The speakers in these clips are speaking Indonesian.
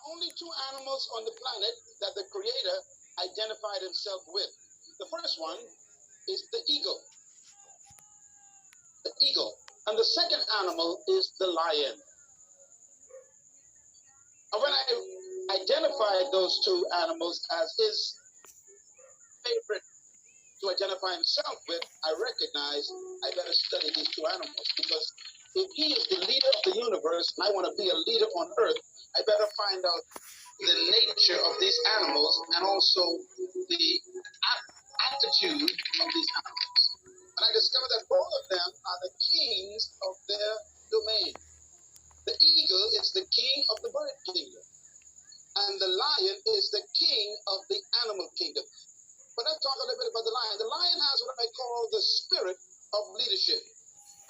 only two animals on the planet that the Creator identified himself with. The first one is the eagle. The eagle. And the second animal is the lion. And when I identified those two animals as his favorite to identify himself with, I recognized I better study these two animals, because if he is the leader of the universe and I want to be a leader on earth, I better find out the nature of these animals and also the attitude of these animals. And I discovered that both of them are the kings of their domain. The eagle is the king of the bird kingdom, and the lion is the king of the animal kingdom. But let's talk a little bit about the lion. The lion has what I call the spirit of leadership.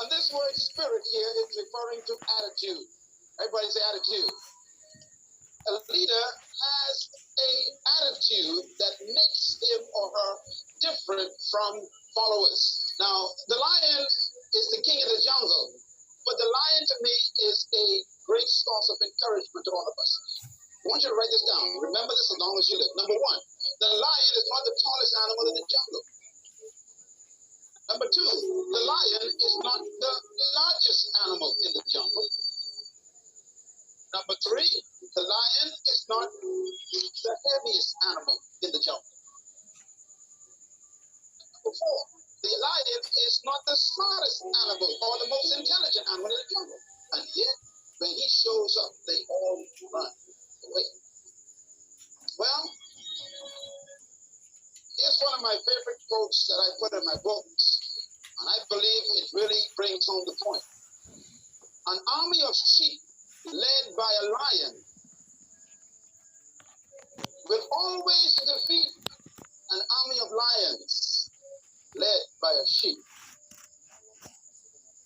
And this word spirit here is referring to attitude. Everybody say attitude. A leader has a attitude that makes him or her different from followers. Now, the lion is the king of the jungle, but the lion to me is a great source of encouragement to all of us. I want you to write this down. Remember this as long as you live. Number one, the lion is not the tallest animal in the jungle. Number two, the lion is not the largest animal in the jungle. Number three, the lion is not the heaviest animal in the jungle. Number four, the lion is not the smartest animal or the most intelligent animal in the jungle. And yet, when he shows up, they all run away. Well, here's one of my favorite quotes that I put in my books, and I believe it really brings home the point. An army of sheep led by a lion will always defeat an army of lions led by a sheep.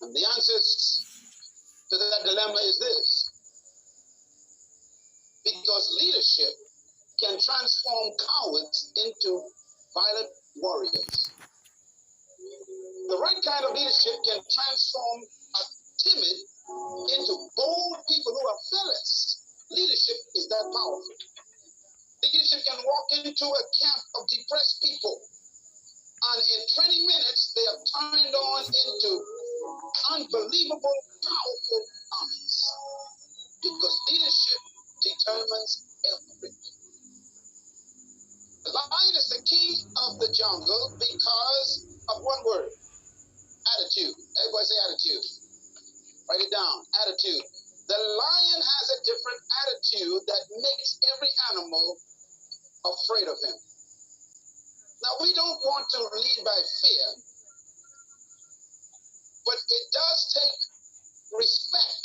And the answer to that dilemma is this: because leadership can transform cowards into violent warriors. The right kind of leadership can transform a timid into bold people who are fearless. Leadership is that powerful. Leadership can walk into a camp of depressed people, and in 20 minutes, they are turned on into unbelievable, powerful armies. Because leadership determines everything. The lion is the king of the jungle because of one word: attitude. Everybody say attitude. Write it down. Attitude. The lion has a different attitude that makes every animal afraid of him. Now, we don't want to lead by fear, but it does take respect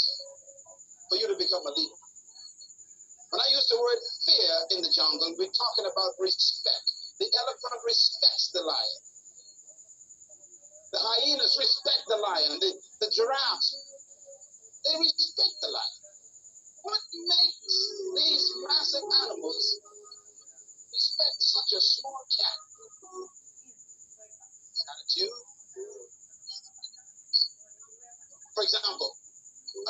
for you to become a leader. When I use the word fear in the jungle, we're talking about respect. The elephant respects the lion. The hyenas respect the lion. The giraffes, they respect the lion. What makes these massive animals respect such a small cat? Attitude. For example,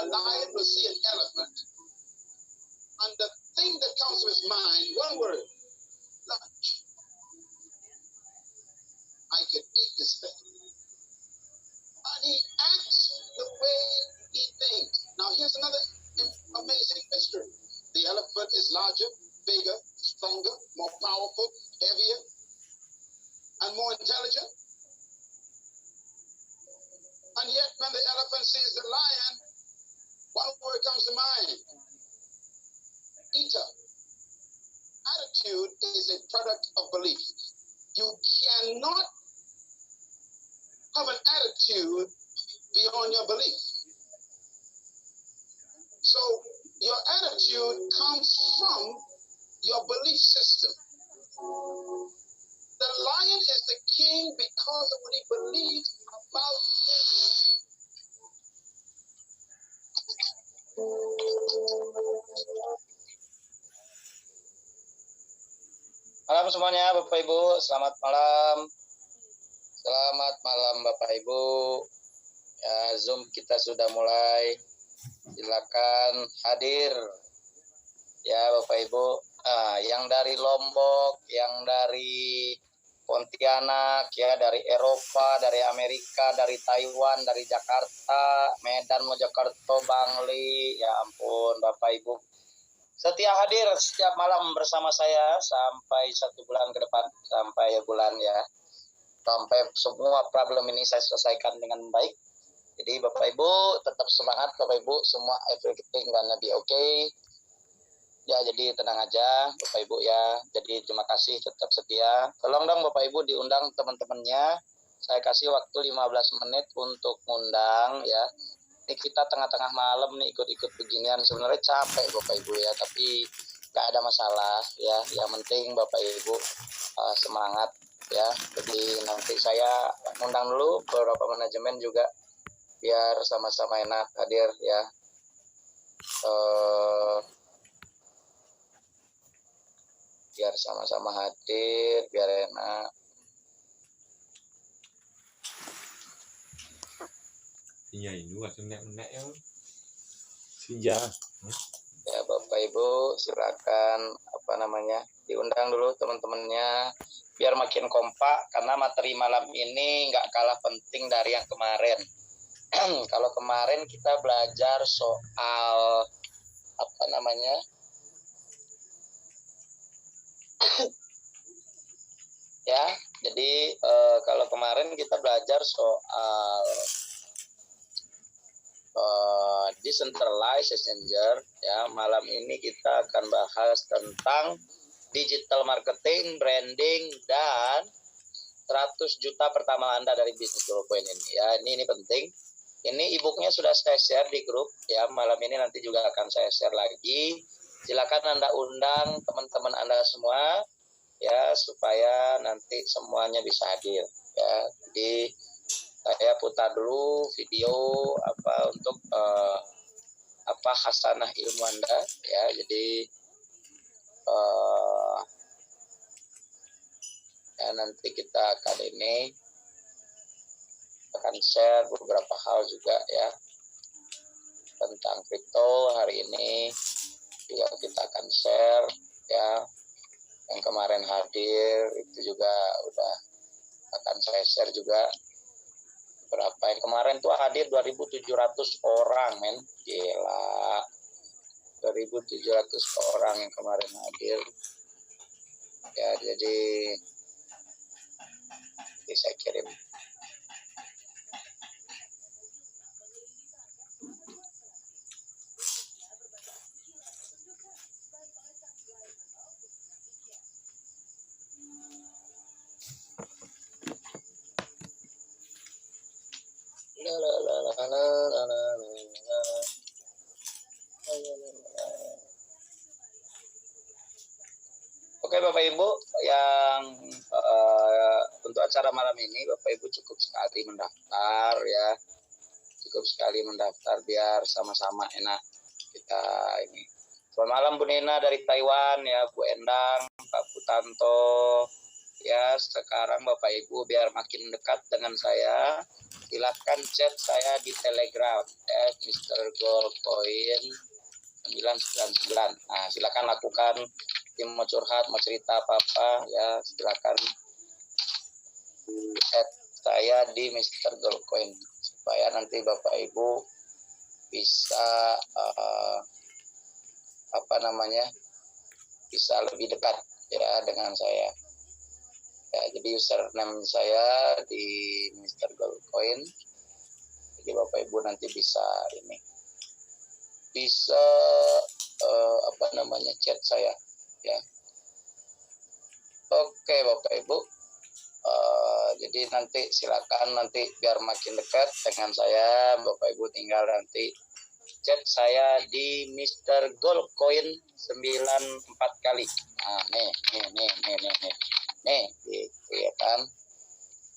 a lion will see an elephant, and the thing that comes to his mind, one word: lunch. I could eat this thing. And he acts the way he thinks. Now, here's another amazing mystery. The elephant is larger, bigger, stronger, more powerful, heavier, and more intelligent. And yet, when the elephant sees the lion, one word comes to mind: eater. Attitude is a product of belief. You cannot have an attitude beyond your belief. So your attitude comes from your belief system. The lion is the king because of what he believes about Malam semuanya Bapak Ibu, selamat malam. Selamat malam Bapak Ibu. Ya, Zoom kita sudah mulai. Silakan hadir ya Bapak Ibu, yang dari Lombok, yang dari Pontianak, ya dari Eropa, dari Amerika, dari Taiwan, dari Jakarta, Medan, Mojokerto, Bangli, ya ampun Bapak Ibu. Setia hadir setiap malam bersama saya sampai 1 bulan ke depan, sampai bulan ya. Sampai semua problem ini saya selesaikan dengan baik. Jadi Bapak Ibu tetap semangat Bapak Ibu, semua everything gonna be okay. Ya jadi tenang aja Bapak Ibu ya. Jadi terima kasih tetap setia. Tolong dong Bapak Ibu diundang teman-temannya. Saya kasih waktu 15 menit untuk ngundang ya. Ini kita tengah-tengah malam nih ikut-ikut beginian, sebenarnya capek Bapak Ibu ya, tapi nggak ada masalah ya. Yang penting Bapak Ibu semangat ya. Jadi nanti saya undang dulu beberapa manajemen juga biar sama-sama enak hadir ya. Biar sama-sama hadir, biar enak. Nhảy nữa cho mẹ Sija. Ya Bapak Ibu silakan diundang dulu teman-temannya biar makin kompak, karena materi malam ini nggak kalah penting dari yang kemarin. Kalau kemarin kita belajar soal ya, jadi kalau kemarin kita belajar soal decentralized messenger ya. Malam ini kita akan bahas tentang digital marketing, branding, dan 100 juta pertama Anda dari bisnis Goalpoint ini ya. Ini penting. Ini e-booknya sudah saya share di grup ya. Malam ini nanti juga akan saya share lagi. Silakan Anda undang teman-teman Anda semua ya, supaya nanti semuanya bisa hadir ya. Jadi saya putar dulu video untuk hasanah ilmu Anda ya. Jadi ya nanti kita akan share beberapa hal juga ya tentang kripto. Hari ini juga kita akan share ya. Yang kemarin hadir itu juga udah akan saya share juga. Berapa yang kemarin tuh hadir 2.700 orang, men. Gila. 2.700 orang yang kemarin hadir. Ya, jadi saya kirim. Oke Bapak Ibu, yang untuk acara malam ini Bapak Ibu cukup sekali mendaftar ya. Cukup sekali mendaftar biar sama-sama enak kita ini. Selamat malam Bu Nina dari Taiwan ya, Bu Endang, Pak Putanto. Ya, sekarang Bapak Ibu biar makin dekat dengan saya, silakan chat saya di Telegram Mr. Goalpoint 999. Nah, silakan lakukan. Tim mau curhat, mau cerita apa-apa ya, silakan chat saya di Mr. Goalpoint supaya nanti Bapak Ibu bisa bisa lebih dekat ya dengan saya. Ya, jadi username saya di Mr. Goalpoint. Jadi Bapak Ibu nanti bisa chat saya ya. Oke Bapak Ibu. Jadi nanti silakan nanti biar makin dekat dengan saya, Bapak Ibu tinggal nanti chat saya di Mr. Goalpoint 94 kali. Nah, nih, gitu ya kan.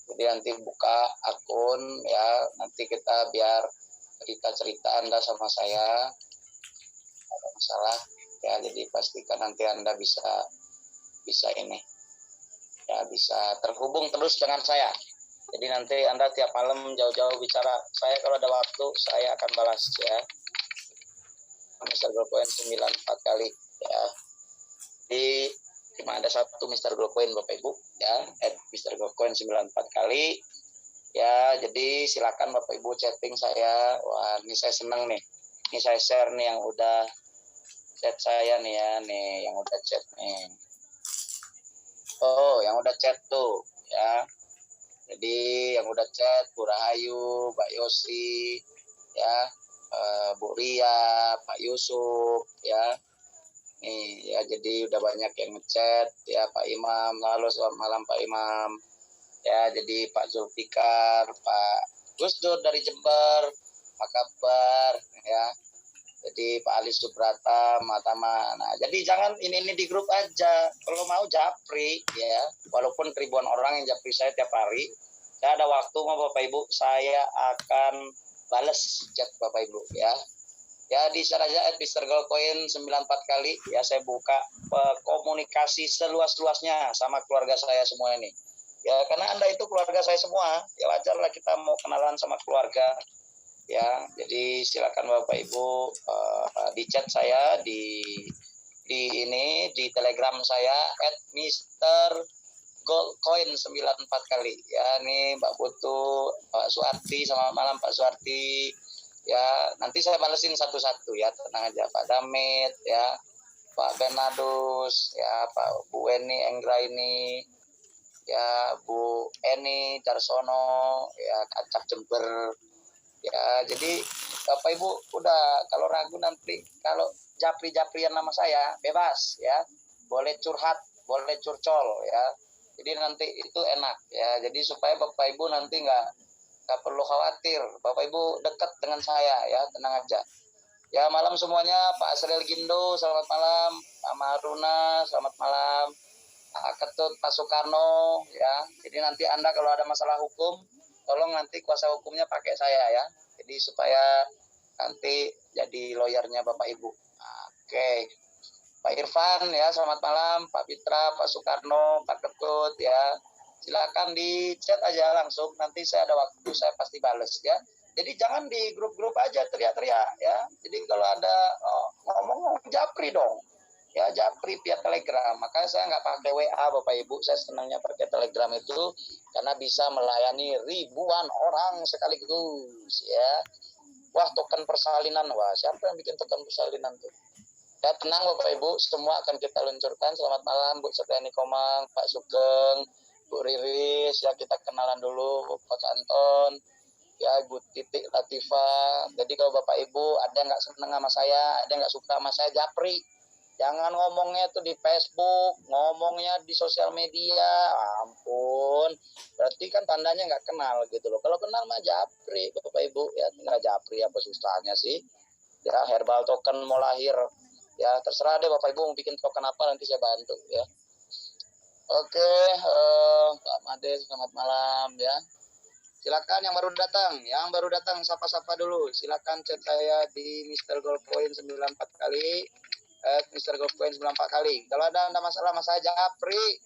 Jadi nanti buka akun ya, nanti kita biar cerita Anda sama saya, ada masalah ya. Jadi pastikan nanti Anda bisa bisa terhubung terus dengan saya. Jadi nanti Anda tiap malam jauh-jauh bicara. Saya kalau ada waktu saya akan balas ya. Mr. Goalpoint 94 kali. ya. Cuma ada satu Mr. Goldcoin Bapak Ibu ya, Mr. Goldcoin 94 kali ya. Jadi silakan Bapak Ibu chatting saya. Wah, ini saya senang nih. Ini saya share nih yang udah chat saya nih ya, nih yang udah chat nih. Oh, yang udah chat tuh ya. Jadi yang udah chat Bu Rahayu, Mbak Yosi ya, Bu Ria, Pak Yusuf ya. Nih ya, jadi udah banyak yang ngechat ya. Pak Imam, halo selamat malam Pak Imam ya. Jadi Pak Zulfikar, Pak Gus Dur dari Jember, apa kabar ya. Jadi Pak Ali Subrata, Matama. Nah, jadi jangan ini di grup aja. Kalau mau japri ya, walaupun ribuan orang yang japri saya tiap hari, saya ada waktu sama Bapak Ibu, saya akan bales chat Bapak Ibu ya. Ya, di share aja Mr. Goldcoin 94 kali ya. Saya buka komunikasi seluas-luasnya sama keluarga saya semua ini ya, karena Anda itu keluarga saya semua ya, wajar lah kita mau kenalan sama keluarga ya. Jadi silakan Bapak Ibu di chat saya di ini di Telegram saya @Mr. Goldcoin 94 kali ya. Nih Mbak Putu, Pak Suarti, selamat malam Pak Suarti ya. Nanti saya balesin satu-satu ya, tenang aja. Pak Damit ya, Pak Bernardus ya, Pak Bu Eni Enggraini ya, Bu Eni Darsono ya, Kacak Jember ya. Jadi Bapak Ibu udah, kalau ragu nanti kalau japri-japrian nama saya bebas ya, boleh curhat, boleh curcol ya. Jadi nanti itu enak ya. Jadi supaya Bapak Ibu nanti nggak perlu khawatir, Bapak Ibu dekat dengan saya ya, tenang aja ya. Malam semuanya, Pak Asril Gindo selamat malam, Pak Maruna selamat malam, Pak Ketut, Pak Soekarno ya. Jadi nanti Anda kalau ada masalah hukum, tolong nanti kuasa hukumnya pakai saya ya. Jadi supaya nanti jadi lawyernya Bapak Ibu. Oke. Pak Irfan ya, selamat malam, Pak Fitra, Pak Soekarno, Pak Ketut ya. Silakan di chat aja langsung, nanti saya ada waktu saya pasti bales ya. Jadi jangan di grup-grup aja teriak-teriak ya. Jadi kalau ada ngomong japri dong ya, japri via Telegram. Makanya saya nggak pakai WA Bapak Ibu, saya senangnya pakai Telegram itu karena bisa melayani ribuan orang sekaligus ya. Wah, token persalinan, wah siapa yang bikin token persalinan tuh ya. Tenang Bapak Ibu, semua akan kita luncurkan. Selamat malam Bu Setiani Komang, Pak Sugeng, Bu Riris ya, kita kenalan dulu, Coach Anton ya, Ibu Titik Latifa. Jadi kalau Bapak Ibu ada yang nggak seneng sama saya, ada yang nggak suka sama saya, japri. Jangan ngomongnya tuh di Facebook, ngomongnya di sosial media. Ampun, berarti kan tandanya nggak kenal gitu loh. Kalau kenal mah japri Bapak Ibu ya, tinggal japri, apa susahnya sih ya. Herbal token mau lahir ya, terserah deh Bapak Ibu mau bikin token apa, nanti saya bantu ya. Oke, Pak Made selamat malam ya. Silakan yang baru datang sapa-sapa dulu. Silakan chat saya di Mr. Goldcoin 94 kali. Mr. Goldcoin 94 kali. Kalau ada Anda masalah sama saya japri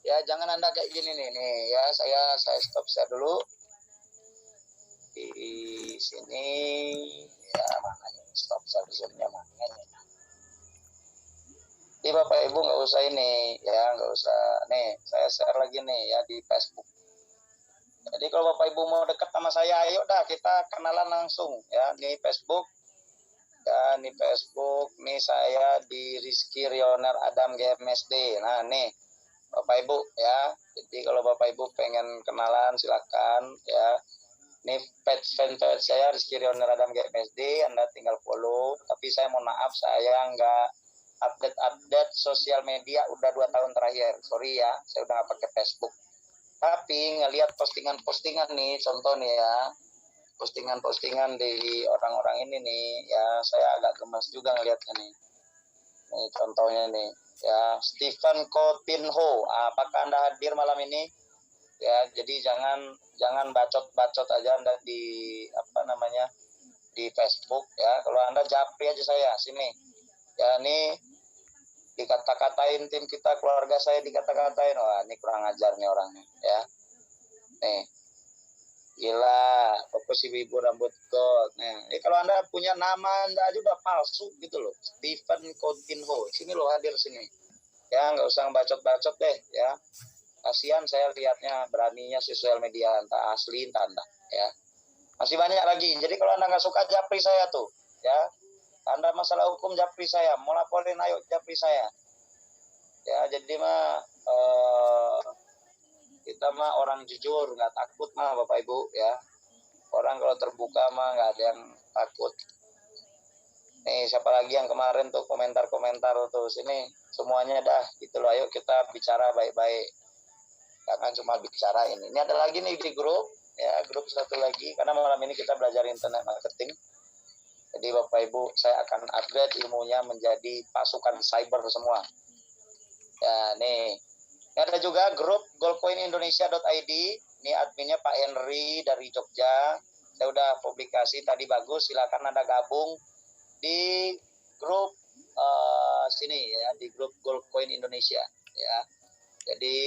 ya, jangan Anda kayak gini nih ya. Saya stop share dulu di sini ya. Mana nih stop share di sini mana nih? Jadi Bapak Ibu nggak usah ini ya, nggak usah nih. Saya share lagi nih ya di Facebook. Jadi kalau Bapak Ibu mau dekat sama saya, ayo dah kita kenalan langsung ya. Nih Facebook ya, nih Facebook, nih saya di Rizky Rioner Adam GMSD. Nah nih Bapak Ibu ya. Jadi kalau Bapak Ibu pengen kenalan silakan ya. Nih fanpage saya Rizky Rioner Adam GMSD, Anda tinggal follow. Tapi saya mohon maaf, saya nggak update sosial media udah 2 tahun terakhir. Sorry ya, saya udah nggak pakai Facebook. Tapi ngelihat postingan-postingan nih, contoh nih ya, postingan-postingan di orang-orang ini nih ya, saya agak gemes juga ngelihatnya nih. Nih contohnya nih ya, Stephen Coutinho, apakah Anda hadir malam ini? Ya, jadi jangan bacot-bacot aja Anda di di Facebook ya. Kalau Anda japri aja saya sini. Ya nih dikata-katain tim kita, keluarga saya dikata-katain, wah ini kurang ajar nih orangnya ya. Nih Gila, fokus ibu-ibu rambut gold. Nah, ini kalau Anda punya nama Anda aja udah palsu gitu loh. Stephen Coutinho. Sini loh, hadir sini. Ya, nggak usah bacot-bacot deh ya. Kasihan saya lihatnya beraninya sosial media entah asli entah anda ya. Masih banyak lagi. Jadi kalau Anda nggak suka japri saya tuh ya. Anda masalah hukum japri saya, mau laporin ayo japri saya. Ya, jadi mah kita mah orang jujur, nggak takut mah Bapak Ibu ya. Orang kalau terbuka mah nggak ada yang takut. Nih siapa lagi yang kemarin tuh komentar-komentar tuh sini semuanya dah gitu loh. Ayo kita bicara baik-baik. Jangan cuma bicara ini. Ini ada lagi nih di grup ya, grup satu lagi karena malam ini kita belajar internet marketing. Jadi Bapak Ibu saya akan upgrade ilmunya menjadi pasukan cyber semua. Ya nih. Ini ada juga grup goldcoinindonesia.id. Ini adminnya Pak Henry dari Jogja. Saya udah publikasi tadi bagus. Silakan Anda gabung di grup sini ya, di grup Goldcoin Indonesia ya. Jadi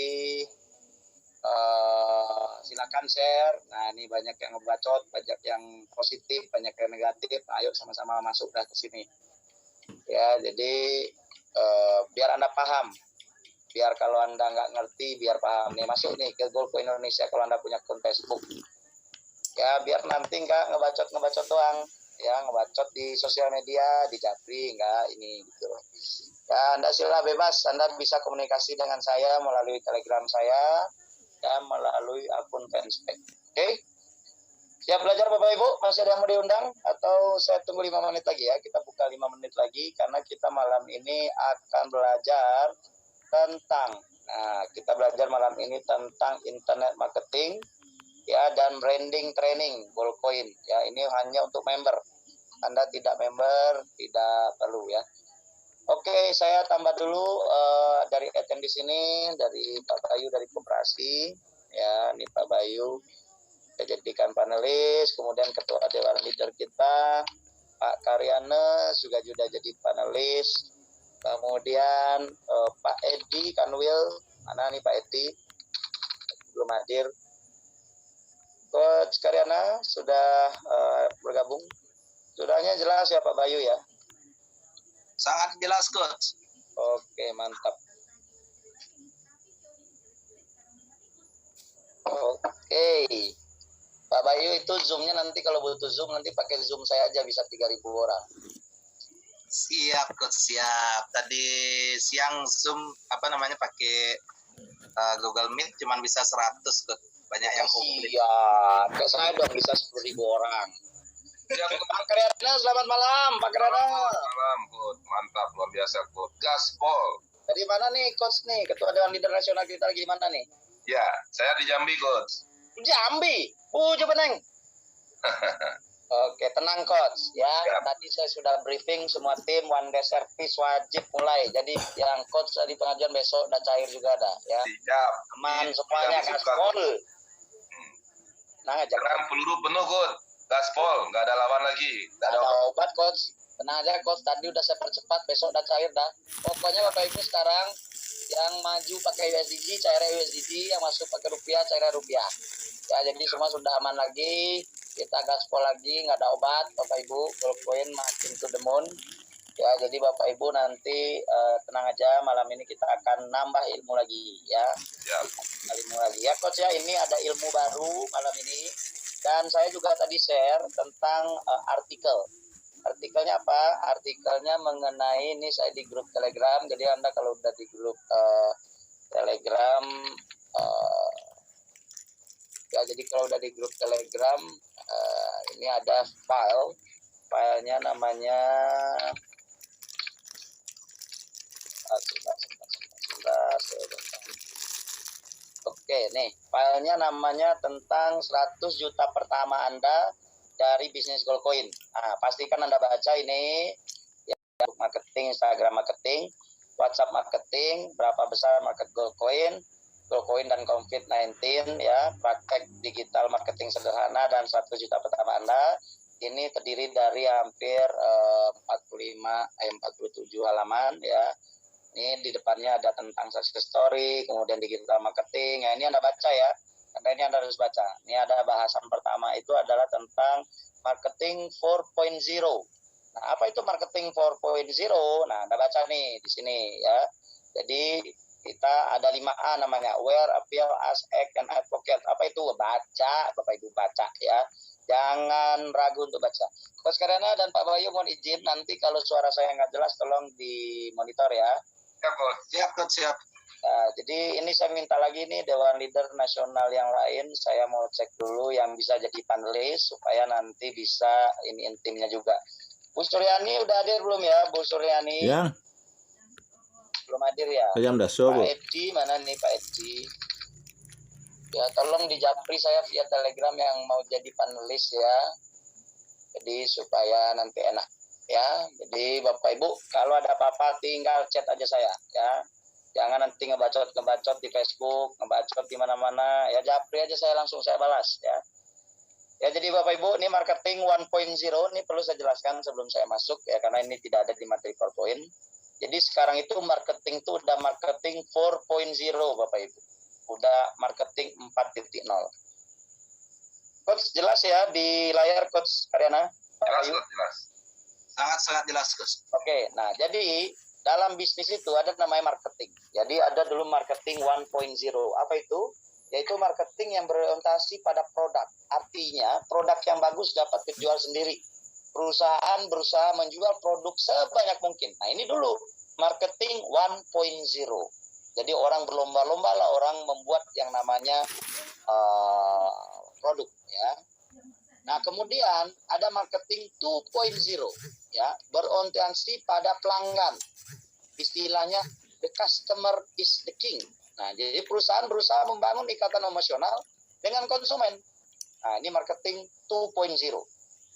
silakan share. Nah ini banyak yang ngebacot, banyak yang positif, banyak yang negatif. Ayo sama-sama masuk dah ke sini. Ya jadi biar Anda paham. Biar kalau Anda nggak ngerti, biar paham. Nih masuk nih ke Goldcoin Indonesia kalau Anda punya akun Facebook. Ya biar nanti nggak ngebacot doang. Ya ngebacot di sosial media, di japri, nggak ini gitu. Ya Anda sila bebas. Anda bisa komunikasi dengan saya melalui Telegram saya dan melalui akun fanspage. Oke? Siap belajar Bapak Ibu? Masih ada yang mau diundang? Atau saya tunggu 5 menit lagi ya? Kita buka 5 menit lagi karena kita malam ini akan belajar tentang, nah kita belajar malam ini tentang internet marketing ya dan branding training Goldcoin ya. Ini hanya untuk member. Anda tidak member tidak perlu ya. Oke, saya tambah dulu dari attend di sini dari Pak Bayu dari Koperasi ya. Ini Pak Bayu saya jadikan panelis, kemudian ketua dewan leader kita Pak Karyana juga jadi panelis. Kemudian Pak Edi Kanwil, mana nih Pak Edi? Belum hadir. Coach Karyana sudah bergabung. Sudahnya jelas ya Pak Bayu ya? Sangat jelas, Coach. Oke, mantap. Oke. Pak Bayu itu Zoom-nya nanti kalau butuh Zoom nanti pakai Zoom saya aja bisa 3.000 orang. Siap, Coach, siap. Tadi siang Zoom pakai Google Meet cuman bisa 100, Coach. Banyak yang komplit. Iya, kayak saya dong bisa 10.000 orang. Ya, Pak Karyana, selamat malam, Pak Karyana. Malam, Coach. Mantap, luar biasa, Coach. Gaspol. Dari mana nih, Coach nih? Ketua Dewan Leader Nasional kita lagi di mana nih? Ya, saya di Jambi, Coach. Jambi. Coba neng. Oke, tenang Coach ya. Tadi saya sudah briefing semua tim one day service wajib mulai. Jadi yang Coach di pengajian besok udah cair juga ada ya. Siap. Aman semuanya gaspol. Nah, jangan peluru penuh, Coach. Gaspol, nggak ada lawan lagi. Nggak ada obat, Coach. Tenang aja, Coach. Tadi udah saya percepat, besok udah cair dah. Pokoknya Bapak Ibu sekarang yang maju pakai USDT, cairnya USDT. Yang masuk pakai rupiah, cairnya rupiah. Ya, jadi semua sudah aman lagi. Kita gaspol lagi, nggak ada obat, Bapak Ibu. Goldcoin makin to the moon. Ya, jadi Bapak Ibu nanti tenang aja, malam ini kita akan nambah ilmu lagi ya. Ya. Ilmu lagi ya, Coach ya. Ini ada ilmu baru malam ini. Dan saya juga tadi share tentang artikel. Artikelnya apa? Artikelnya mengenai ini saya di grup Telegram. Jadi Anda kalau udah di grup Telegram ya, jadi kalau udah di grup Telegram ini ada filenya namanya oke nih, filenya namanya tentang 100 juta pertama Anda dari bisnis Goldcoin. Nah, pastikan Anda baca ini ya, marketing, Instagram marketing, WhatsApp marketing, berapa besar market Goldcoin dan COVID-19 ya, praktek digital marketing sederhana dan 100 juta pertama Anda. Ini terdiri dari hampir 47 halaman ya. Ini di depannya ada tentang success story, kemudian digital marketing. Ya, ini Anda baca ya. Karena ini Anda harus baca. Ini ada bahasan pertama itu adalah tentang marketing 4.0. Nah, apa itu marketing 4.0? Nah, Anda baca nih di sini ya. Jadi kita ada 5A namanya, aware, appeal, ask, act, and advocate. Apa itu? Baca, Bapak Ibu baca ya. Jangan ragu untuk baca. Coach Karyana dan Pak Bayu mohon izin, nanti kalau suara saya nggak jelas tolong dimonitor ya. Siap, Coach. Siap, Coach, siap. Nah, jadi ini saya minta lagi nih Dewan Leader Nasional yang lain, saya mau cek dulu yang bisa jadi panelis supaya nanti bisa ini intimnya juga. Bu Suryani udah hadir belum ya, Bu Suryani? Yang Belum hadir ya? ayam daso, Pak Bu. Edi mana nih Pak Edi? Ya tolong dijapri saya via Telegram yang mau jadi panelis ya. Jadi supaya nanti enak ya. Jadi Bapak Ibu kalau ada apa-apa tinggal chat aja saya ya. Jangan nanti ngebacot di Facebook, ngebacot di mana-mana ya, japri aja saya langsung saya balas ya. Ya jadi Bapak Ibu ini marketing 1.0 ini perlu saya jelaskan sebelum saya masuk ya karena ini tidak ada di materi PowerPoint. Jadi sekarang itu marketing itu udah marketing 4.0 Bapak Ibu. Udah marketing 4.0. Coach jelas ya di layar Coach Karyana? Jelas, Coach, jelas. Sangat-sangat jelas, Coach. Oke, nah jadi dalam bisnis itu ada namanya marketing. Jadi ada dulu marketing 1.0. Apa itu? Yaitu marketing yang berorientasi pada produk. Artinya produk yang bagus dapat dijual sendiri. Perusahaan berusaha menjual produk sebanyak mungkin. Nah ini dulu marketing 1.0. Jadi orang berlomba-lomba lah orang membuat yang namanya produk ya. Nah kemudian ada marketing 2.0 ya, berorientasi pada pelanggan. Istilahnya the customer is the king. Nah jadi perusahaan berusaha membangun ikatan emosional dengan konsumen. Nah ini marketing 2.0.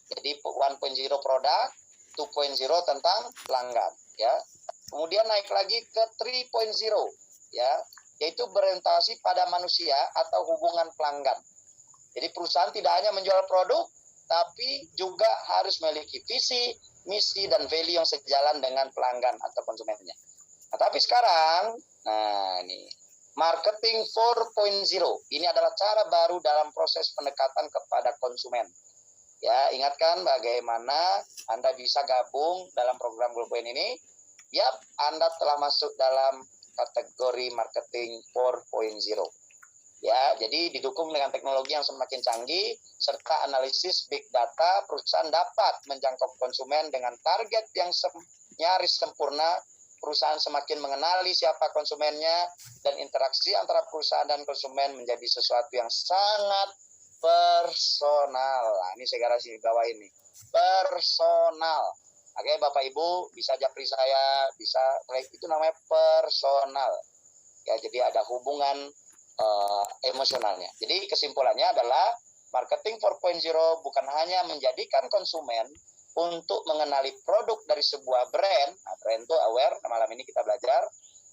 Jadi 1.0 produk, 2.0 tentang pelanggan ya. Kemudian naik lagi ke 3.0 ya, yaitu berorientasi pada manusia atau hubungan pelanggan. Jadi perusahaan tidak hanya menjual produk, tapi juga harus memiliki visi, misi, dan value yang sejalan dengan pelanggan atau konsumennya. Nah, tapi sekarang, nah ini, marketing 4.0, ini adalah cara baru dalam proses pendekatan kepada konsumen. Ya, ingatkan bagaimana Anda bisa gabung dalam program Goalpoint ini. Yap, Anda telah masuk dalam kategori marketing 4.0. Ya, jadi didukung dengan teknologi yang semakin canggih serta analisis big data, perusahaan dapat menjangkau konsumen dengan target yang nyaris sempurna. Perusahaan semakin mengenali siapa konsumennya dan interaksi antara perusahaan dan konsumen menjadi sesuatu yang sangat personal. Nah, ini saya garis di bawah ini. Personal. Oke, Bapak Ibu bisa japri saya, bisa itu namanya personal. Ya, jadi ada hubungan emosionalnya. Jadi kesimpulannya adalah marketing 4.0 bukan hanya menjadikan konsumen untuk mengenali produk dari sebuah brand. Nah, brand itu aware, malam ini kita belajar,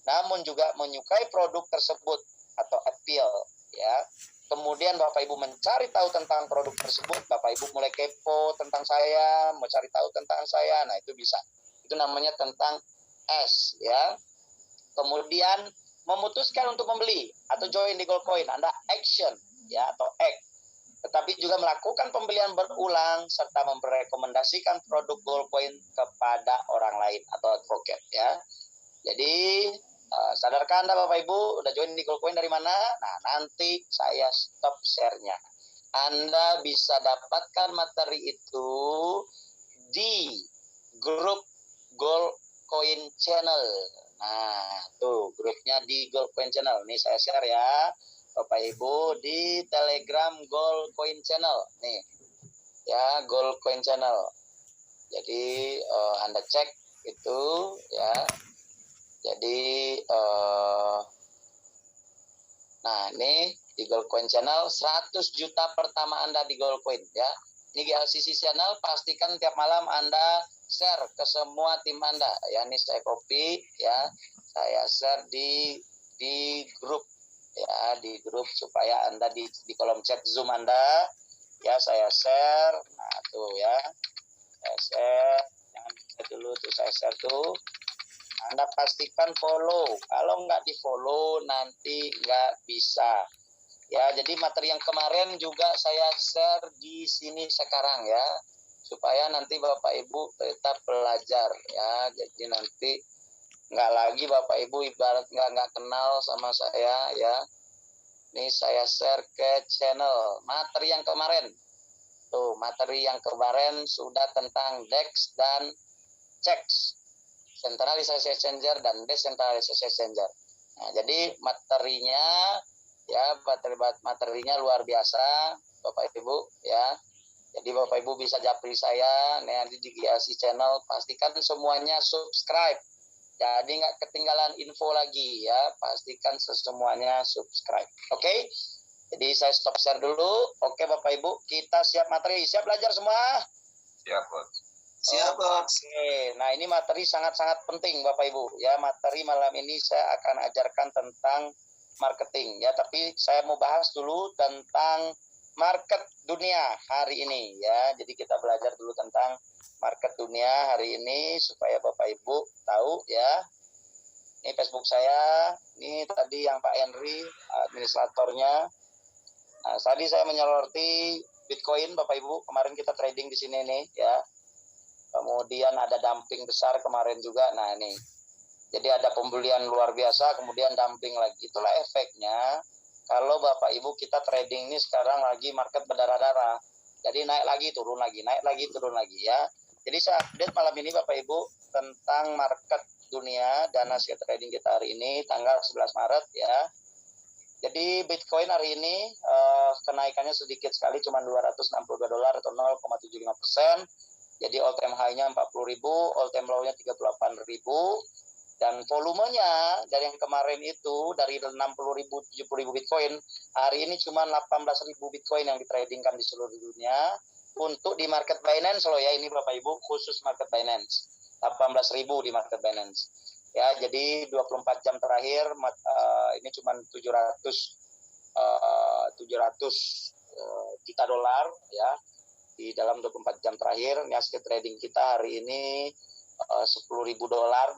namun juga menyukai produk tersebut atau appeal ya. Kemudian Bapak Ibu mencari tahu tentang produk tersebut, Bapak Ibu mulai kepo tentang saya, mau cari tahu tentang saya, nah itu bisa. Itu namanya tentang S ya. Kemudian memutuskan untuk membeli atau join di Goalpoint, Anda action ya atau act. Tetapi juga melakukan pembelian berulang serta merekomendasikan produk Goalpoint kepada orang lain atau advocate ya. Jadi sadarkan Anda Bapak Ibu udah join di Goalpoint dari mana? Nah, nanti saya stop share-nya. Anda bisa dapatkan materi itu di grup Goalpoint Channel. Nah, tuh grupnya di Goalpoint Channel. Nih saya share ya, Bapak Ibu di Telegram Goalpoint Channel. Nih, ya Goalpoint Channel. Jadi Anda cek itu ya. Jadi nah ini di Goalpoint Channel 100 juta pertama Anda di Goalpoint ya. Ini GLCC Channel, pastikan tiap malam Anda share ke semua tim Anda ya. Ini saya copy ya, saya share di grup ya, di grup supaya Anda di kolom chat Zoom Anda ya saya share. Nah tuh ya, saya share, jangan share dulu tuh, saya share tuh. Anda pastikan follow, kalau nggak di follow nanti nggak bisa Ya, jadi materi yang kemarin juga saya share di sini sekarang ya, supaya nanti Bapak Ibu tetap belajar ya. Jadi nanti nggak lagi Bapak Ibu ibarat nggak kenal sama saya ya. Ini saya share ke channel materi yang kemarin. Tuh, materi yang kemarin sudah tentang DEX dan CHEX, centralized exchanger dan decentralized exchanger. Nah, jadi materinya ya, materinya luar biasa Bapak Ibu ya. Jadi Bapak Ibu bisa japri saya nanti di GLC channel, pastikan semuanya subscribe. Jadi nggak ketinggalan info lagi ya, pastikan semuanya subscribe. Oke? Jadi saya stop share dulu. Oke Bapak Ibu, kita siap materi, siap belajar semua? Siap, Coach. Siap, Coach. Oke, nah ini materi sangat-sangat penting Bapak Ibu. Ya, materi malam ini saya akan ajarkan tentang marketing ya, tapi saya mau bahas dulu tentang market dunia hari ini ya. Jadi kita belajar dulu tentang market dunia hari ini supaya Bapak Ibu tahu ya. Ini Facebook saya, ini tadi yang Pak Henry administratornya. Nah, tadi saya menyoroti Bitcoin Bapak Ibu, kemarin kita trading di sini nih ya. Kemudian ada dumping besar kemarin juga. Nah ini, jadi ada pembelian luar biasa, kemudian dumping lagi. Itulah efeknya kalau Bapak Ibu kita trading ini sekarang lagi market berdarah-darah. Jadi naik lagi, turun lagi, naik lagi, turun lagi ya. Jadi saya update malam ini Bapak Ibu tentang market dunia dan hasil trading kita hari ini tanggal 11 Maret ya. Jadi Bitcoin hari ini kenaikannya sedikit sekali, cuma $262 atau 0,75%. Jadi all time high-nya 40.000, all time low-nya 38.000. Dan volumenya dari yang kemarin itu dari 60.000, 70.000 Bitcoin, hari ini cuma 18.000 Bitcoin yang ditradingkan di seluruh dunia. Untuk di market Binance loh ya, ini Bapak Ibu khusus market Binance. 18.000 di market Binance. Ya, jadi 24 jam terakhir ini cuma 700 juta dolar ya. Di dalam 24 jam terakhir, ini hasil trading kita hari ini $10.000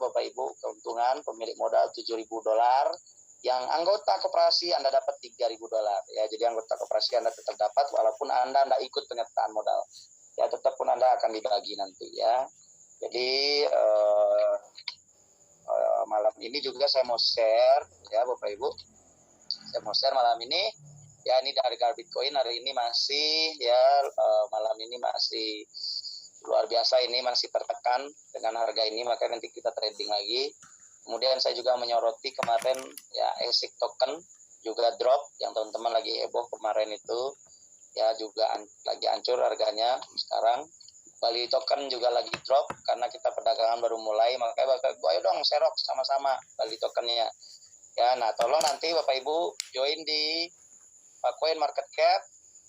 Bapak Ibu keuntungan, pemilik modal $7.000, yang anggota koperasi Anda dapat $3.000 ya. Jadi anggota koperasi Anda tetap dapat walaupun Anda tidak ikut penyertaan modal ya, tetap pun Anda akan dibagi nanti ya. Jadi malam ini juga saya mau share ya Bapak Ibu, saya mau share malam ini ya. Ini harga Bitcoin hari ini masih ya, malam ini masih luar biasa, ini masih tertekan dengan harga ini, maka nanti kita trading lagi. Kemudian saya juga menyoroti kemarin ya ASIC token juga drop, yang teman-teman lagi heboh kemarin itu ya, juga lagi hancur harganya sekarang. Bali token juga lagi drop karena kita perdagangan baru mulai, makanya Bapak Ibu ayo dong serok sama-sama Bali tokennya ya. Nah tolong nanti Bapak Ibu join di Coin Market Cap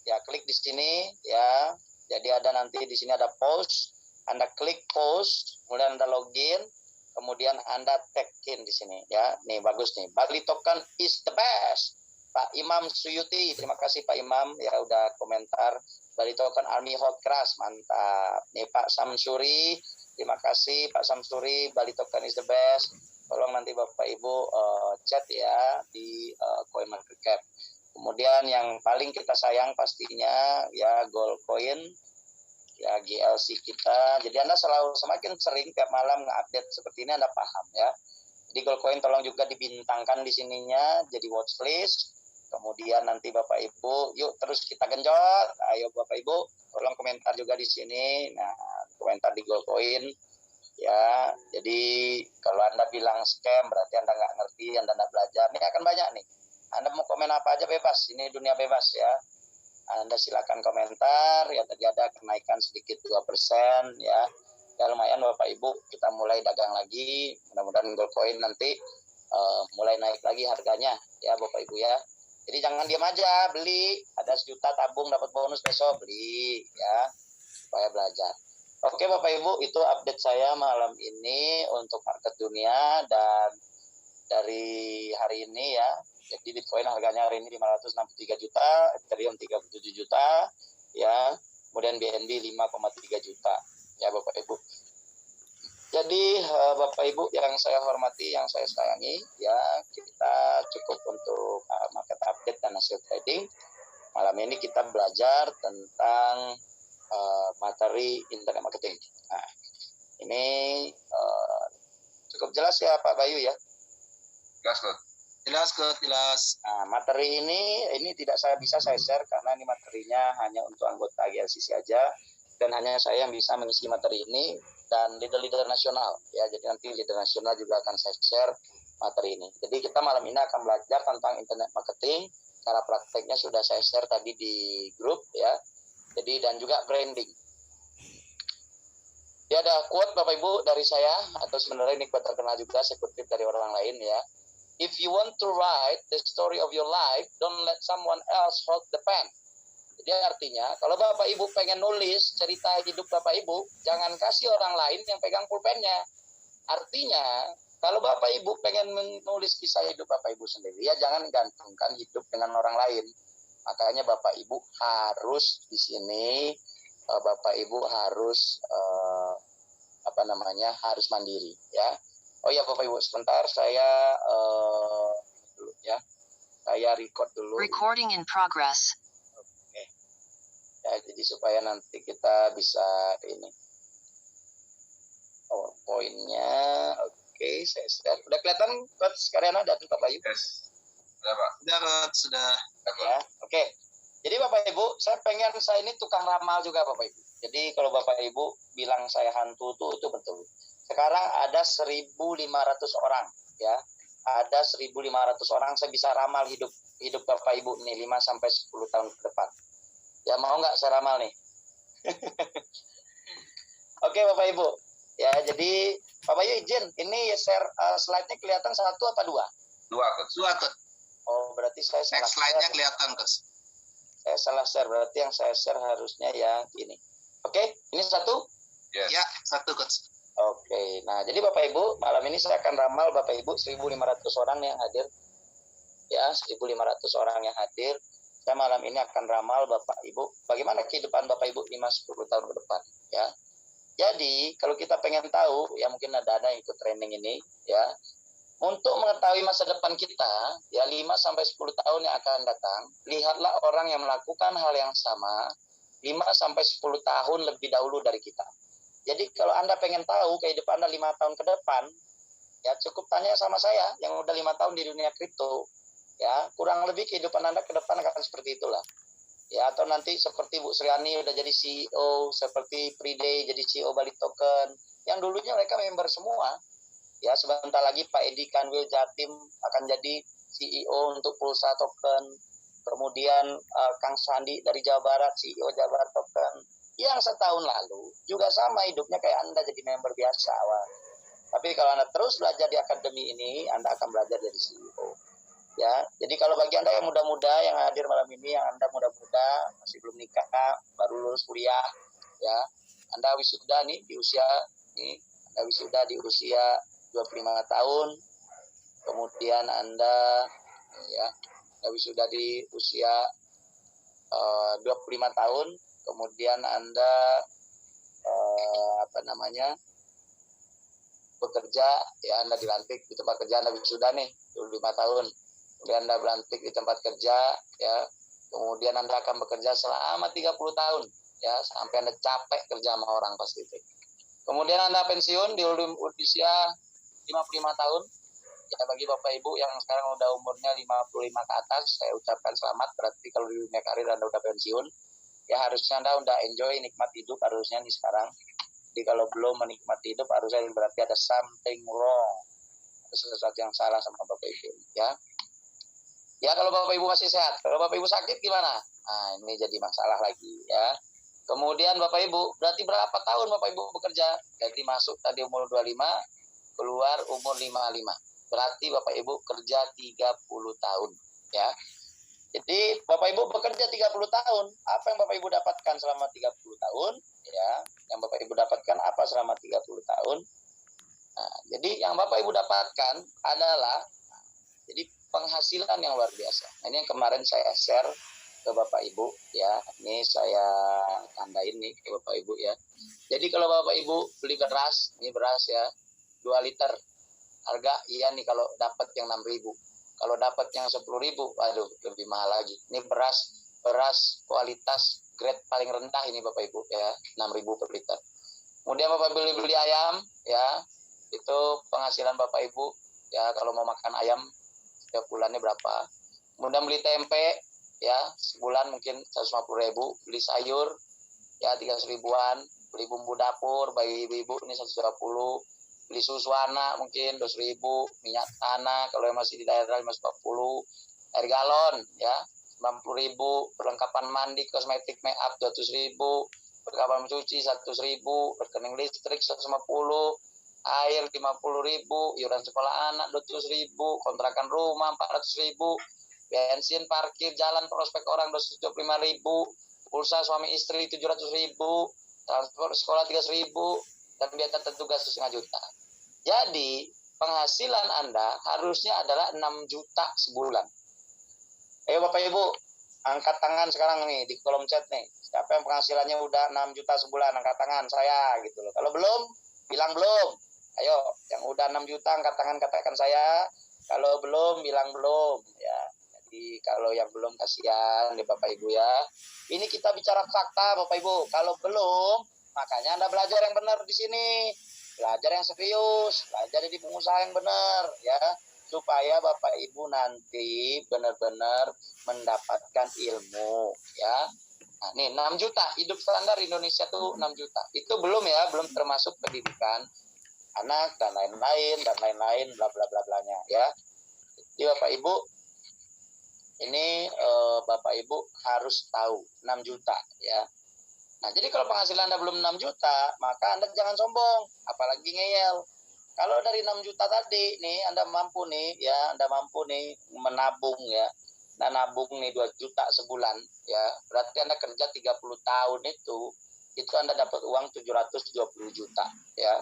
ya, klik di sini ya. Jadi ada nanti di sini ada post, Anda klik post, kemudian Anda login, kemudian Anda tag in di sini ya. Nih bagus nih, Bali token is the best. Pak Imam Suyuti, terima kasih Pak Imam ya udah komentar. Bali token Army Hot Crash, mantap. Nih Pak Samsuri, terima kasih Pak Samsuri, Bali token is the best. Tolong nanti Bapak Ibu chat ya di Coin Market Cap. Kemudian yang paling kita sayang pastinya ya Gold Coin ya, GLC kita. Jadi Anda selalu semakin sering tiap malam nge-update seperti ini, Anda paham ya. Jadi Gold Coin tolong juga dibintangkan di sininya jadi watchlist. Kemudian nanti Bapak Ibu yuk terus kita genjot. Ayo Bapak Ibu tolong komentar juga di sini. Nah, komentar di Gold Coin ya. Jadi kalau Anda bilang scam berarti Anda nggak ngerti, Anda nggak belajar. Ini akan banyak nih. Anda mau komen apa aja bebas, ini dunia bebas ya. Anda silakan komentar ya. Tadi ada kenaikan sedikit 2% ya. Ya lumayan Bapak Ibu, kita mulai dagang lagi. Mudah-mudahan Gold Coin nanti mulai naik lagi harganya ya Bapak Ibu ya. Jadi jangan diam aja, beli. Ada 1 juta tabung dapat bonus besok, beli ya. Supaya belajar. Oke Bapak Ibu, itu update saya malam ini untuk market dunia dan dari hari ini ya. Jadi Bitcoin harganya hari ini 563 juta, Ethereum 37 juta, ya. Kemudian BNB 5,3 juta, ya Bapak Ibu. Jadi Bapak Ibu yang saya hormati, yang saya sayangi, ya kita cukup untuk market update dan hasil trading. Malam ini kita belajar tentang materi internet marketing. Nah, ini cukup jelas ya Pak Bayu ya. Gas Coach. Jelas. Nah, materi ini tidak bisa saya share karena ini materinya hanya untuk anggota GLCC aja dan hanya saya yang bisa mengisi materi ini dan leader-leader nasional ya. Jadi nanti leader nasional juga akan saya share materi ini. Jadi kita malam ini akan belajar tentang internet marketing. Cara prakteknya sudah saya share tadi di grup ya. Jadi dan juga branding. Ya ada quote Bapak Ibu dari saya, atau sebenarnya ini quote terkenal juga, saya kutip dari orang lain ya. If you want to write the story of your life, don't let someone else hold the pen. Jadi artinya, kalau Bapak Ibu pengen nulis cerita hidup Bapak Ibu, jangan kasih orang lain yang pegang pulpennya. Artinya, kalau Bapak Ibu pengen menulis kisah hidup Bapak Ibu sendiri, ya jangan gantungkan hidup dengan orang lain. Makanya Bapak Ibu harus di sini, Bapak Ibu harus harus mandiri, ya. Oh ya Bapak Ibu, sebentar saya dulu ya. Saya record dulu. Recording in progress. Oke. Ya, jadi supaya nanti kita bisa ini. Oh, poinnya. Oke, saya share. Udah kelihatan Coach Karyana dan Pak Bayu? Yes. Sudah Pak. Sudah. Ya, oke. Jadi Bapak Ibu, saya ini tukang ramal juga Bapak Ibu. Jadi kalau Bapak Ibu bilang saya hantu itu betul. Sekarang ada 1.500 orang ya. Ada 1.500 orang saya bisa ramal hidup Bapak Ibu nih 5 sampai 10 tahun ke depan. Ya mau nggak saya ramal nih? Oke Bapak Ibu. Ya jadi Bapak Ibu izin, ini share slide-nya kelihatan 1 apa 2? 2 Coach. Oh, berarti saya salah. Next slide-nya kelihatan, Coach. Saya salah share, berarti yang saya share harusnya yang ini. Oke, ini 1? Yes. Ya, 1 Coach. Oke, nah jadi Bapak Ibu, malam ini saya akan ramal Bapak Ibu 1.500 orang yang hadir. Ya, 1.500 orang yang hadir. Saya malam ini akan ramal Bapak Ibu, bagaimana kehidupan Bapak Ibu 5-10 tahun ke depan. Ya. Jadi, kalau kita pengen tahu, ya mungkin ada yang ikut training ini, ya. Untuk mengetahui masa depan kita, ya 5-10 tahun yang akan datang, lihatlah orang yang melakukan hal yang sama 5-10 tahun lebih dahulu dari kita. Jadi kalau Anda pengen tahu kehidupan Anda 5 tahun ke depan, ya cukup tanya sama saya yang udah 5 tahun di dunia kripto. Ya, kurang lebih kehidupan Anda ke depan akan seperti itulah. Ya, atau nanti seperti Bu Sriani udah jadi CEO, seperti Priday jadi CEO Bali Token, yang dulunya mereka member semua. Ya, sebentar lagi Pak Edi Kanwil Jatim akan jadi CEO untuk Pulsa Token. Kemudian Kang Sandi dari Jawa Barat, CEO Jawa Barat Token. Yang setahun lalu juga sama hidupnya kayak Anda jadi member biasa awal. Tapi kalau Anda terus belajar di akademi ini, Anda akan belajar jadi CEO. Ya, jadi kalau bagi Anda yang muda-muda yang hadir malam ini, yang Anda muda-muda masih belum nikah, baru lulus kuliah, ya, Anda wisuda nih di usia Anda wisuda di usia 25 tahun, kemudian Anda wisuda di usia 25 tahun, kemudian Anda bekerja, ya Anda dilantik di tempat kerja Anda wisuda nih 25 tahun, kemudian Anda berlantik di tempat kerja, ya, kemudian Anda akan bekerja selama 30 tahun, ya, sampai Anda capek kerja sama orang pasti itu. Kemudian Anda pensiun di usia 55 tahun. Ya, bagi Bapak Ibu yang sekarang udah umurnya 55 ke atas, saya ucapkan selamat. Berarti kalau di dunia karir Anda udah pensiun, ya harusnya Anda udah enjoy, nikmat hidup harusnya nih sekarang. Jadi kalau belum menikmati hidup, harusnya berarti ada something wrong. Ada sesuatu yang salah sama Bapak Ibu, ya. Ya, kalau Bapak Ibu masih sehat. Kalau Bapak Ibu sakit gimana? Nah, ini jadi masalah lagi, ya. Kemudian Bapak Ibu, berarti berapa tahun Bapak Ibu bekerja? Jadi masuk tadi umur 25, keluar umur 55. Berarti Bapak Ibu kerja 30 tahun, ya. Jadi Bapak Ibu bekerja 30 tahun, apa yang Bapak Ibu dapatkan selama 30 tahun, ya? Yang Bapak Ibu dapatkan apa selama 30 tahun? Nah, jadi yang Bapak Ibu dapatkan adalah jadi penghasilan yang luar biasa. Nah, ini yang kemarin saya share ke ke Bapak Ibu ya. Ini saya tandain nih ke Bapak Ibu ya. Jadi kalau Bapak Ibu beli beras, ini beras ya, 2 liter. Harga iya nih kalau dapat yang 6.000. Kalau dapat yang 10.000, aduh lebih mahal lagi. Ini beras kualitas grade paling rendah ini Bapak Ibu ya, 6.000 per liter. Kemudian Bapak beli ayam ya, itu penghasilan Bapak Ibu ya, kalau mau makan ayam setiap bulannya berapa. Kemudian beli tempe ya, sebulan mungkin 150.000. Beli sayur ya 300 ribuan. Beli bumbu dapur bagi ibu-ibu ini 120. Beli susu anak mungkin 200.000. Minyak tanah kalau yang masih di daerah 540. Air galon ya 90.000. Perlengkapan mandi kosmetik make up 200.000. Perlengkapan mencuci 100.000. Rekening listrik 150. Air 50.000, iuran sekolah anak 200.000, kontrakan rumah 400.000, bensin parkir jalan prospek orang 275.000, pulsa suami istri 700.000, transport sekolah 300.000, dan biaya tertugas 1,5 juta. Jadi penghasilan Anda harusnya adalah 6 juta sebulan. Ayo Bapak Ibu, angkat tangan sekarang nih di kolom chat nih. Siapa yang penghasilannya udah 6 juta sebulan, angkat tangan saya gitu loh. Kalau belum, bilang belum. Ayo, yang udah 6 juta angkat tangan katakan saya. Kalau belum, bilang belum ya. Jadi kalau yang belum kasihan nih Bapak Ibu ya. Ini kita bicara fakta Bapak Ibu. Kalau belum, makanya Anda belajar yang benar di sini. Belajar yang serius, belajar jadi pengusaha yang benar ya. Supaya Bapak Ibu nanti benar-benar mendapatkan ilmu ya. Nah, nih 6 juta, hidup standar Indonesia tuh 6 juta. Itu belum ya, belum termasuk pendidikan anak dan lain-lain bla bla bla blanya ya. Jadi Bapak Ibu ini Bapak Ibu harus tahu 6 juta ya. Nah, jadi kalau penghasilan Anda belum 6 juta, maka Anda jangan sombong, apalagi ngeyel. Kalau dari 6 juta tadi nih Anda mampu nih ya, Anda mampu nih menabung ya. Nah, nabung nih 2 juta sebulan ya. Berarti Anda kerja 30 tahun itu Anda dapat uang 720 juta ya.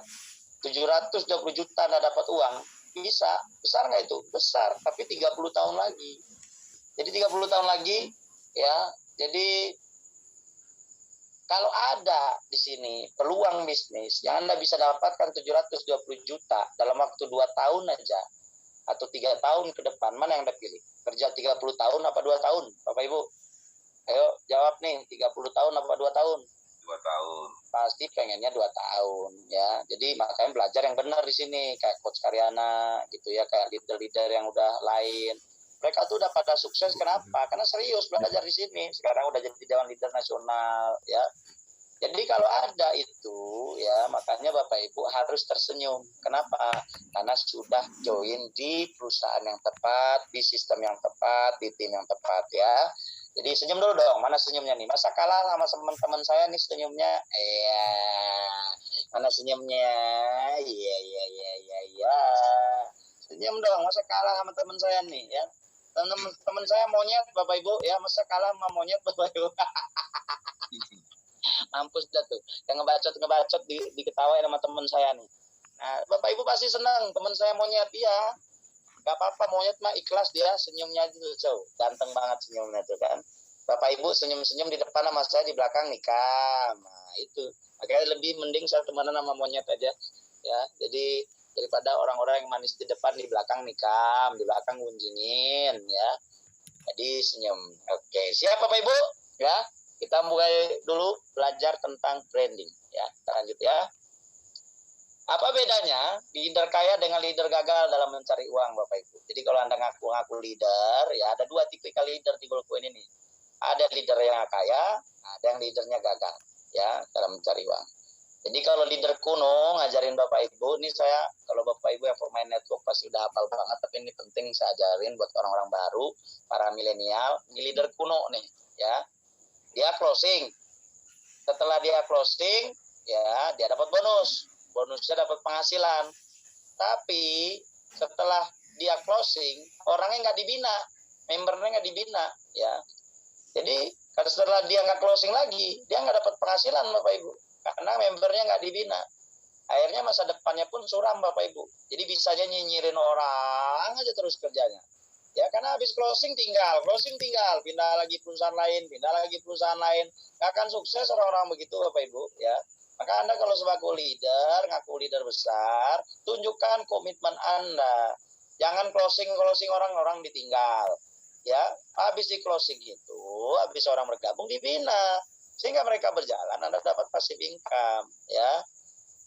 720 juta Anda dapat uang, bisa, besar nggak itu? Besar, tapi 30 tahun lagi. Jadi 30 tahun lagi, ya, jadi kalau ada di sini peluang bisnis yang Anda bisa dapatkan 720 juta dalam waktu 2 tahun aja, atau 3 tahun ke depan, mana yang Anda pilih? Kerja 30 tahun apa 2 tahun, Bapak Ibu? Ayo, jawab nih, 30 tahun apa 2 tahun? 2 tahun. Pasti pengennya 2 tahun ya. Jadi makanya belajar yang benar di sini, kayak Coach Karyana gitu ya, kayak leader-leader yang udah lain. Mereka tuh udah pada sukses, kenapa? Karena serius belajar di sini. Sekarang udah jadi dewan leader nasional ya. Jadi kalau ada itu ya, makanya Bapak Ibu harus tersenyum. Kenapa? Karena sudah join di perusahaan yang tepat, di sistem yang tepat, di tim yang tepat ya. Jadi senyum dulu dong, mana senyumnya nih? Masa kalah sama teman-teman saya nih senyumnya? Mana senyumnya? Iya. Senyum dong, masa kalah sama teman saya nih ya? Teman saya monyet Bapak Ibu ya, masa kalah sama monyet Bapak Ibu? Mampus dah tuh, yang ngebacot diketawain sama teman saya nih. Nah, Bapak Ibu pasti senang, teman saya monyet ya. Gak apa-apa, monyet mah ikhlas dia, senyumnya itu tuh, ganteng banget senyumnya tuh kan. Bapak Ibu senyum-senyum di depan sama saya, di belakang nikam. Nah itu, makanya lebih mending saya temenan sama monyet aja ya. Jadi daripada orang-orang yang manis di depan, di belakang nikam, di belakang gunjingin ya. Jadi senyum. Oke, siap Bapak Ibu ya. Kita mulai dulu belajar tentang branding ya. Kita lanjut ya. Apa bedanya leader kaya dengan leader gagal dalam mencari uang Bapak Ibu? Jadi kalau Anda ngaku-ngaku leader, ya ada 2 tipikal leader di buku ini nih. Ada leader yang kaya, ada yang leadernya gagal ya dalam mencari uang. Jadi kalau leader kuno ngajarin Bapak Ibu, ini saya kalau Bapak Ibu yang pemain network pasti udah hafal banget, tapi ini penting saya ajarin buat orang-orang baru, para milenial. Ini leader kuno nih ya. Dia closing. Setelah dia closing, ya dia dapat bonus. Bonusnya dapat penghasilan. Tapi setelah dia closing, orangnya nggak dibina, membernya nggak dibina, ya. Jadi setelah dia nggak closing lagi, dia nggak dapat penghasilan Bapak Ibu, karena membernya nggak dibina. Akhirnya masa depannya pun suram Bapak Ibu. Jadi bisanya nyinyirin orang aja terus kerjanya. Ya, karena habis closing tinggal, pindah lagi perusahaan lain, nggak akan sukses orang-orang begitu Bapak Ibu ya. Maka Anda kalau sebagai leader, ngaku leader besar, tunjukkan komitmen Anda. Jangan closing orang-orang ditinggal. Ya, habis di closing itu, habis orang bergabung dibina sehingga mereka berjalan, Anda dapat passive income ya.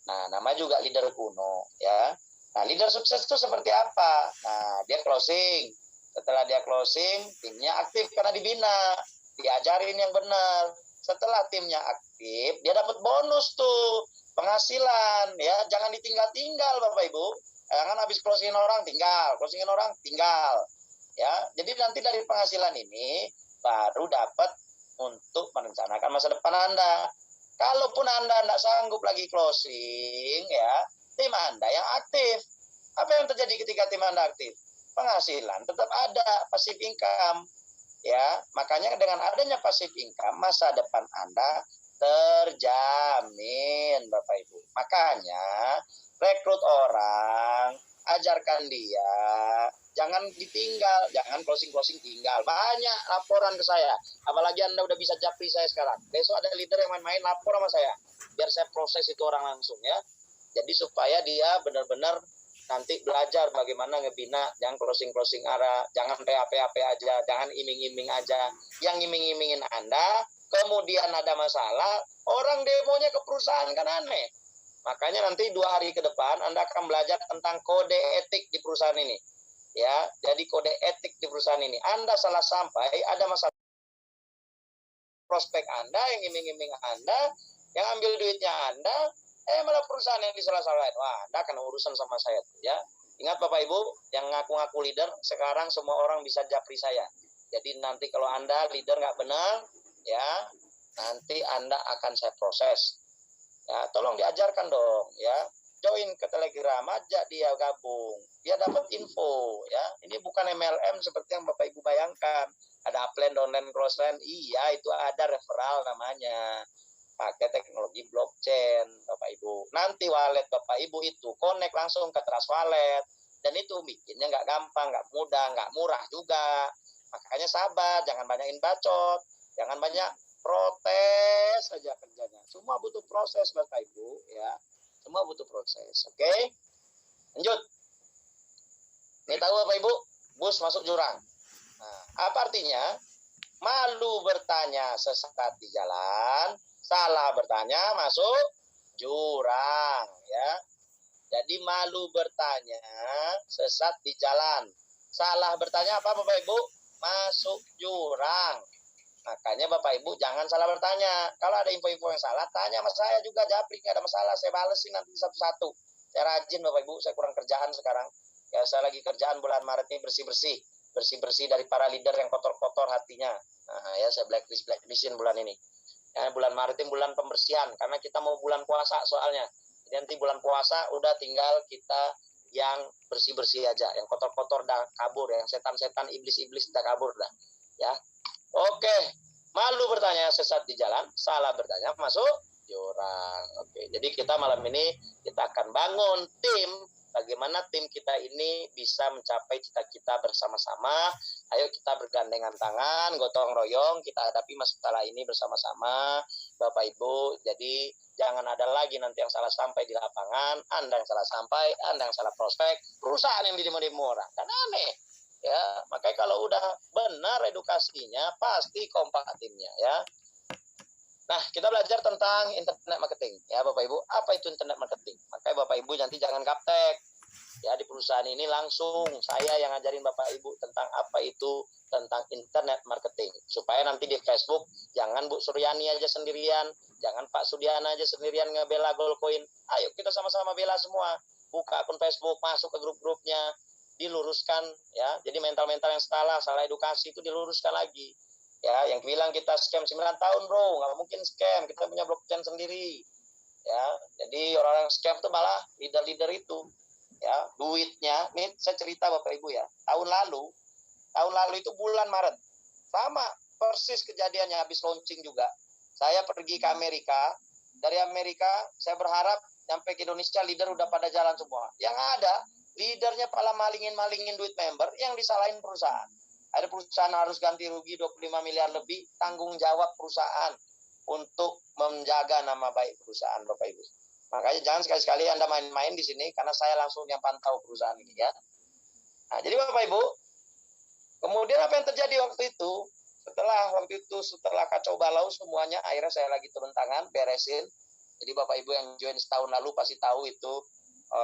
Nah, nama juga leader kuno ya. Nah, leader sukses itu seperti apa? Nah, dia closing. Setelah dia closing, timnya aktif karena dibina, diajarin yang benar. Setelah timnya aktif, dia dapat bonus tuh, penghasilan ya. Jangan ditinggal-tinggal Bapak Ibu. Jangan habis closingin orang tinggal. Ya, jadi nanti dari penghasilan ini baru dapat untuk merencanakan masa depan Anda. Kalaupun Anda tidak sanggup lagi closing ya, tim Anda yang aktif. Apa yang terjadi ketika tim Anda aktif? Penghasilan tetap ada, passive income. Ya, makanya dengan adanya passive income, masa depan Anda terjamin, Bapak Ibu. Makanya rekrut orang, ajarkan dia, jangan ditinggal, jangan closing tinggal. Banyak laporan ke saya, apalagi Anda udah bisa japri saya sekarang. Besok ada leader yang main-main lapor sama saya, biar saya proses itu orang langsung ya. Jadi supaya dia benar-benar nanti belajar bagaimana ngebina, jangan closing arah, jangan PAP aja, jangan iming-iming aja. Yang iming-imingin Anda, kemudian ada masalah, orang demonya ke perusahaan kan aneh. Makanya nanti 2 hari ke depan Anda akan belajar tentang kode etik di perusahaan ini. Ya, jadi kode etik di perusahaan ini. Anda salah sampai, ada masalah prospek Anda, yang iming-iming Anda, yang ambil duitnya Anda, malah perusahaan yang disalah-salahin. Wah, Anda akan urusan sama saya ya. Ingat Bapak Ibu, yang ngaku-ngaku leader, sekarang semua orang bisa japri saya. Jadi nanti kalau Anda leader nggak benar, ya, nanti Anda akan saya proses. Ya, tolong diajarkan dong ya. Join ke Telegram, ajak dia gabung. Dia dapat info ya. Ini bukan MLM seperti yang Bapak Ibu bayangkan. Ada upline, downline, crossline. Iya, itu ada referral namanya. Pakai teknologi blockchain, Bapak Ibu. Nanti wallet Bapak Ibu itu connect langsung ke Trust Wallet. Dan itu bikinnya nggak gampang, nggak mudah, nggak murah juga. Makanya sabar, jangan banyakin bacot. Jangan banyak protes saja kerjanya. Semua butuh proses Bapak Ibu ya. Semua butuh proses. Oke? Lanjut. Ini tahu Bapak Ibu, bus masuk jurang. Nah, apa artinya? Malu bertanya sesat di jalan, salah bertanya masuk jurang ya. Jadi malu bertanya sesat di jalan, salah bertanya apa Bapak Ibu? Masuk jurang. Makanya Bapak Ibu jangan salah bertanya. Kalau ada info-info yang salah, tanya sama saya juga, japri, nggak ada masalah. Saya balesin nanti satu-satu. Saya rajin Bapak Ibu, saya kurang kerjaan sekarang. Ya, saya lagi kerjaan bulan Maret ini bersih-bersih dari para leader yang kotor-kotor hatinya. Nah, ya saya blacklistin bulan ini. Ya, bulan Maret ini bulan pembersihan, karena kita mau bulan puasa soalnya. Jadi nanti bulan puasa udah tinggal kita yang bersih-bersih aja. Yang kotor-kotor dah kabur, yang setan-setan, iblis-iblis dah kabur dah. Ya. Oke, malu bertanya sesat di jalan, salah bertanya masuk jurang. Oke, jadi kita malam ini kita akan bangun tim, bagaimana tim kita ini bisa mencapai cita-cita bersama-sama. Ayo kita bergandengan tangan, gotong royong, kita hadapi masalah ini bersama-sama, Bapak Ibu. Jadi jangan ada lagi nanti yang salah sampai di lapangan, Anda yang salah sampai, Anda yang salah prospek, perusahaan yang didemo-demo orang. Kan aneh. Ya, makanya kalau udah benar edukasinya pasti kompak timnya ya. Nah, kita belajar tentang internet marketing ya Bapak Ibu. Apa itu internet marketing? Makanya Bapak Ibu nanti jangan gaptek. Ya, di perusahaan ini langsung saya yang ngajarin Bapak Ibu tentang apa itu tentang internet marketing. Supaya nanti di Facebook jangan Bu Suryani aja sendirian, jangan Pak Sudiana aja sendirian ngebela Goldcoin. Ayo kita sama-sama bela semua. Buka akun Facebook, masuk ke grup-grupnya, diluruskan ya. Jadi mental-mental yang salah edukasi itu diluruskan lagi. Ya, yang bilang kita scam 9 tahun, Bro, nggak mungkin scam. Kita punya blockchain sendiri. Ya, jadi orang-orang scam itu malah leader-leader itu. Ya, duitnya, nih saya cerita Bapak Ibu ya. Tahun lalu itu bulan Maret. Sama persis kejadiannya, habis launching juga. Saya pergi ke Amerika. Dari Amerika saya berharap sampai ke Indonesia leader udah pada jalan semua. Yang ada leadernya malah malingin duit member, yang disalahin perusahaan. Ada perusahaan harus ganti rugi 25 miliar lebih, tanggung jawab perusahaan untuk menjaga nama baik perusahaan, Bapak Ibu. Makanya jangan sekali-sekali Anda main-main di sini, karena saya langsung yang pantau perusahaan ini ya. Nah, jadi Bapak Ibu, kemudian apa yang terjadi waktu itu? Setelah kacau balau semuanya, akhirnya saya lagi turun tangan, beresin. Jadi Bapak Ibu yang join setahun lalu pasti tahu itu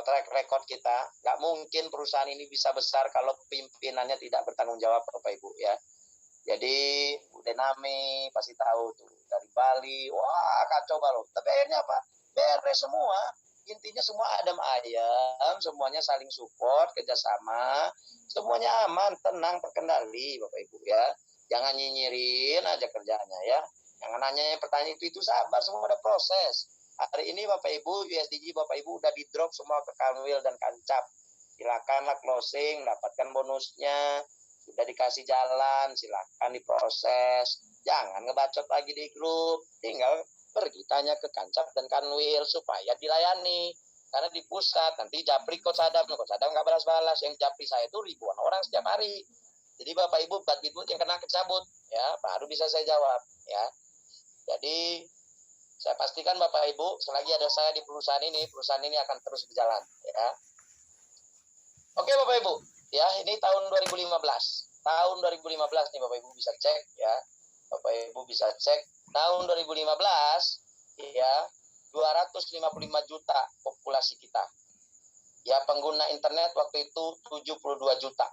track record kita. Nggak mungkin perusahaan ini bisa besar kalau pimpinannya tidak bertanggung jawab, Bapak Ibu ya. Jadi Bu Denami pasti tahu tuh, dari Bali, wah kacau balau. Tapi akhirnya apa? Beres semua. Intinya semua adem ayem, semuanya saling support, kerjasama, semuanya aman, tenang, terkendali, Bapak Ibu ya. Jangan nyinyirin aja kerjanya ya. Jangan nanya pertanyaan itu sabar, semua ada proses. Hari ini Bapak Ibu, USDG Bapak Ibu udah di drop semua ke Kanwil dan Kancap. Silakanlah closing, dapatkan bonusnya. Sudah dikasih jalan, silakan diproses. Jangan ngebacot lagi di grup, tinggal pergi tanya ke Kancap dan Kanwil supaya dilayani. Karena di pusat nanti japri Coach Adam nggak balas-balas. Yang japri saya itu ribuan orang setiap hari. Jadi Bapak Ibu badminton yang kena kecabut ya, baru bisa saya jawab ya. Jadi saya pastikan Bapak Ibu, selagi ada saya di perusahaan ini akan terus berjalan ya. Oke Bapak Ibu, ya ini tahun 2015. Tahun 2015 nih Bapak Ibu bisa cek ya. Bapak Ibu bisa cek tahun 2015 ya, 255 juta populasi kita. Ya, pengguna internet waktu itu 72 juta.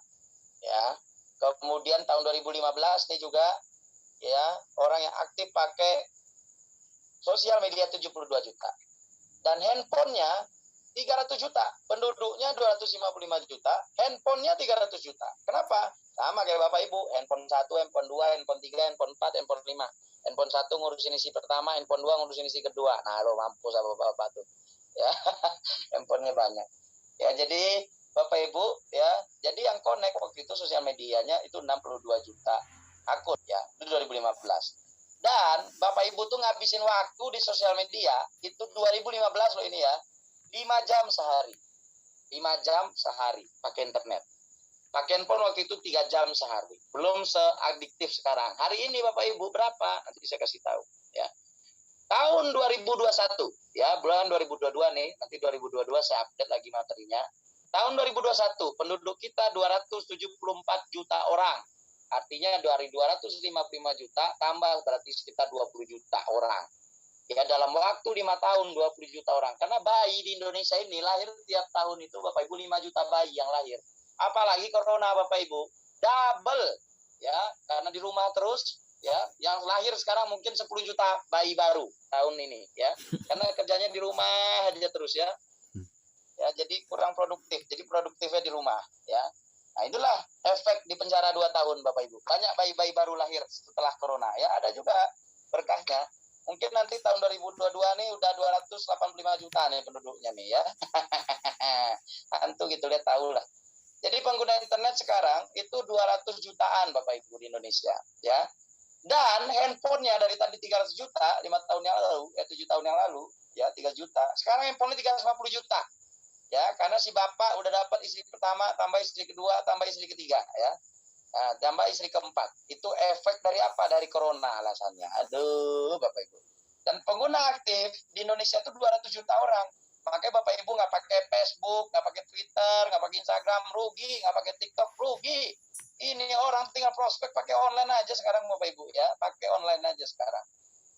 Ya. Kemudian tahun 2015 nih juga ya, orang yang aktif pakai sosial media 72 juta. Dan handphonenya 300 juta. Penduduknya 255 juta, handphonenya 300 juta. Kenapa? Sama kayak Bapak Ibu, handphone 1, handphone 2, handphone 3, handphone 4, handphone 5. Handphone 1 ngurusin isi pertama, handphone 2 ngurusin isi kedua. Nah, lo mampus sama Bapak tuh. Ya, handphonenya banyak. Ya, jadi Bapak Ibu ya, jadi yang connect waktu itu sosial medianya itu 62 juta akun ya, itu 2015. Dan Bapak Ibu tuh ngabisin waktu di sosial media itu 2015 loh ini ya, 5 jam sehari. 5 jam sehari pakai internet. Pakai handphone waktu itu 3 jam sehari. Belum seadiktif sekarang. Hari ini Bapak Ibu berapa? Nanti saya kasih tahu ya. Tahun 2021 ya, bulan 2022 nih, nanti 2022 saya update lagi materinya. Tahun 2021 penduduk kita 274 juta orang. Artinya dari 255 juta tambah berarti sekitar 20 juta orang. Ya, dalam waktu 5 tahun 20 juta orang. Karena bayi di Indonesia ini lahir tiap tahun itu Bapak Ibu 5 juta bayi yang lahir. Apalagi corona Bapak Ibu, double ya, karena di rumah terus ya, yang lahir sekarang mungkin 10 juta bayi baru tahun ini ya. Karena kerjanya di rumah aja terus ya. Ya, jadi kurang produktif. Jadi produktifnya di rumah ya. Nah, itulah efek di penjara 2 tahun Bapak Ibu. Banyak bayi-bayi baru lahir setelah corona ya, ada juga berkahnya. Mungkin nanti tahun 2022 nih udah 285 juta nih penduduknya nih ya. Antu gitu lihat tahu lah. Jadi pengguna internet sekarang itu 200 jutaan Bapak Ibu di Indonesia ya. Dan handphonenya dari tadi 300 juta 5 tahun yang lalu, 7 tahun yang lalu ya, 3 juta. Sekarang handphonenya 350 juta. Ya, karena si bapak udah dapat istri pertama, tambah istri kedua, tambah istri ketiga ya. Nah, tambah istri keempat. Itu efek dari apa? Dari corona alasannya. Aduh, Bapak Ibu. Dan pengguna aktif di Indonesia itu 200 juta orang. Makanya Bapak Ibu nggak pakai Facebook, nggak pakai Twitter, nggak pakai Instagram, rugi. Nggak pakai TikTok, rugi. Ini orang tinggal prospek pakai online aja sekarang Bapak Ibu ya. Pakai online aja sekarang.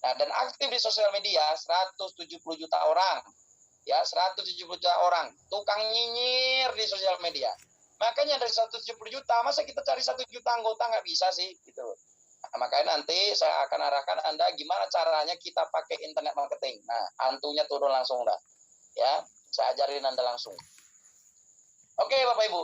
Nah, dan aktif di sosial media 170 juta orang. Ya, 170 juta orang. Tukang nyinyir di sosial media. Makanya dari 170 juta, masa kita cari 1 juta anggota nggak bisa sih? Gitu. Nah, makanya nanti saya akan arahkan Anda gimana caranya kita pakai internet marketing. Nah, antunya turun langsung dah. Ya, saya ajarin Anda langsung. Oke, Bapak Ibu.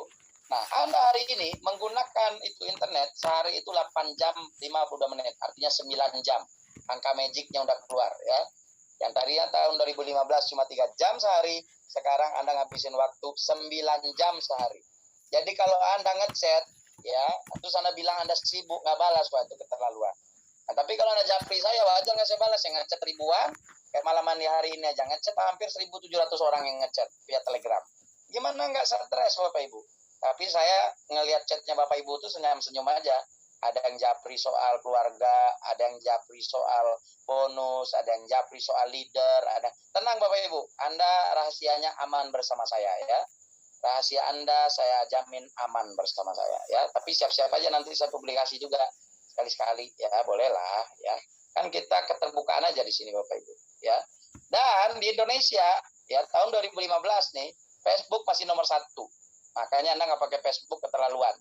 Nah, Anda hari ini menggunakan itu internet sehari itu 8 jam 52 menit. Artinya 9 jam. Angka magicnya udah keluar ya. Yang tadinya tahun 2015 cuma 3 jam sehari, sekarang Anda ngabisin waktu 9 jam sehari. Jadi kalau Anda ngechat, ya, terus Anda bilang Anda sibuk, nggak balas, wah itu keterlaluan. Nah, tapi kalau Anda japri saya, wajar nggak saya balas, yang ngechat ribuan, kayak malaman di hari ini aja, ngechat hampir 1.700 orang yang ngechat via Telegram. Gimana nggak stres Bapak Ibu? Tapi saya ngelihat chatnya Bapak Ibu tuh senyum-senyum aja. Ada yang japri soal keluarga, ada yang japri soal bonus, ada yang japri soal leader, ada. Tenang Bapak Ibu, Anda rahasianya aman bersama saya ya. Rahasia Anda saya jamin aman bersama saya ya. Tapi siap-siap aja nanti saya publikasi juga sekali-sekali ya, bolehlah ya. Kan kita keterbukaan aja di sini Bapak Ibu ya. Dan di Indonesia ya tahun 2015 nih Facebook masih nomor 1. Makanya Anda nggak pakai Facebook keterlaluan.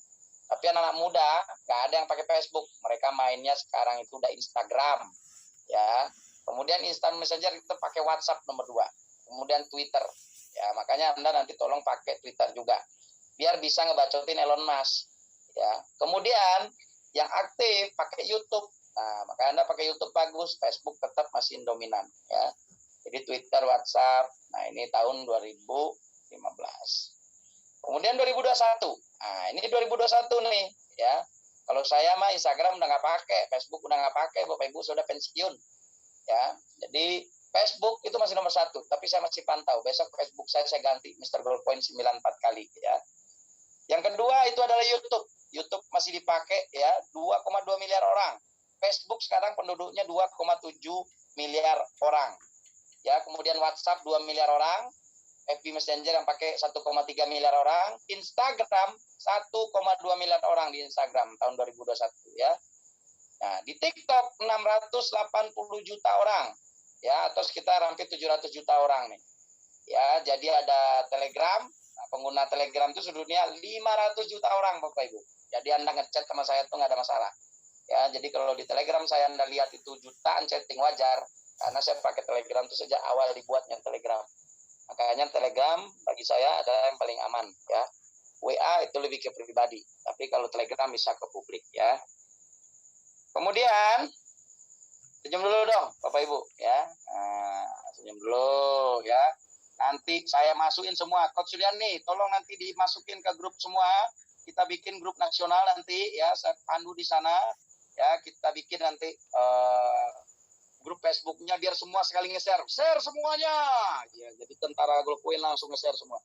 Tapi anak-anak muda nggak ada yang pakai Facebook. Mereka mainnya sekarang itu udah Instagram ya. Kemudian Instant Messenger itu pakai WhatsApp nomor 2. Kemudian Twitter. Ya, makanya Anda nanti tolong pakai Twitter juga. Biar bisa ngebacotin Elon Musk. Ya. Kemudian yang aktif pakai YouTube. Nah, maka Anda pakai YouTube bagus, Facebook tetap masih dominan ya. Jadi Twitter, WhatsApp. Nah, ini tahun 2015. Kemudian 2021. Nah, ini 2021 nih ya. Kalau saya mah Instagram udah nggak pakai, Facebook udah nggak pakai, Bapak Ibu sudah pensiun. Ya. Jadi Facebook itu masih nomor 1, tapi saya masih pantau. Besok Facebook saya ganti Mr. Goldpoint 94 kali ya. Yang kedua itu adalah YouTube. YouTube masih dipakai ya, 2,2 miliar orang. Facebook sekarang penduduknya 2,7 miliar orang. Ya, kemudian WhatsApp 2 miliar orang, FB Messenger yang pakai 1,3 miliar orang, Instagram 1,2 miliar orang di Instagram tahun 2021 ya. Nah, di TikTok 680 juta orang. Ya, atau sekitar hampir 700 juta orang nih. Ya, jadi ada Telegram, nah, pengguna Telegram itu seluruhnya 500 juta orang Bapak Ibu. Jadi Anda ngechat sama saya tuh nggak ada masalah. Ya, jadi kalau di Telegram saya Anda lihat itu jutaan chatting wajar, karena saya pakai Telegram itu sejak awal dibuatnya Telegram. Makanya Telegram bagi saya adalah yang paling aman ya. WA itu lebih ke pribadi, tapi kalau Telegram bisa ke publik ya. Kemudian senyum dulu dong Bapak Ibu ya. Nah, senyum dulu ya. Nanti saya masukin semua. Coach Suliani tolong nanti dimasukin ke grup semua. Kita bikin grup nasional nanti ya. Saya pandu di sana ya. Kita bikin nanti grup Facebooknya biar semua sekali nge-share. Share semuanya. Ya, jadi tentara Goldpoint langsung nge-share semua.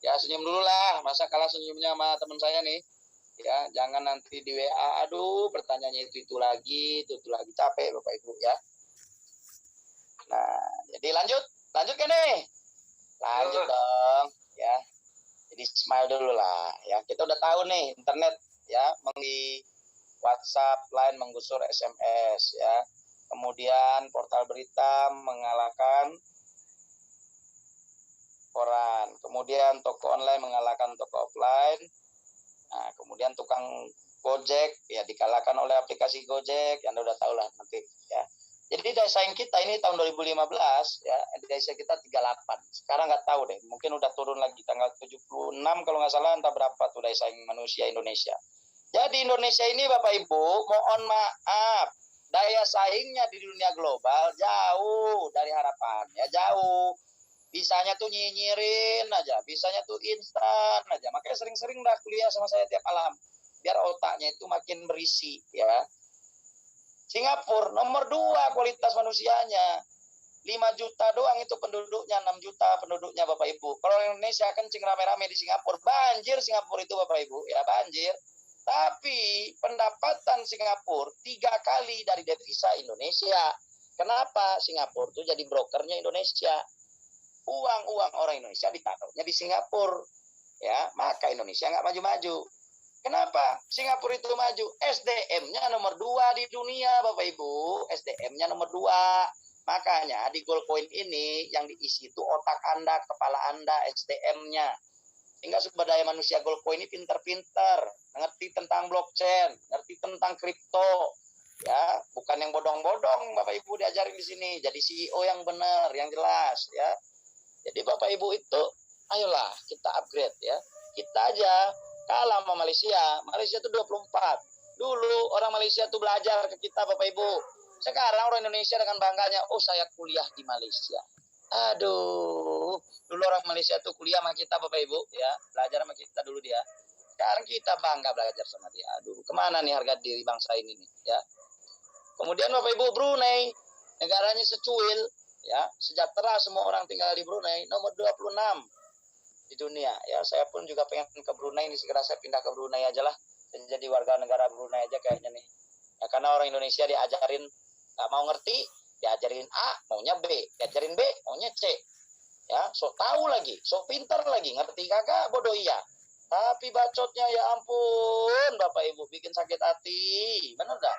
Ya senyum dulu lah. Masa kalah senyumnya sama teman saya nih. Ya, jangan nanti di WA, aduh, pertanyaannya itu lagi capek Bapak Ibu ya. Nah, jadi lanjut kan nih? Lanjut dong, ya. Jadi smile dulu lah, ya. Kita udah tahu nih internet, ya, di WhatsApp, Line menggusur SMS, ya. Kemudian portal berita mengalahkan koran. Kemudian toko online mengalahkan toko offline. Nah, kemudian tukang Gojek ya dikalahkan oleh aplikasi Gojek, Anda udah tahu lah nanti ya. Jadi daya saing kita ini tahun 2015 ya, daya saing kita 38. Sekarang nggak tahu deh, mungkin udah turun lagi tanggal 76 kalau nggak salah, entah berapa tuh daya saing manusia Indonesia. Jadi Indonesia ini Bapak Ibu, mohon maaf, daya saingnya di dunia global jauh dari harapannya, jauh. Bisanya tuh nyinyirin aja, bisanya tuh instan aja. Makanya sering-sering dah kuliah sama saya tiap malam, biar otaknya itu makin berisi ya. Singapura nomor 2 kualitas manusianya, 5 juta doang itu penduduknya, 6 juta penduduknya Bapak Ibu. Kalau Indonesia kencing rame-rame di Singapura, banjir Singapura itu Bapak Ibu ya, banjir. Tapi pendapatan Singapura 3 kali dari devisa Indonesia. Kenapa? Singapura itu jadi brokernya Indonesia. Uang orang Indonesia ditaruhnya di Singapura, ya, maka Indonesia nggak maju-maju. Kenapa? Singapura itu maju, SDM-nya nomor 2 di dunia, Bapak Ibu, SDM-nya nomor 2. Makanya di Goldpoint ini yang diisi itu otak Anda, kepala Anda, SDM-nya. Sehingga sumber daya manusia Goldpoint ini pinter-pinter, ngerti tentang blockchain, ngerti tentang kripto, ya, bukan yang bodong-bodong, Bapak Ibu diajarin di sini. Jadi CEO yang benar, yang jelas, ya. Jadi Bapak Ibu itu, ayolah kita upgrade ya. Kita aja kalah sama Malaysia. Malaysia itu 24. Dulu orang Malaysia itu belajar ke kita Bapak Ibu. Sekarang orang Indonesia dengan bangganya, oh saya kuliah di Malaysia. Aduh, dulu orang Malaysia itu kuliah sama kita Bapak Ibu ya. Belajar sama kita dulu dia. Sekarang kita bangga belajar sama dia. Aduh, kemana nih harga diri bangsa ini nih ya. Kemudian Bapak Ibu Brunei, negaranya secuil. Ya, sejahtera semua orang tinggal di Brunei, nomor 26. di dunia. Ya, saya pun juga pengen ke Brunei, ini segera saya pindah ke Brunei aja lah. Jadi warga negara Brunei aja kayaknya nih. Ya, karena orang Indonesia diajarin nggak mau ngerti, diajarin A maunya B, diajarin B maunya C. Ya, sok tahu lagi, sok pintar lagi, ngerti kagak bodoh iya. Tapi bacotnya ya ampun, Bapak Ibu bikin sakit hati, bener dah.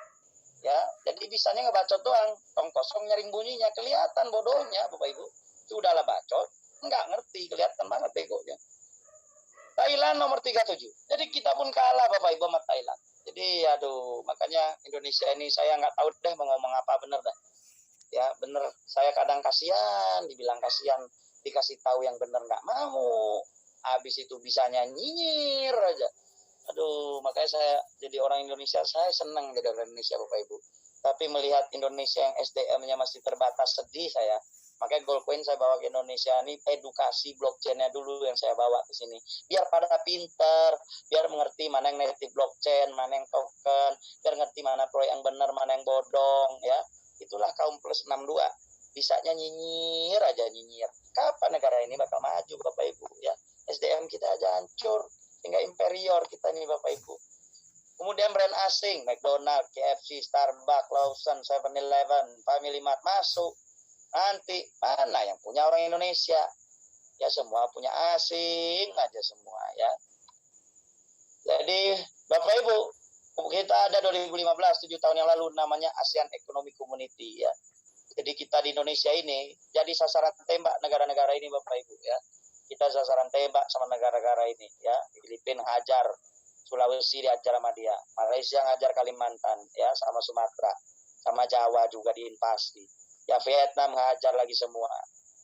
Ya, jadi bisanya ngebacot doang, tong kosong nyaring bunyinya, kelihatan bodohnya Bapak Ibu. Sudahlah bacot, nggak ngerti, kelihatan banget begonya. Thailand nomor 37. Jadi kita pun kalah Bapak Ibu sama Thailand. Jadi aduh, makanya Indonesia ini saya nggak tahu deh mau ngomong apa, bener dah. Ya bener, saya kadang kasihan, dibilang kasihan, dikasih tahu yang bener nggak mau, habis itu bisanya nyinyir aja. Aduh, makanya saya jadi orang Indonesia, saya senang jadi orang Indonesia Bapak Ibu. Tapi melihat Indonesia yang SDM-nya masih terbatas, sedih saya. Makanya Goldcoin saya bawa ke Indonesia ini, edukasi blockchain-nya dulu yang saya bawa ke sini. Biar pada pinter, biar mengerti mana yang native blockchain, mana yang token, biar ngerti mana proyek yang benar, mana yang bodong, ya. Itulah kaum plus 62. Bisanya nyinyir aja, nyinyir. Kapan negara ini bakal maju Bapak Ibu, ya. SDM kita aja hancur, sehingga inferior kita nih Bapak Ibu. Kemudian brand asing, McDonald, KFC, Starbucks, Lawson, 7-Eleven, Family Mart masuk. Nanti mana yang punya orang Indonesia? Ya semua punya asing aja semua, ya. Jadi Bapak Ibu, kita ada 2015, 7 tahun yang lalu, namanya ASEAN Economic Community, ya. Jadi kita di Indonesia ini jadi sasaran tembak negara-negara ini Bapak Ibu, ya. Kita sasaran tembak sama negara-negara ini, ya. Filipina hajar, Sulawesi dihajar sama dia, Malaysia ngajar Kalimantan, ya, sama Sumatera, sama Jawa juga diinvasi, ya. Vietnam ngajar lagi semua.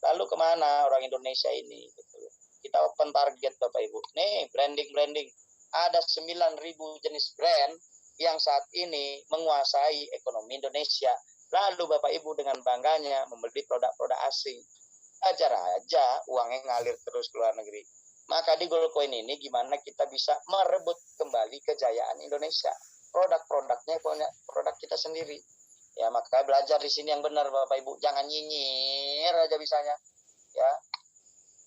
Lalu kemana orang Indonesia ini? Gitu. Kita open target Bapak Ibu. Nih branding, ada 9.000 jenis brand yang saat ini menguasai ekonomi Indonesia. Lalu Bapak Ibu dengan bangganya membeli produk-produk asing. Ajar aja uangnya ngalir terus ke luar negeri. Maka di Goldcoin ini gimana kita bisa merebut kembali kejayaan Indonesia. Produk-produknya punya produk kita sendiri. Ya, maka belajar di sini yang benar Bapak Ibu. Jangan nyinyir aja bisanya. Ya.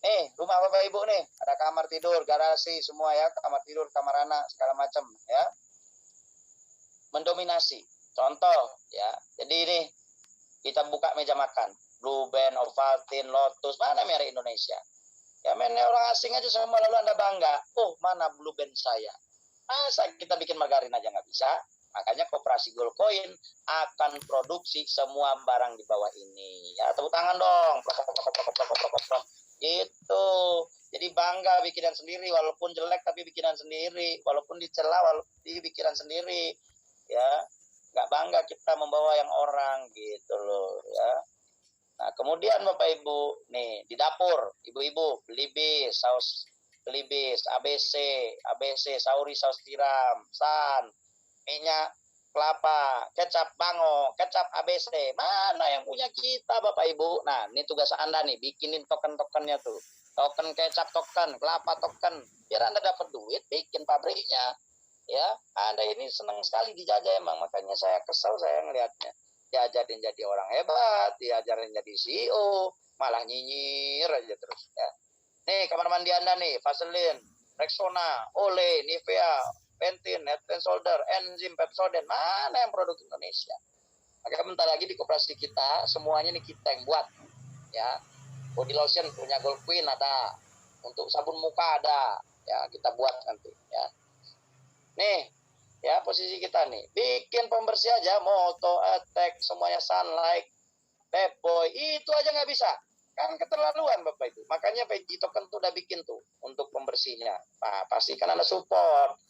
Nih, rumah Bapak Ibu nih, ada kamar tidur, garasi semua ya, kamar tidur, kamar anak, segala macam ya. Mendominasi. Contoh ya. Jadi ini kita buka meja makan. Blue Band, Ovaltine, Lotus, mana merek Indonesia? Ya mainnya orang asing aja semua, lalu Anda bangga. Oh, mana Blue Band saya? Masa kita bikin margarin aja nggak bisa? Makanya Koperasi Goldcoin akan produksi semua barang di bawah ini. Ya, tepuk tangan dong. Gitu. Jadi bangga bikinan sendiri, walaupun jelek tapi bikinan sendiri. Walaupun dicela, walaupun bikinan sendiri. Ya, nggak bangga kita membawa yang orang gitu loh. Ya. Nah, kemudian Bapak Ibu, nih di dapur, ibu-ibu beli bis, saus beli bis, ABC, sauri, saus tiram, san, minyak kelapa, kecap bango, kecap ABC. Mana yang punya kita Bapak Ibu? Nah, ini tugas Anda nih, bikinin token-tokennya tuh. Token kecap token, kelapa token. Biar Anda dapat duit, bikin pabriknya. Ya, Anda ini senang sekali dijajah emang, makanya saya kesel saya ngelihatnya. Diajarin jadi orang hebat, diajarin jadi CEO, malah nyinyir aja terus ya. Nih kamar mandi Anda nih, Vaseline, Rexona, Olay, Nivea, Pantene, Head and Shoulder, Enzim, Pepsodent, mana yang produk Indonesia? Maka bentar lagi di koperasi kita semuanya nih kita yang buat ya. Body lotion punya Goldcoin ada, untuk sabun muka ada, ya kita buat nanti ya. Nih ya posisi kita nih, bikin pembersih aja, Moto, Attack, semuanya Sunlight, Pep Boy, itu aja nggak bisa. Kan keterlaluan Bapak Ibu. Makanya PG Token tuh udah bikin tuh untuk pembersihnya. Nah, pastikan Anda support.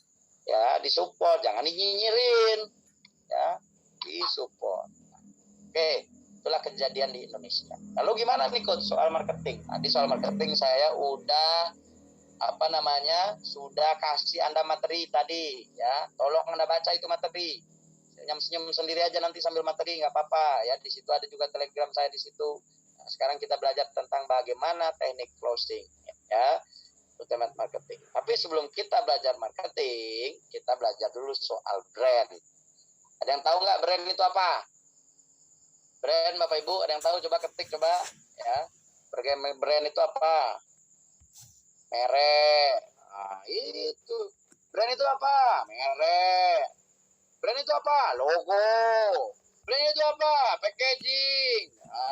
Ya, disupport, jangan dinyinyirin. Ya, disupport. Oke, itulah kejadian di Indonesia. Lalu gimana nih Coach soal marketing? Tadi soal marketing saya udah sudah kasih Anda materi tadi ya. Tolong Anda baca itu materi. Senyum-senyum sendiri aja nanti sambil materi nggak apa-apa ya. Di situ ada juga Telegram saya di situ. Nah, sekarang kita belajar tentang bagaimana teknik closing ya. Ultimate marketing. Tapi sebelum kita belajar marketing, kita belajar dulu soal brand. Ada yang tahu nggak brand itu apa? Brand Bapak Ibu, ada yang tahu? Coba ketik coba ya. Brand itu apa? merek. Nah, itu. Brand itu apa? Merek. Brand itu apa? Logo. Brand itu apa? Packaging.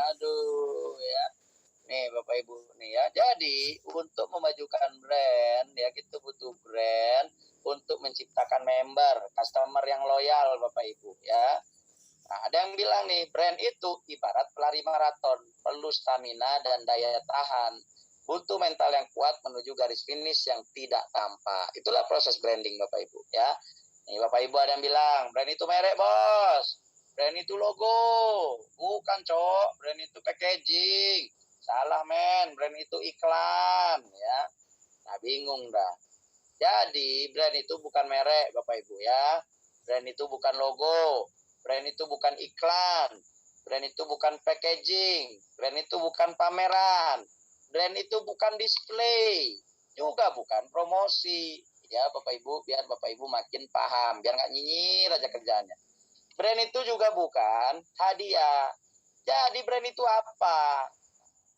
Aduh, ya. Nih Bapak Ibu nih ya. Jadi untuk memajukan brand ya kita butuh brand untuk menciptakan member, customer yang loyal Bapak Ibu ya. Nah, ada yang bilang nih brand itu ibarat pelari maraton, perlu stamina dan daya tahan. Butuh mental yang kuat menuju garis finish yang tidak tampak. Itulah proses branding Bapak Ibu ya. Nih Bapak Ibu ada yang bilang brand itu merek bos. Brand itu logo. Bukan cok, brand itu packaging. Salah men, brand itu iklan ya. Nah bingung dah. Jadi brand itu bukan merek Bapak Ibu ya. Brand itu bukan logo. Brand itu bukan iklan. Brand itu bukan packaging. Brand itu bukan pameran. Brand itu bukan display. Juga bukan promosi. Ya Bapak Ibu, biar Bapak Ibu makin paham. Biar nggak nyinyir aja kerjanya. Brand itu juga bukan hadiah. Jadi brand itu apa?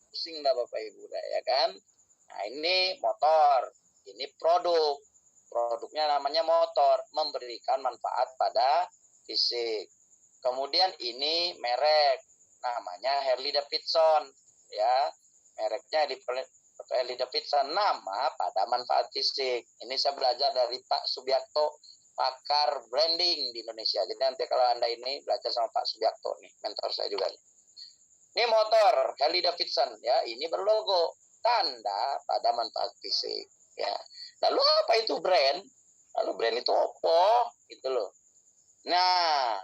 Pusing dah Bapak Ibu dah ya kan. Nah ini motor, ini produknya namanya motor, memberikan manfaat pada fisik. Kemudian ini merek, namanya Harley Davidson ya, mereknya Harley Davidson, nama pada manfaat fisik. Ini saya belajar dari Pak Subiakto, pakar branding di Indonesia. Jadi nanti kalau Anda ini belajar sama Pak Subiakto nih, mentor saya juga nih. Ini motor Harley Davidson ya, ini berlogo, tanda pada manfaat fisik ya. Lalu apa itu brand? Lalu brand itu apa? Gitu loh. Nah,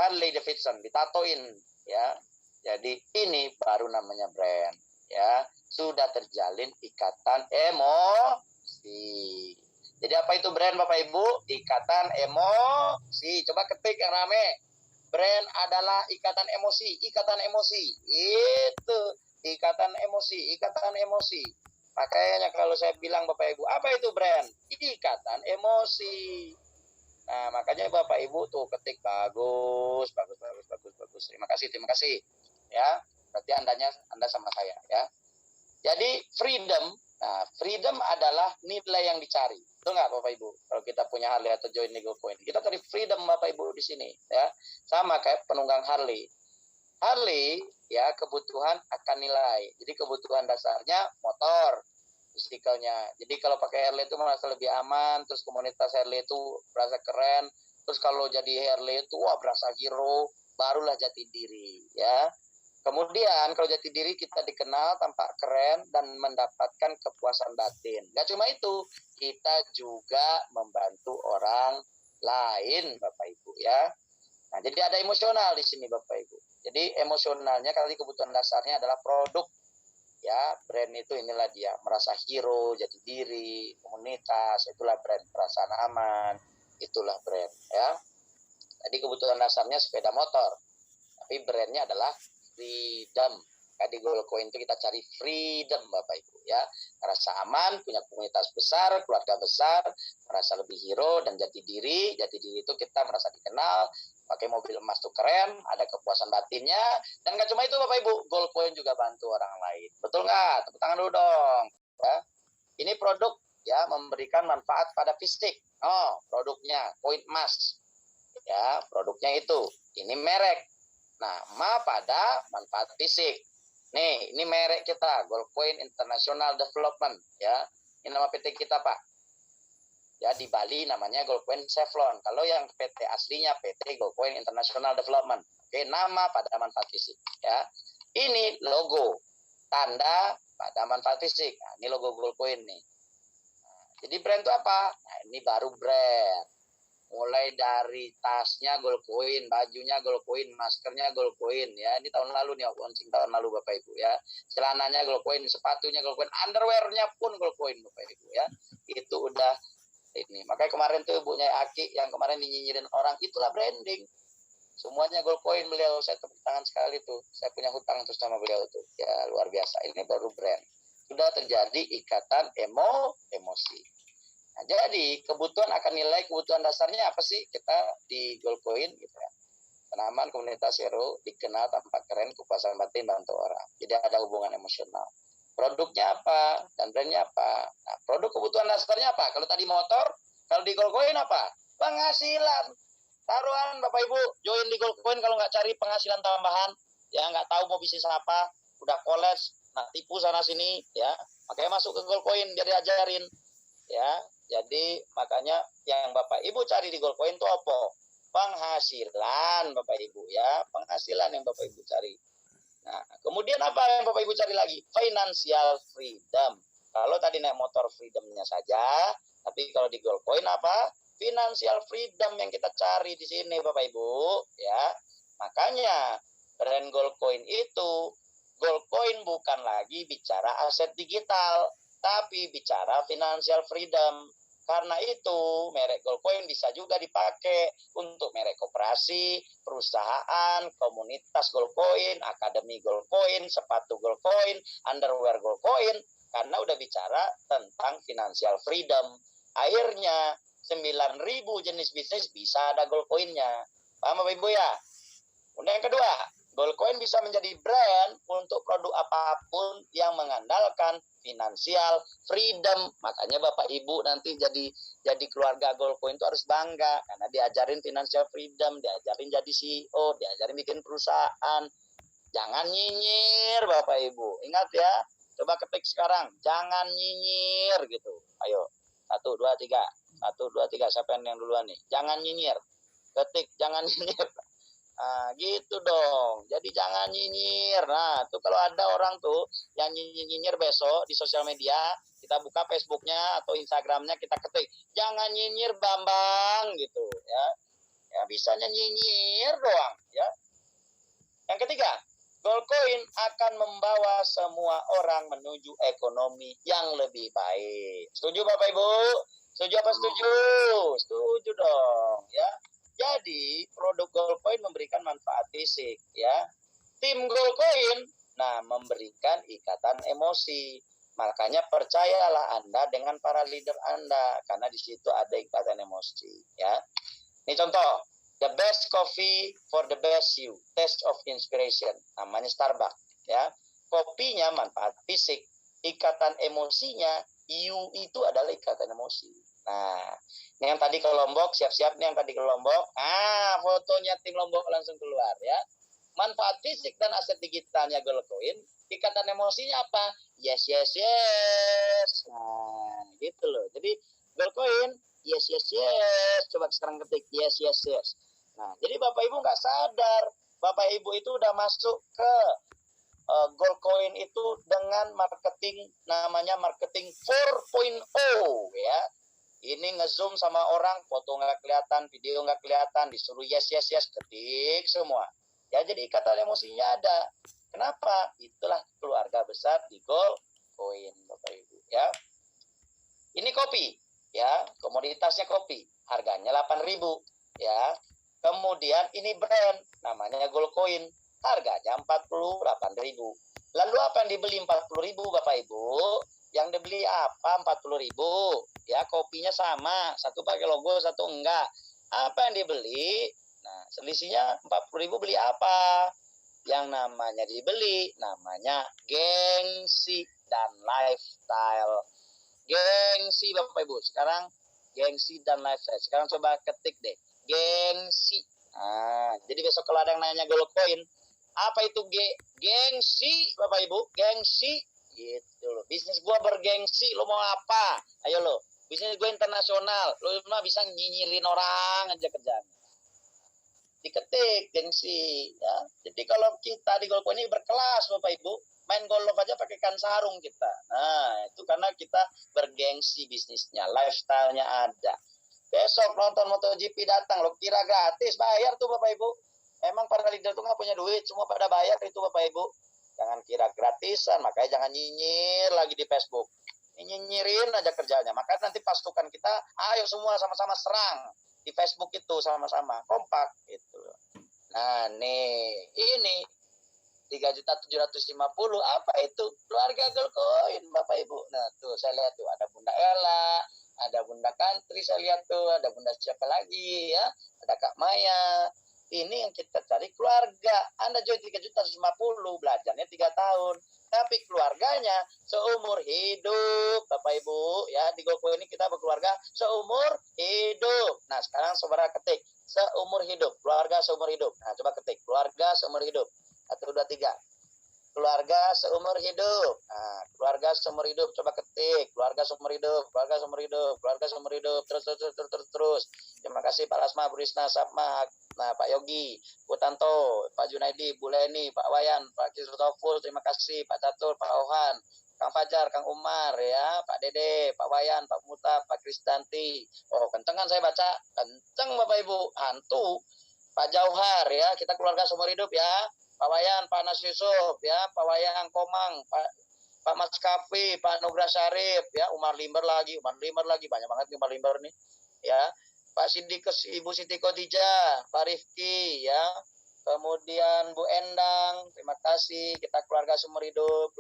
Harley Davidson ditatoin ya. Jadi ini baru namanya brand ya. Sudah terjalin ikatan emosi. Jadi apa itu brand Bapak Ibu? Ikatan emosi. Coba ketik yang rame. Brand adalah ikatan emosi, ikatan emosi. Itu, ikatan emosi, ikatan emosi. Makanya kalau saya bilang Bapak Ibu, apa itu brand? Ikatan emosi. Nah, makanya Bapak Ibu tuh ketik bagus. Terima kasih. Ya, berarti Anda sama saya ya. Jadi freedom, nah freedom adalah nilai yang dicari. Itu nggak Bapak Ibu? Kalau kita punya Harley atau join legal point, kita cari freedom Bapak Ibu di sini ya. Sama kayak penunggang Harley. Harley ya kebutuhan akan nilai. Jadi kebutuhan dasarnya motor, fisikalnya. Jadi kalau pakai Harley itu merasa lebih aman, terus komunitas Harley itu merasa keren. Terus kalau jadi Harley itu wah berasa hero, barulah jati diri ya. Kemudian kalau jati diri kita dikenal tampak keren dan mendapatkan kepuasan batin. Gak cuma itu, kita juga membantu orang lain Bapak Ibu ya. Nah, jadi ada emosional di sini Bapak Ibu. Jadi emosionalnya kali kebutuhan dasarnya adalah produk ya. Brand itu inilah dia, merasa hero, jati diri, komunitas, itulah brand, perasaan aman, itulah brand ya. Jadi kebutuhan dasarnya sepeda motor. Tapi brandnya adalah freedom. Di Gold Coin itu kita cari freedom Bapak Ibu ya. Merasa aman, punya komunitas besar, keluarga besar, merasa lebih hero dan jati diri. Jati diri itu kita merasa dikenal, pakai mobil emas tuh keren, ada kepuasan batinnya. Dan gak cuma itu Bapak Ibu, Gold Coin juga bantu orang lain. Betul nggak? Tepuk tangan dulu dong. Ya. Ini produk ya memberikan manfaat pada fisik. Oh, produknya koin emas. Ya, produknya itu. Ini merek. Nama pada manfaat fisik. Nih, ini merek kita, Gold Coin International Development ya. Ini nama PT kita, Pak. Ya, di Bali namanya Gold Coin Chevron. Kalau yang PT aslinya PT Gold Coin International Development. Oke, nama pada manfaat fisik ya. Ini logo, tanda pada manfaat fisik. Nah, ini logo Gold Coin nih. Nah, jadi brand itu apa? Nah, ini baru brand. Mulai dari tasnya Gold Coin, bajunya Gold Coin, maskernya Gold Coin ya. Ini tahun lalu nih, launching tahun lalu Bapak Ibu ya. Celananya Gold Coin, sepatunya Gold Coin, underwearnya pun Gold Coin Bapak Ibu ya. Itu udah ini. Makanya kemarin tuh ibunya Aki yang kemarin nyinyirin orang, itulah branding. Semuanya Gold Coin beliau, saya tepuk tangan sekali tuh. Saya punya hutang terus sama beliau tuh. Ya luar biasa. Ini baru brand. Sudah terjadi ikatan emosi. Nah, jadi kebutuhan akan nilai, kebutuhan dasarnya apa sih kita di Gold Coin gitu ya. Penamaan komunitas hero, dikenal tampak keren, kepuasan batin, bantu orang. Jadi ada hubungan emosional. produknya apa, dan brandnya apa. Nah, produk kebutuhan dasarnya apa? Kalau tadi motor, kalau di Goldcoin apa? Penghasilan. Taruhan Bapak Ibu, join di Goldcoin kalau nggak cari penghasilan tambahan, ya nggak tahu mau bisnis apa, udah kolaps, nah tipu sana sini, ya makanya masuk ke Goldcoin biar diajarin, ya. Jadi makanya yang Bapak Ibu cari di Goldcoin itu apa? Penghasilan Bapak Ibu, ya, penghasilan yang Bapak Ibu cari. Nah, kemudian apa yang Bapak Ibu cari lagi? Financial freedom. Kalau tadi naik motor freedomnya saja, tapi kalau di Goldcoin apa? Financial freedom yang kita cari di sini Bapak Ibu, ya. Makanya brand Goldcoin itu, Goldcoin bukan lagi bicara aset digital, tapi bicara financial freedom. Karena itu, merek Goldcoin bisa juga dipakai untuk merek koperasi, perusahaan, komunitas Goldcoin, akademi Goldcoin, sepatu Goldcoin, underwear Goldcoin, karena udah bicara tentang financial freedom. Akhirnya 9.000 jenis bisnis bisa ada Goldcoin-nya. Paham Bapak Ibu ya? Kemudian yang kedua, Goldcoin bisa menjadi brand untuk produk apapun yang mengandalkan financial freedom. Makanya Bapak Ibu nanti jadi keluarga Goldcoin itu harus bangga karena diajarin financial freedom, diajarin jadi CEO, diajarin bikin perusahaan. Jangan nyinyir Bapak Ibu. Ingat ya, coba ketik sekarang, jangan nyinyir gitu. Ayo, 1, 2, 3. 1, 2, 3. Siapa yang duluan nih? Jangan nyinyir. Ketik, jangan nyinyir. Nah, gitu dong. Jadi jangan nyinyir. Nah, tuh kalau ada orang tuh yang nyinyir besok di sosial media, kita buka Facebooknya atau Instagramnya, kita ketik, jangan nyinyir Bambang gitu ya. Ya bisanya nyinyir doang ya. Yang ketiga, Goldcoin akan membawa semua orang menuju ekonomi yang lebih baik. Setuju Bapak Ibu? Setuju apa setuju? Setuju dong ya. Jadi produk Goldcoin memberikan manfaat fisik ya. Tim Goldcoin memberikan ikatan emosi. Makanya percayalah Anda dengan para leader Anda karena di situ ada ikatan emosi ya. Ini contoh, the best coffee for the best you, taste of inspiration. Namanya Starbucks ya. Kopinya manfaat fisik, ikatan emosinya, you itu adalah ikatan emosi. Nah, ini yang tadi ke Lombok, siap-siap nih yang tadi ke Lombok. Fotonya tim Lombok langsung keluar ya. Manfaat fisik dan aset digitalnya Goldcoin, ikatan emosinya apa? Yes, yes, yes. Nah, gitu loh. Jadi Goldcoin, yes, yes, yes. Coba sekarang ketik, yes, yes, yes. Nah, jadi Bapak Ibu nggak sadar, Bapak Ibu itu udah masuk ke Goldcoin itu dengan marketing, namanya marketing 4.0 ya. Ini ngezoom sama orang, foto nggak kelihatan, video nggak kelihatan, disuruh yes, yes, yes, ketik semua. Ya, jadi ikatan emosinya ada. Kenapa? Itulah keluarga besar di Goldcoin, Bapak Ibu. Ya. Ini kopi, ya, komoditasnya kopi, harganya 8.000, ya. Kemudian ini brand, namanya Goldcoin, harganya 48.000. Lalu apa yang dibeli 40.000, Bapak Ibu? Yang dibeli apa 40.000? Ya, kopinya sama, satu pakai logo, satu enggak. Apa yang dibeli? Nah, selisihnya 40.000 beli apa? Yang namanya dibeli, namanya gengsi dan lifestyle. Gengsi Bapak Ibu, sekarang gengsi dan lifestyle. Sekarang coba ketik deh, gengsi. Nah, jadi besok kalau ada yang nanya Goldcoin, apa itu gengsi Bapak Ibu? Gengsi gitu loh. Bisnis gua bergengsi, lo mau apa? Ayo lo, bisnis gua internasional, lo mah bisa nyinyirin orang aja kerjaan. Diketik gengsi ya. Jadi kalau kita di Goldcoin ini berkelas Bapak Ibu, main golf aja pakai ikan sarung kita. Nah, itu karena kita bergengsi bisnisnya, lifestyle-nya ada. Besok nonton MotoGP datang, lo kira gratis, bayar tuh Bapak Ibu. Emang para leader tuh nggak punya duit, semua pada bayar itu Bapak Ibu. Jangan kira gratisan, makanya jangan nyinyir lagi di Facebook. Nyinyirin aja kerjanya. Maka nanti pasukan kita, ayo semua sama-sama serang di Facebook itu sama-sama kompak gitu. Nah nih ini 3.750.000 apa itu? Keluarga Goldcoin Bapak Ibu. Nah tuh saya lihat tuh ada Bunda Ella, ada Bunda Kantri, saya lihat tuh ada Bunda siapa lagi ya, ada Kak Maya. Ini yang kita cari keluarga. Anda join 3.750.000, belajarnya 3 tahun. tapi keluarganya seumur hidup, Bapak Ibu, ya. Di GoPro ini kita berkeluarga seumur hidup. Nah, sekarang saudara ketik seumur hidup, keluarga seumur hidup. Nah, coba ketik keluarga seumur hidup. 1, 2, 3. Keluarga seumur hidup. Nah, keluarga seumur hidup, coba ketik keluarga seumur hidup, keluarga seumur hidup, keluarga seumur hidup, terus. Terima kasih Pak Lasma, Bu Risna, Sapma, nah Pak Yogi, Bu Tanto, Pak Junaidi, Bu Leni, Pak Wayan, Pak Kirtoful, terima kasih Pak Catur, Pak Ohan, Kang Fajar, Kang Umar, ya, Pak Dede, Pak Wayan, Pak Muta, Pak Kristanti. Oh, kenceng kan saya baca, kenceng Bapak Ibu, hantu. Pak Jauhar, ya, kita keluarga seumur hidup ya. Pak Wayan, Pak Nas Yusuf, ya, Pak Wayan Komang, Pak Mas Kafi, Pak Nugra Syarif, ya, Umar Limber lagi, banyak banget nih Umar Limber nih, ya, Pak Siddiqus, Ibu Siti Khadijah, Pak Rifki, ya, kemudian Bu Endang, terima kasih, kita keluarga seumur hidup,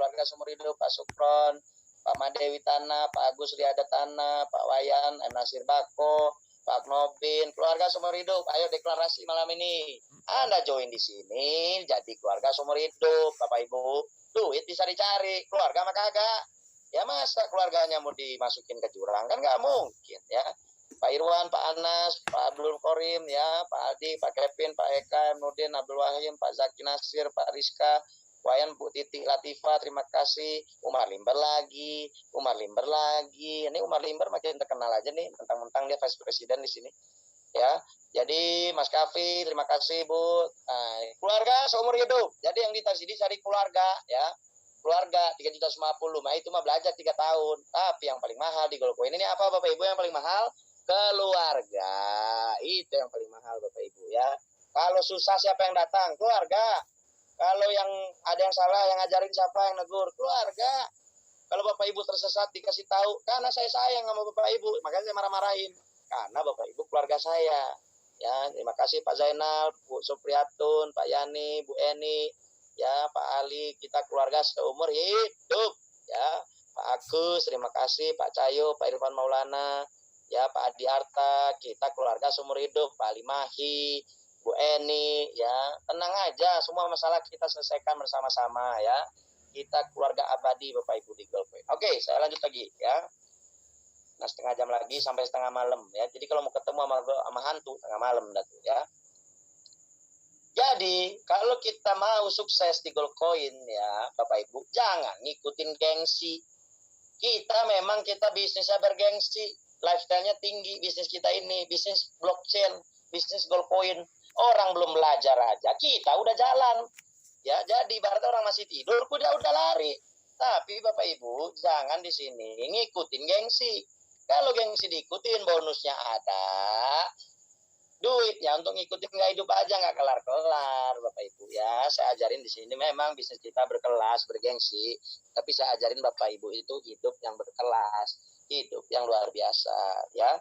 Pak Sukron, Pak Madewi Tana, Pak Agus Riada Tana, Pak Wayan, Nasir Bako, Pak Nobin, keluarga seumur hidup, ayo deklarasi malam ini. Anda join di sini, jadi keluarga seumur hidup, Bapak Ibu. Duit bisa dicari, keluarga mah kagak. Ya masa keluarganya mau dimasukin ke jurang, kan nggak mungkin ya. Pak Irwan, Pak Anas, Pak Abdul Korim, ya, Pak Adi, Pak Kevin, Pak Eka, Nurdin, Abdul Wahim, Pak Zaki Nasir, Pak Rizka, Wayan, Bu Titi Latifah, terima kasih. Umar Limber lagi. Ini Umar Limber makin terkenal aja nih, mentang-mentang dia vice president di sini. Ya, jadi Mas Kafi, terima kasih Bu. Nah, keluarga seumur hidup. Jadi yang ditaruh sini cari keluarga, ya. Keluarga 3.050.000. Nah, itu mah belajar 3 tahun. Tapi yang paling mahal di Goldcoin ini apa Bapak Ibu yang paling mahal? Keluarga. Itu yang paling mahal Bapak Ibu ya. Kalau susah siapa yang datang? Keluarga. Kalau yang ada yang salah, yang ngajarin siapa, yang negur? Keluarga. Kalau Bapak Ibu tersesat dikasih tahu, karena saya sayang sama Bapak Ibu, makanya saya marah-marahin. Karena Bapak Ibu keluarga saya. Ya, terima kasih Pak Zainal, Bu Supriyatun, Pak Yani, Bu Eni, ya, Pak Ali, kita keluarga seumur hidup. Ya, Pak Agus, terima kasih, Pak Cahyo, Pak Irfan Maulana, ya, Pak Adi Arta, kita keluarga seumur hidup, Pak Limahi, Bu Eni, ya, tenang aja, semua masalah kita selesaikan bersama-sama ya. Kita keluarga abadi Bapak Ibu di Goldcoin. Oke, saya lanjut lagi ya. Nah, setengah jam lagi sampai setengah malam ya. Jadi kalau mau ketemu sama hantu setengah malam datu ya. Jadi kalau kita mau sukses di Goldcoin ya, Bapak Ibu, jangan ngikutin gengsi. Kita bisnisnya bergengsi, lifestyle-nya tinggi bisnis kita ini, bisnis blockchain, bisnis Goldcoin. Orang belum belajar aja, kita udah jalan. Ya, jadi ibaratnya orang masih tidur, udah lari. Tapi Bapak Ibu, jangan di sini ngikutin gengsi. Kalau gengsi diikutin, bonusnya ada. Duitnya untuk ngikutin nggak hidup aja, nggak kelar-kelar, Bapak Ibu ya. Saya ajarin di sini memang bisnis kita berkelas, bergengsi. Tapi saya ajarin Bapak Ibu itu hidup yang berkelas, hidup yang luar biasa ya.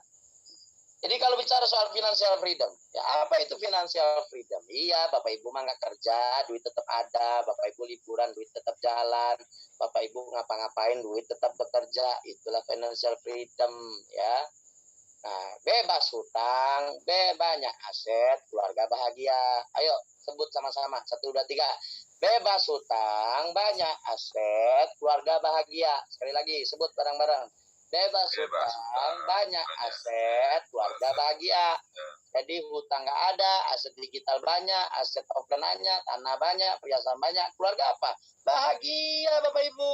Jadi kalau bicara soal financial freedom, ya apa itu financial freedom? Iya, Bapak Ibu mah nggak kerja, duit tetap ada. Bapak Ibu liburan, duit tetap jalan. Bapak Ibu ngapa-ngapain, duit tetap bekerja. Itulah financial freedom, ya. Nah, bebas hutang, banyak aset, keluarga bahagia. Ayo, sebut sama-sama. 1, 2, 3. Bebas hutang, banyak aset, keluarga bahagia. Sekali lagi, sebut bareng-bareng. Bebas hutang, banyak aset, keluarga bahagia. Jadi hutang nggak ada, aset digital banyak, aset offline banyak, tanah banyak, perhiasan banyak, keluarga apa? Bahagia Bapak Ibu.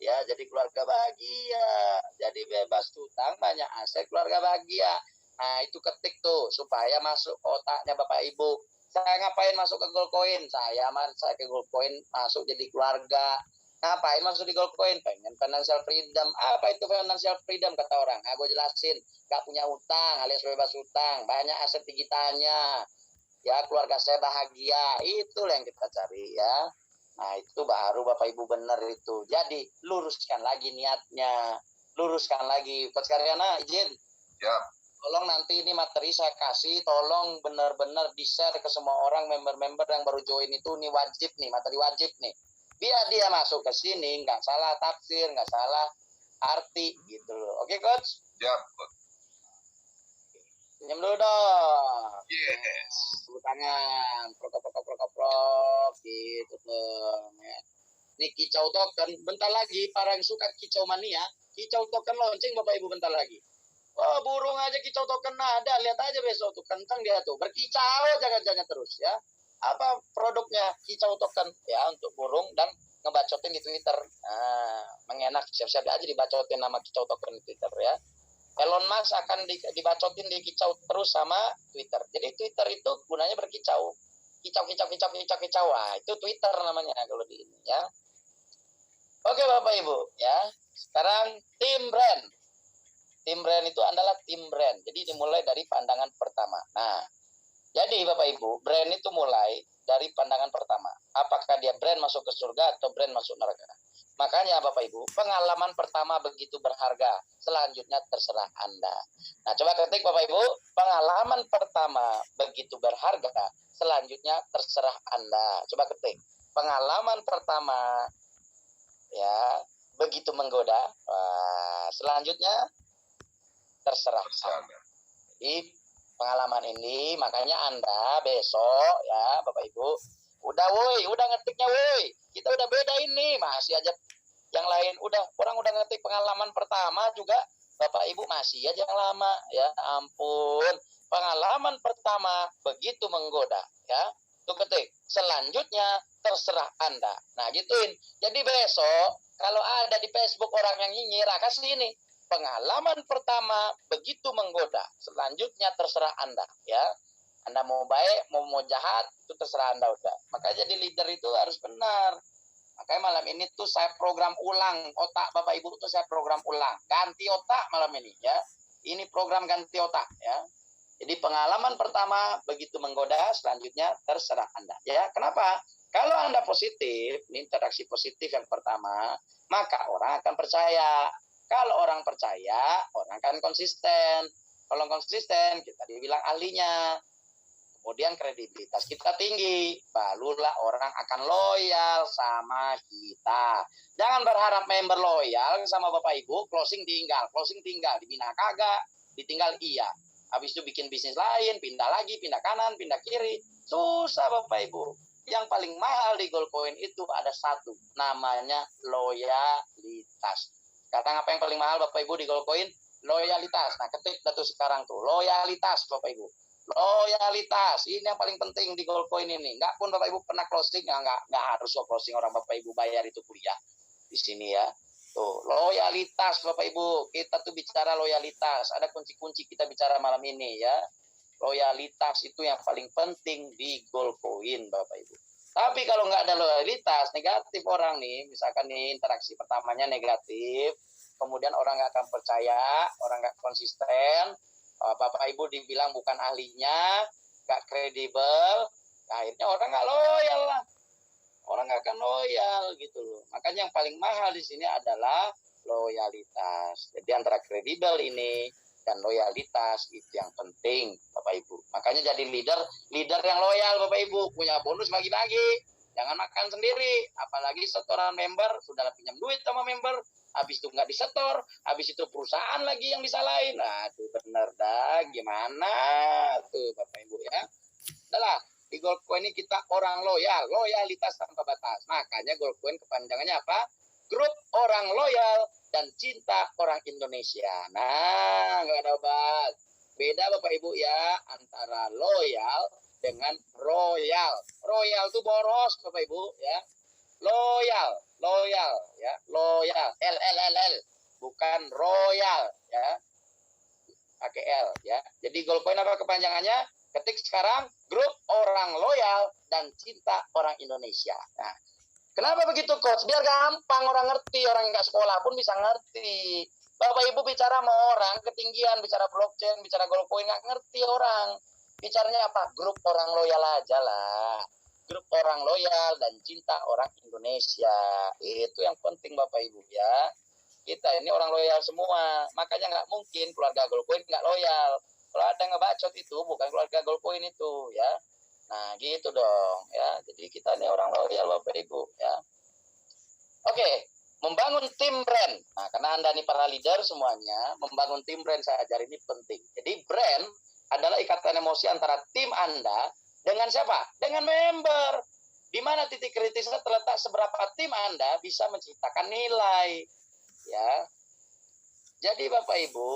Ya, jadi keluarga bahagia. Jadi bebas hutang, banyak aset, keluarga bahagia. Nah, itu ketik tuh supaya masuk otaknya Bapak Ibu. Saya ngapain masuk ke Goldcoin? Saya ke Goldcoin masuk jadi keluarga. Ngapain masuk di Goldcoin? Pengen financial freedom. Apa itu financial freedom kata orang? Nah, gue jelasin. Gak punya utang alias bebas utang. Banyak aset digitalnya. Ya, keluarga saya bahagia. Itulah yang kita cari ya. Nah, itu baru Bapak Ibu benar itu. Jadi, luruskan lagi niatnya. Luruskan lagi. Coach Karyana, izin. Ya. Tolong nanti ini materi saya kasih. Tolong benar-benar di-share ke semua orang, member-member yang baru join itu. Ini wajib nih, materi wajib nih. Biar dia masuk ke sini, nggak salah tafsir, nggak salah arti gitu loh. Oke, Coach? Siap. Senyum dulu dong. Yes. Tepuk tangan. Prok, gitu dong. Ya. nih kicau token, bentar lagi para yang suka kicau mania, kicau token launching Bapak Ibu bentar lagi. Oh, burung aja kicau token ada, lihat aja besok tuh kencang dia tuh, berkicau jangan-jangan terus ya. Apa produknya kicau token ya untuk burung dan ngebacotin di Twitter. Nah, mengenak siap-siap aja dibacotin nama kicau token di Twitter ya. Elon Musk akan dibacotin di kicau terus sama Twitter. Jadi Twitter itu gunanya berkicau. Kicau. Wah, itu Twitter namanya kalau di ini ya. Oke Bapak Ibu ya. Sekarang tim brand. Tim brand itu adalah tim brand. Jadi dimulai dari pandangan pertama. Nah, jadi Bapak Ibu, brand itu mulai dari pandangan pertama. Apakah dia brand masuk ke surga atau brand masuk neraka? Makanya Bapak Ibu, pengalaman pertama begitu berharga. Selanjutnya terserah Anda. Nah, coba ketik Bapak Ibu, pengalaman pertama begitu berharga. Selanjutnya terserah Anda. Coba ketik. Pengalaman pertama ya, begitu menggoda. Wah, selanjutnya terserah Anda. Jadi pengalaman ini makanya Anda besok ya Bapak Ibu udah ngetiknya kita udah beda ini, masih aja yang lain orang udah ngetik pengalaman pertama juga Bapak Ibu masih aja yang lama ya ampun. Pengalaman pertama begitu menggoda ya, tuh ketik selanjutnya terserah Anda. Nah gituin, jadi besok kalau ada di Facebook orang yang nyinyir kasih ini pengalaman pertama begitu menggoda, selanjutnya terserah Anda ya. Anda mau baik, mau jahat, itu terserah Anda udah. Makanya jadi leader itu harus benar. Makanya malam ini tuh saya program ulang otak Bapak Ibu tuh saya program ulang, ganti otak malam ini ya. Ini program ganti otak ya. Jadi pengalaman pertama begitu menggoda, selanjutnya terserah Anda ya. Kenapa? Kalau Anda positif, ini interaksi positif yang pertama, maka orang akan percaya. Kalau orang percaya, orang akan konsisten. Kalau konsisten, kita dibilang ahlinya. Kemudian kredibilitas kita tinggi. Barulah orang akan loyal sama kita. Jangan berharap member loyal sama Bapak Ibu, closing tinggal. Dibina kagak, ditinggal iya. Habis itu bikin bisnis lain, pindah lagi, pindah kanan, pindah kiri. Susah Bapak Ibu. Yang paling mahal di Goldcoin itu ada satu. Namanya loyalitas. Sekarang apa yang paling mahal Bapak Ibu di Goldcoin? Loyalitas. Nah ketik tuh sekarang tuh. Loyalitas Bapak Ibu. Loyalitas. Ini yang paling penting di Goldcoin ini. Nggak pun Bapak Ibu pernah closing. Nggak harus closing orang Bapak Ibu bayar itu kuliah. Di sini ya. Tuh, loyalitas Bapak Ibu. Kita tuh bicara loyalitas. Ada kunci-kunci kita bicara malam ini ya. Loyalitas itu yang paling penting di Goldcoin Bapak Ibu. Tapi kalau nggak ada loyalitas, negatif orang nih, misalkan nih interaksi pertamanya negatif, kemudian orang nggak akan percaya, orang nggak konsisten, Bapak Ibu dibilang bukan ahlinya, nggak kredibel, akhirnya orang nggak loyal lah. Orang nggak akan loyal gitu loh. Makanya yang paling mahal di sini adalah loyalitas. Jadi antara kredibel ini dan loyalitas itu yang penting Bapak Ibu. Makanya jadi leader yang loyal Bapak Ibu, punya bonus bagi-bagi. Jangan makan sendiri, apalagi setoran member, sudah pinjam duit sama member, habis itu nggak disetor, habis itu perusahaan lagi yang disalahin. Nah, itu bener dah, gimana tuh Bapak Ibu ya. Adalah di Goldcoin ini kita orang loyal, loyalitas tanpa batas. Makanya Goldcoin kepanjangannya apa? Grup orang loyal dan cinta orang Indonesia. Nah, nggak ada obat. Beda Bapak Ibu ya, antara loyal dengan royal. Royal itu boros Bapak Ibu ya. Loyal ya, loyal. L. Bukan royal ya. Pakai L ya. Jadi Goldcoin apa kepanjangannya? Ketik sekarang grup orang loyal dan cinta orang Indonesia. Nah, kenapa begitu coach? Biar gampang orang ngerti, orang nggak sekolah pun bisa ngerti. Bapak Ibu bicara sama orang ketinggian, bicara blockchain, bicara Goldcoin nggak ngerti orang. Bicaranya apa? Grup orang loyal aja lah. Grup orang loyal dan cinta orang Indonesia. Itu yang penting Bapak Ibu ya. Kita ini orang loyal semua. Makanya nggak mungkin keluarga Goldcoin nggak loyal. Kalau ada ngebacot itu bukan keluarga Goldcoin itu ya. Nah gitu dong ya. Jadi kita ini orang loyal Bapak Ibu ya. Oke, membangun tim brand. Nah karena Anda ini para leader semuanya, membangun tim brand saya ajar ini penting. Jadi brand adalah ikatan emosi antara tim Anda dengan siapa? Dengan member. Di mana titik kritisnya terletak seberapa tim Anda bisa menciptakan nilai. Ya. Jadi Bapak Ibu,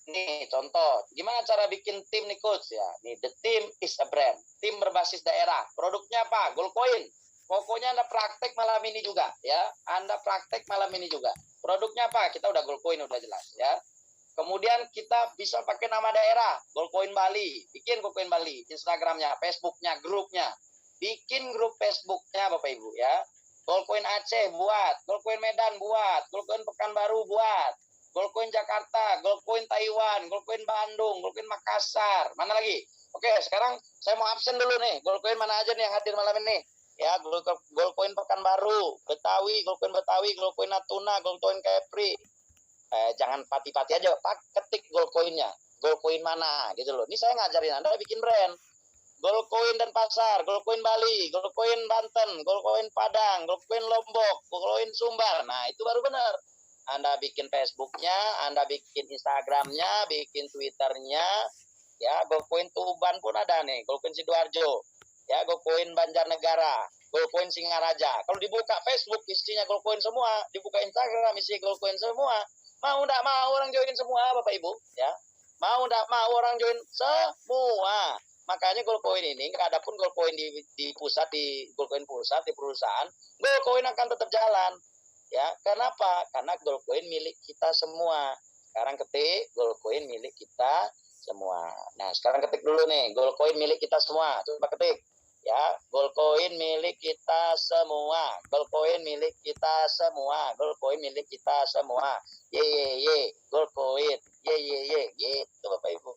nih contoh, gimana cara bikin tim nih coach ya? Nih, the team is a brand. Tim berbasis daerah. Produknya apa? Goldcoin. Pokoknya Anda praktek malam ini juga ya. Anda praktek malam ini juga. Produknya apa? Kita udah Goldcoin udah jelas ya. Kemudian kita bisa pakai nama daerah, Goldcoin Bali. Bikin Goldcoin Bali, Instagramnya, Facebooknya, grupnya. Bikin grup Facebooknya Bapak Ibu ya. Goldcoin Aceh buat, Goldcoin Medan buat, Goldcoin Pekanbaru buat, Goldcoin Jakarta, Goldcoin Taiwan, Goldcoin Bandung, Goldcoin Makassar. Mana lagi? Oke, sekarang saya mau absen dulu nih. Goldcoin mana aja nih yang hadir malam ini? Ya, Goldcoin Pekanbaru, Betawi, Goldcoin Natuna, Goldcoin Kepri. Jangan pati-pati aja, Pak, ketik Goldcoinnya. Goldcoin mana gitu loh. Ini saya ngajarin Anda bikin brand. Goldcoin Denpasar, Goldcoin Bali, Goldcoin Banten, Goldcoin Padang, Goldcoin Lombok, Goldcoin Sumbar. Nah, itu baru benar. Anda bikin Facebooknya, Anda bikin Instagramnya, bikin Twitternya, ya, Goldcoin Tuban pun ada nih, Goldcoin Sidoarjo, ya, Goldcoin Banjarnegara, Goldcoin Singaraja. Kalau dibuka Facebook isinya Goldcoin semua, dibuka Instagram isinya Goldcoin semua. Mau enggak mau orang join semua Bapak Ibu, ya. Mau enggak mau orang join semua. Makanya Goldcoin ini, nggak ada pun Goldcoin di pusat, di Goldcoin pusat, di perusahaan, Goldcoin akan tetap jalan. Ya, kenapa? Karena Goldcoin milik kita semua. Sekarang ketik Goldcoin milik kita semua. Nah, sekarang ketik dulu nih, Goldcoin milik kita semua. Coba ketik. Ya, Goldcoin milik kita semua. Goldcoin milik kita semua. Goldcoin milik kita semua. Ye, Goldcoin. Ye. Gitu Bapak Ibu.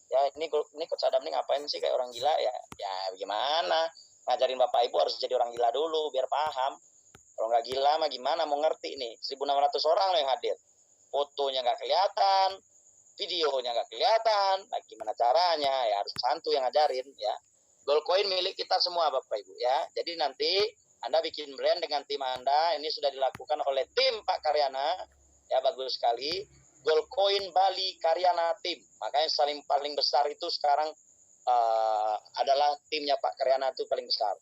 Ya, ini Coach Adam nih ngapain sih kayak orang gila ya? Ya, gimana? Ngajarin Bapak Ibu harus jadi orang gila dulu biar paham. Kalau nggak gila mah gimana mau ngerti nih? 1.600 orang loh yang hadir. Fotonya nggak kelihatan, videonya nggak kelihatan. Nah, gimana caranya? Ya harus santu yang ngajarin ya. Goldcoin milik kita semua Bapak Ibu ya. Jadi nanti Anda bikin brand dengan tim Anda. Ini sudah dilakukan oleh tim Pak Karyana. Ya, bagus sekali. Goldcoin Bali Karyana Team. Makanya paling besar itu sekarang adalah timnya Pak Karyana itu paling besar.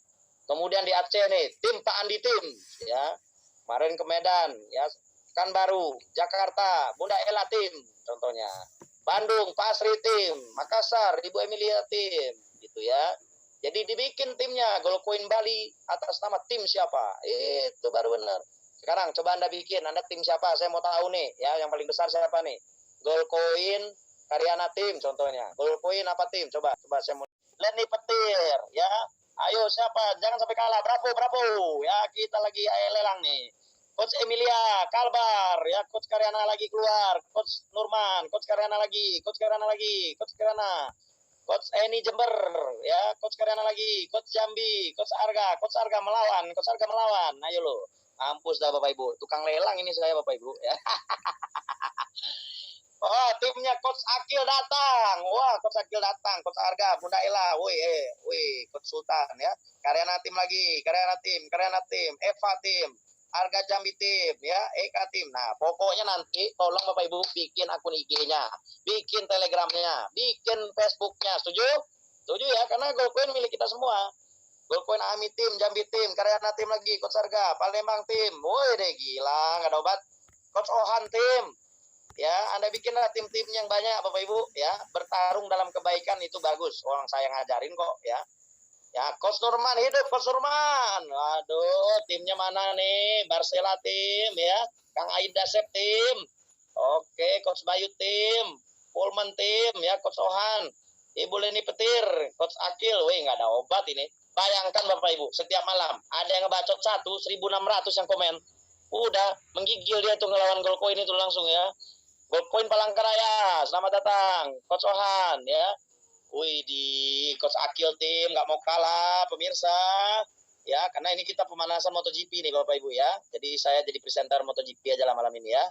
Kemudian di Aceh nih, tim Pak Andi Tim, ya. Kemarin ke Medan, ya. Pekanbaru, Jakarta, Bunda Ella Tim, contohnya. Bandung, Pak Asri Tim, Makassar, Ibu Emilia Tim, gitu ya. Jadi dibikin timnya Goldcoin Bali atas nama tim siapa? Itu baru benar. Sekarang coba Anda bikin, Anda tim siapa? Saya mau tahu nih, ya, yang paling besar siapa nih? Goldcoin Karyana Tim contohnya. Goldcoin apa tim? Coba saya mau. Leni Petir, ya. Ayo siapa? Jangan sampai kalah. Bravo. Ya, kita lagi lelang nih. Coach Emilia Kalbar, ya, Coach Karyana lagi keluar. Coach Nurman, Coach Karyana lagi. Coach Karyana. Coach Eni Jember, ya, Coach Karyana lagi. Coach Jambi, Coach Arga melawan. Ayo lo. Mampus dah Bapak Ibu. Tukang lelang ini saya Bapak Ibu, ya. Oh, timnya Coach Akil datang. Wah, Coach Akil datang. Coach Arga, Bunda Ella. Woi, Coach Sultan ya. Karyana Tim lagi. Karyana Tim. Eva Tim. Arga Jambi Tim ya. Eka Tim. Nah, pokoknya nanti tolong Bapak Ibu bikin akun IG-nya, bikin Telegramnya, bikin Facebooknya. Setuju? Setuju ya, karena Goldcoin milik kita semua. Goldcoin Ami Tim, Jambi Tim, Karyana Tim lagi, Coach Arga, Palembang Tim. Woi deh, gila, nggak ada obat. Coach Ohan Tim. Ya, Anda bikinlah tim-tim yang banyak Bapak Ibu ya, bertarung dalam kebaikan itu bagus. Orang saya ngajarin kok ya. Ya, Coach Nurman hidup, Coach Nurman. Waduh, timnya mana nih? Barcela Tim ya, Kang Aida Sep Tim. Oke, Coach Bayu Tim, Pullman Tim ya, Coach Ohan. Ibu Leni Petir, Coach Akil. Wih, nggak ada obat ini. Bayangkan Bapak Ibu, setiap malam ada yang ngebacot 1.600 yang komen. Udah menggigil dia tuh ngelawan Goldcoin itu langsung ya. Goldcoin Palangkaraya, selamat datang, Coach Ohan ya. Wih, di Coach Akil Tim nggak mau kalah pemirsa ya, karena ini kita pemanasan MotoGP nih Bapak Ibu ya. Jadi saya jadi presenter MotoGP aja lah malam ini ya.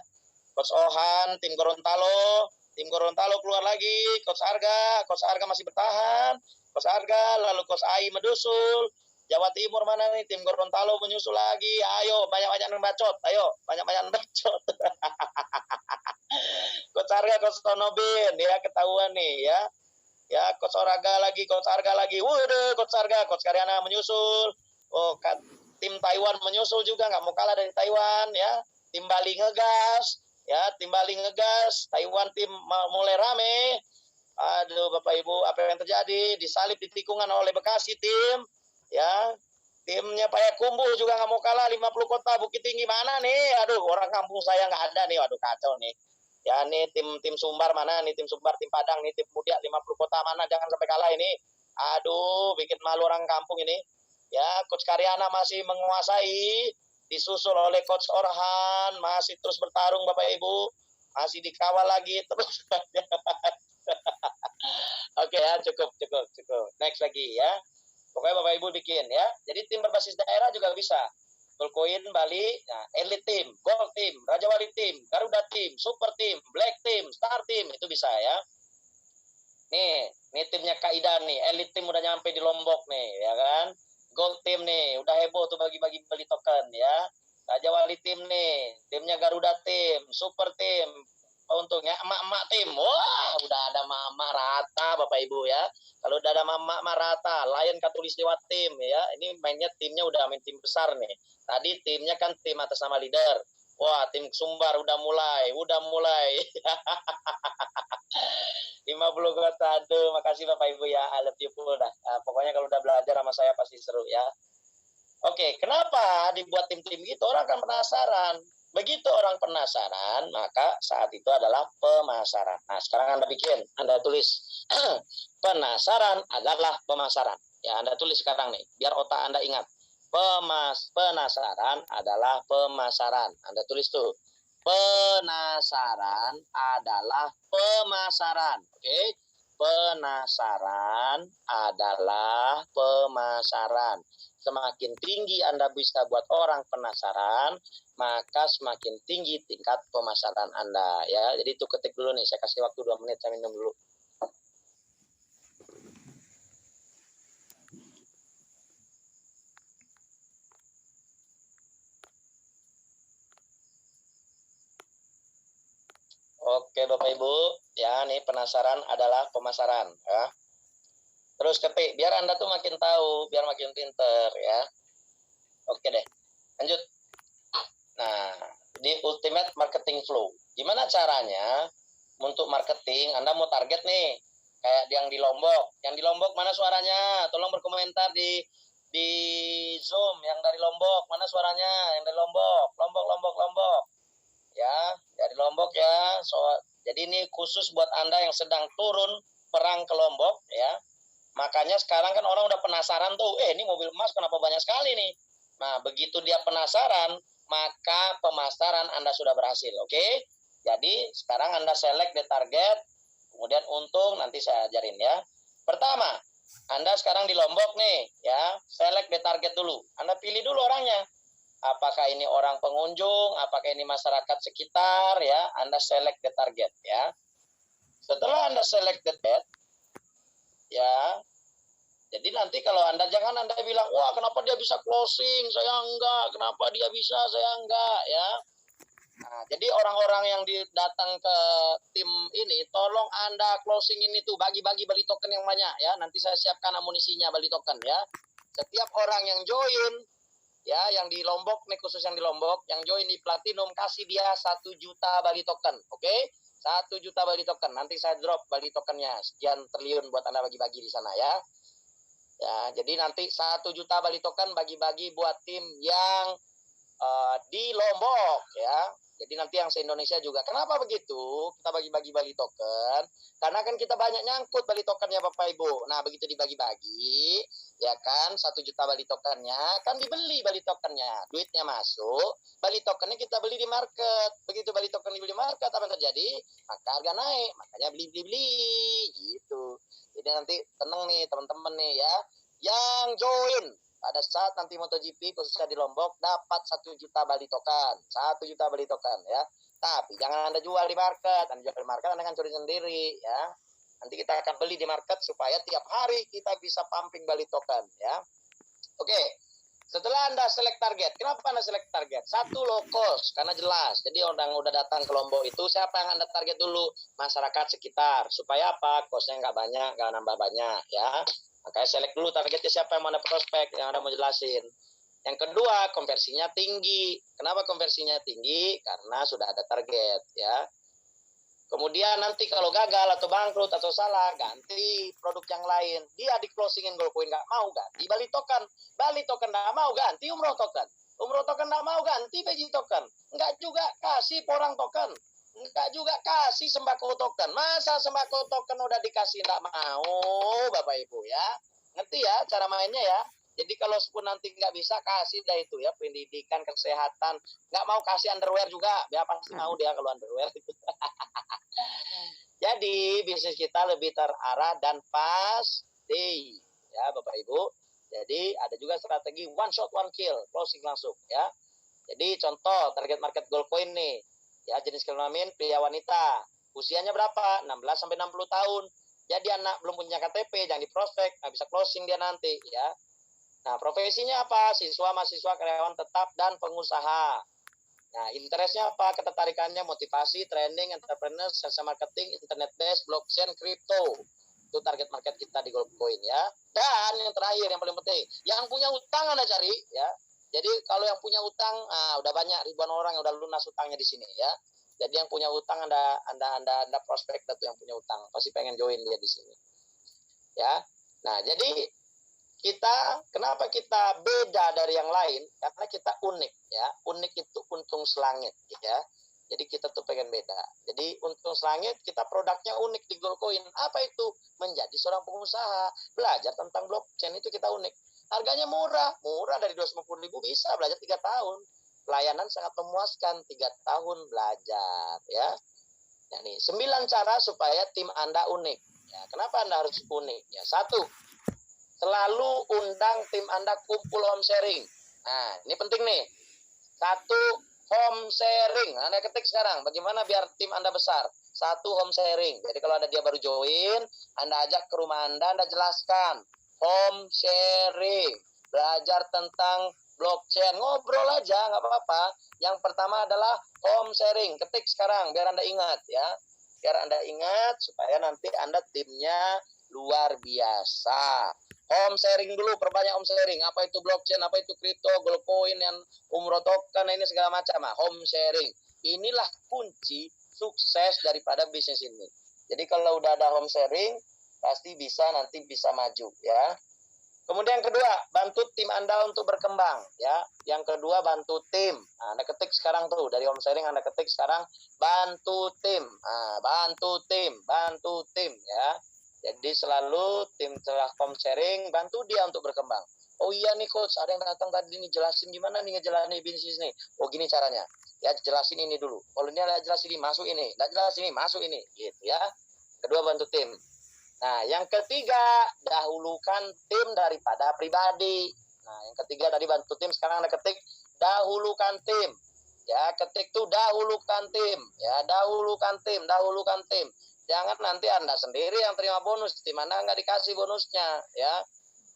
Coach Ohan, tim Gorontalo keluar lagi. Coach Arga masih bertahan. Coach Arga, lalu Coach Ai medusul. Jawa Timur mana nih? Tim Gorontalo menyusul lagi. Ayo, banyak-banyak bacot. Coach Arga, Coach Tonobin, ya ketahuan nih ya. Ya, Coach Arga lagi. Waduh, Coach Arga, Coach Karyana menyusul. Oh, tim Taiwan menyusul juga, nggak mau kalah dari Taiwan ya. Tim Bali ngegas, ya, tim Bali ngegas. Taiwan tim mulai rame. Aduh, Bapak Ibu, apa yang terjadi? Disalip di tikungan oleh Bekasi tim, ya. Timnya Payakumbuh juga nggak mau kalah, 50 kota Bukit Tinggi mana nih? Aduh, orang kampung saya nggak ada nih, waduh kacau nih. Ya, nih tim Sumbar mana nih? Tim Sumbar, tim Padang nih, tim Mudia 50 kota mana? Jangan sampai kalah ini. Aduh, bikin malu orang kampung ini. Ya, Coach Karyana masih menguasai, disusul oleh Coach Orhan, masih terus bertarung Bapak Ibu, masih dikawal lagi terus. Oke ya, cukup. Next lagi ya. Pokoknya Bapak Ibu bikin ya. Jadi tim berbasis daerah juga bisa. Goldcoin Bali, nah, Elite Team, Gold Team, Raja Wali Team, Garuda Team, Super Team, Black Team, Star Team, itu bisa ya. Nih timnya Kaidan nih, Elite Team udah nyampe di Lombok nih, ya kan. Gold Team nih, udah heboh tuh bagi-bagi beli token ya. Raja Wali Team nih, timnya Garuda Team, Super Team, untungnya emak-emak tim, wah udah ada emak-emak rata Bapak Ibu ya. Kalau udah ada emak-emak rata, Lion Katulistiwa tim ya, ini mainnya timnya udah main tim besar nih. Tadi timnya kan tim atas nama leader, wah tim Sumbar udah mulai. 50 kota, aduh makasih Bapak Ibu ya, I love you full dah. Pokoknya kalau udah belajar sama saya pasti seru ya. Oke, kenapa dibuat tim-tim gitu? Orang kan penasaran. Begitu orang penasaran, maka saat itu adalah pemasaran. Nah, sekarang Anda bikin, Anda tulis. Penasaran adalah pemasaran. Ya, Anda tulis sekarang nih, biar otak Anda ingat. Penasaran adalah pemasaran. Anda tulis tuh. Penasaran adalah pemasaran. Oke? Penasaran adalah pemasaran. Semakin tinggi Anda bisa buat orang penasaran, maka semakin tinggi tingkat pemasaran Anda ya. Jadi itu ketik dulu nih, saya kasih waktu 2 menit, saya minum dulu. Oke Bapak Ibu, ya nih penasaran adalah pemasaran ya. Terus ketik, biar Anda tuh makin tahu, biar makin pinter ya. Oke deh, lanjut. Nah, di Ultimate Marketing Flow, gimana caranya untuk marketing? Anda mau target nih, kayak yang di Lombok. Yang di Lombok mana suaranya? Tolong berkomentar di Zoom yang dari Lombok. Mana suaranya? Yang dari Lombok. Lombok. Ya, dari Lombok ya. Jadi ini khusus buat Anda yang sedang turun perang ke Lombok ya. Makanya sekarang kan orang udah penasaran tuh, ini mobil emas kenapa banyak sekali nih. Nah, begitu dia penasaran, maka pemasaran Anda sudah berhasil, oke? Jadi, sekarang Anda select the target, kemudian untung nanti saya ajarin ya. Pertama, Anda sekarang di Lombok nih, ya, select the target dulu. Anda pilih dulu orangnya. Apakah ini orang pengunjung, apakah ini masyarakat sekitar, ya, Anda select the target, ya. Setelah Anda select the target, ya, jadi nanti kalau jangan Anda bilang, wah kenapa dia bisa closing, saya enggak, kenapa dia bisa, saya enggak, ya. Nah, jadi orang-orang yang datang ke tim ini, tolong Anda closing ini tuh, bagi-bagi beli token yang banyak, ya. Nanti saya siapkan amunisinya beli token, ya. Setiap orang yang join, ya, yang di Lombok nih, khusus yang di Lombok, yang join di Platinum, kasih dia 1 juta bagi token, oke? 1 juta bagi token, nanti saya drop bagi tokennya, sekian triliun buat Anda bagi-bagi di sana ya. Ya, jadi nanti 1 juta bagi token bagi-bagi buat tim yang di Lombok ya. Jadi nanti yang se-Indonesia juga. Kenapa begitu? Kita bagi-bagi bali token. Karena kan kita banyak nyangkut bali tokennya Bapak Ibu. Nah, begitu dibagi-bagi, ya kan, 1 juta bali tokennya, kan dibeli bali tokennya. Duitnya masuk, bali tokennya kita beli di market. Begitu bali token dibeli di market, apa yang terjadi? Maka harga naik. Makanya beli-beli. Gitu. Jadi nanti tenang nih teman-teman nih ya. Yang join pada saat nanti MotoGP khususnya di Lombok dapat 1 juta bali token, 1 juta bali token ya. Tapi jangan Anda jual di market, Anda jual di market Anda akan curi sendiri ya. Nanti kita akan beli di market supaya tiap hari kita bisa pumping bali token ya. Oke. Setelah Anda select target, kenapa Anda select target? 1, low cost, karena jelas. Jadi orang udah datang ke Lombok itu, siapa yang Anda target dulu? Masyarakat sekitar. Supaya apa? Costnya nggak banyak, nggak nambah banyak ya. Makanya select dulu targetnya siapa yang mana prospek yang Anda mau jelasin. Yang kedua, konversinya tinggi. Kenapa konversinya tinggi? Karena sudah ada target, ya. Kemudian nanti kalau gagal atau bangkrut atau salah, ganti produk yang lain. Dia di closingin Goldcoin nggak mau, ganti Bali Token. Bali Token nggak mau, ganti Umroh Token. Umroh Token nggak mau, ganti Beji Token. Nggak juga kasih Porang Token. Nggak juga kasih Sembako Token. Masa Sembako Token udah dikasih nggak mau, Bapak Ibu, ya. Ngerti ya cara mainnya ya. Jadi kalau pun nanti nggak bisa, kasih dah itu ya, pendidikan, kesehatan. Nggak mau kasih underwear juga, dia pasti mau dia kalau underwear itu. Jadi bisnis kita lebih terarah dan pasti, ya Bapak Ibu. Jadi ada juga strategi one shot one kill, closing langsung ya. Jadi contoh target market Goldcoin nih, ya jenis kelamin pria wanita, usianya berapa? 16 sampai 60 tahun. Jadi anak belum punya KTP, jangan diprospek, nggak bisa closing dia nanti ya. Nah, profesinya apa? Siswa, mahasiswa, karyawan tetap, dan pengusaha. Nah, interestnya apa? Ketertarikannya motivasi, training, entrepreneur, sales marketing, internet based, blockchain, crypto. Itu target market kita di Goldcoin ya. Dan yang terakhir, yang paling penting, yang punya utang Anda cari ya. Jadi kalau yang punya utang, udah banyak ribuan orang yang udah lunas utangnya di sini ya. Jadi yang punya utang Anda prospek itu yang punya utang, pasti pengen join dia di sini. Ya. Nah, jadi kenapa kita beda dari yang lain? Karena kita unik ya. Unik itu untung selangit ya. Jadi kita tuh pengen beda. Jadi untung selangit kita produknya unik di Goldcoin. Apa itu? Menjadi seorang pengusaha, belajar tentang blockchain itu kita unik. Harganya murah dari 250.000 bisa belajar 3 tahun. Pelayanan sangat memuaskan, 3 tahun belajar ya. Nah, nih 9 cara supaya tim Anda unik. Ya, kenapa Anda harus unik? Ya, 1. Selalu undang tim Anda kumpul home sharing. Nah, ini penting nih. 1, home sharing. Anda ketik sekarang, bagaimana biar tim Anda besar? 1, home sharing. Jadi kalau ada dia baru join, Anda ajak ke rumah Anda jelaskan. Home sharing. Belajar tentang blockchain. Ngobrol aja, nggak apa-apa. Yang pertama adalah home sharing. Ketik sekarang, biar Anda ingat ya. Biar Anda ingat, supaya nanti Anda timnya luar biasa. Home sharing dulu, perbanyak home sharing. Apa itu blockchain, apa itu crypto, Goldcoin, yang Umroh Token, ini segala macam. Home sharing. Inilah kunci sukses daripada bisnis ini. Jadi kalau udah ada home sharing, pasti nanti bisa maju ya. Kemudian yang kedua, bantu tim Anda untuk berkembang ya. Yang kedua, bantu tim. Nah, Anda ketik sekarang tuh dari home sharing, Anda ketik sekarang bantu tim. Nah, bantu tim ya. Jadi selalu tim setelah home sharing bantu dia untuk berkembang. Oh iya nih coach, ada yang datang tadi nih, jelasin gimana nih ngejalanin bisnis nih. Oh gini caranya. Ya jelasin ini dulu. Kalau ini ada jelasin ini, masuk ini. Ada jelasin ini, masuk ini. Gitu ya. Kedua, bantu tim. Nah, yang ketiga, dahulukan tim daripada pribadi. Nah, yang ketiga tadi bantu tim, sekarang Anda ketik dahulukan tim. Ya, ketik tuh dahulukan tim. Ya, dahulukan tim. Jangan nanti Anda sendiri yang terima bonus, tim Anda nggak dikasih bonusnya, ya.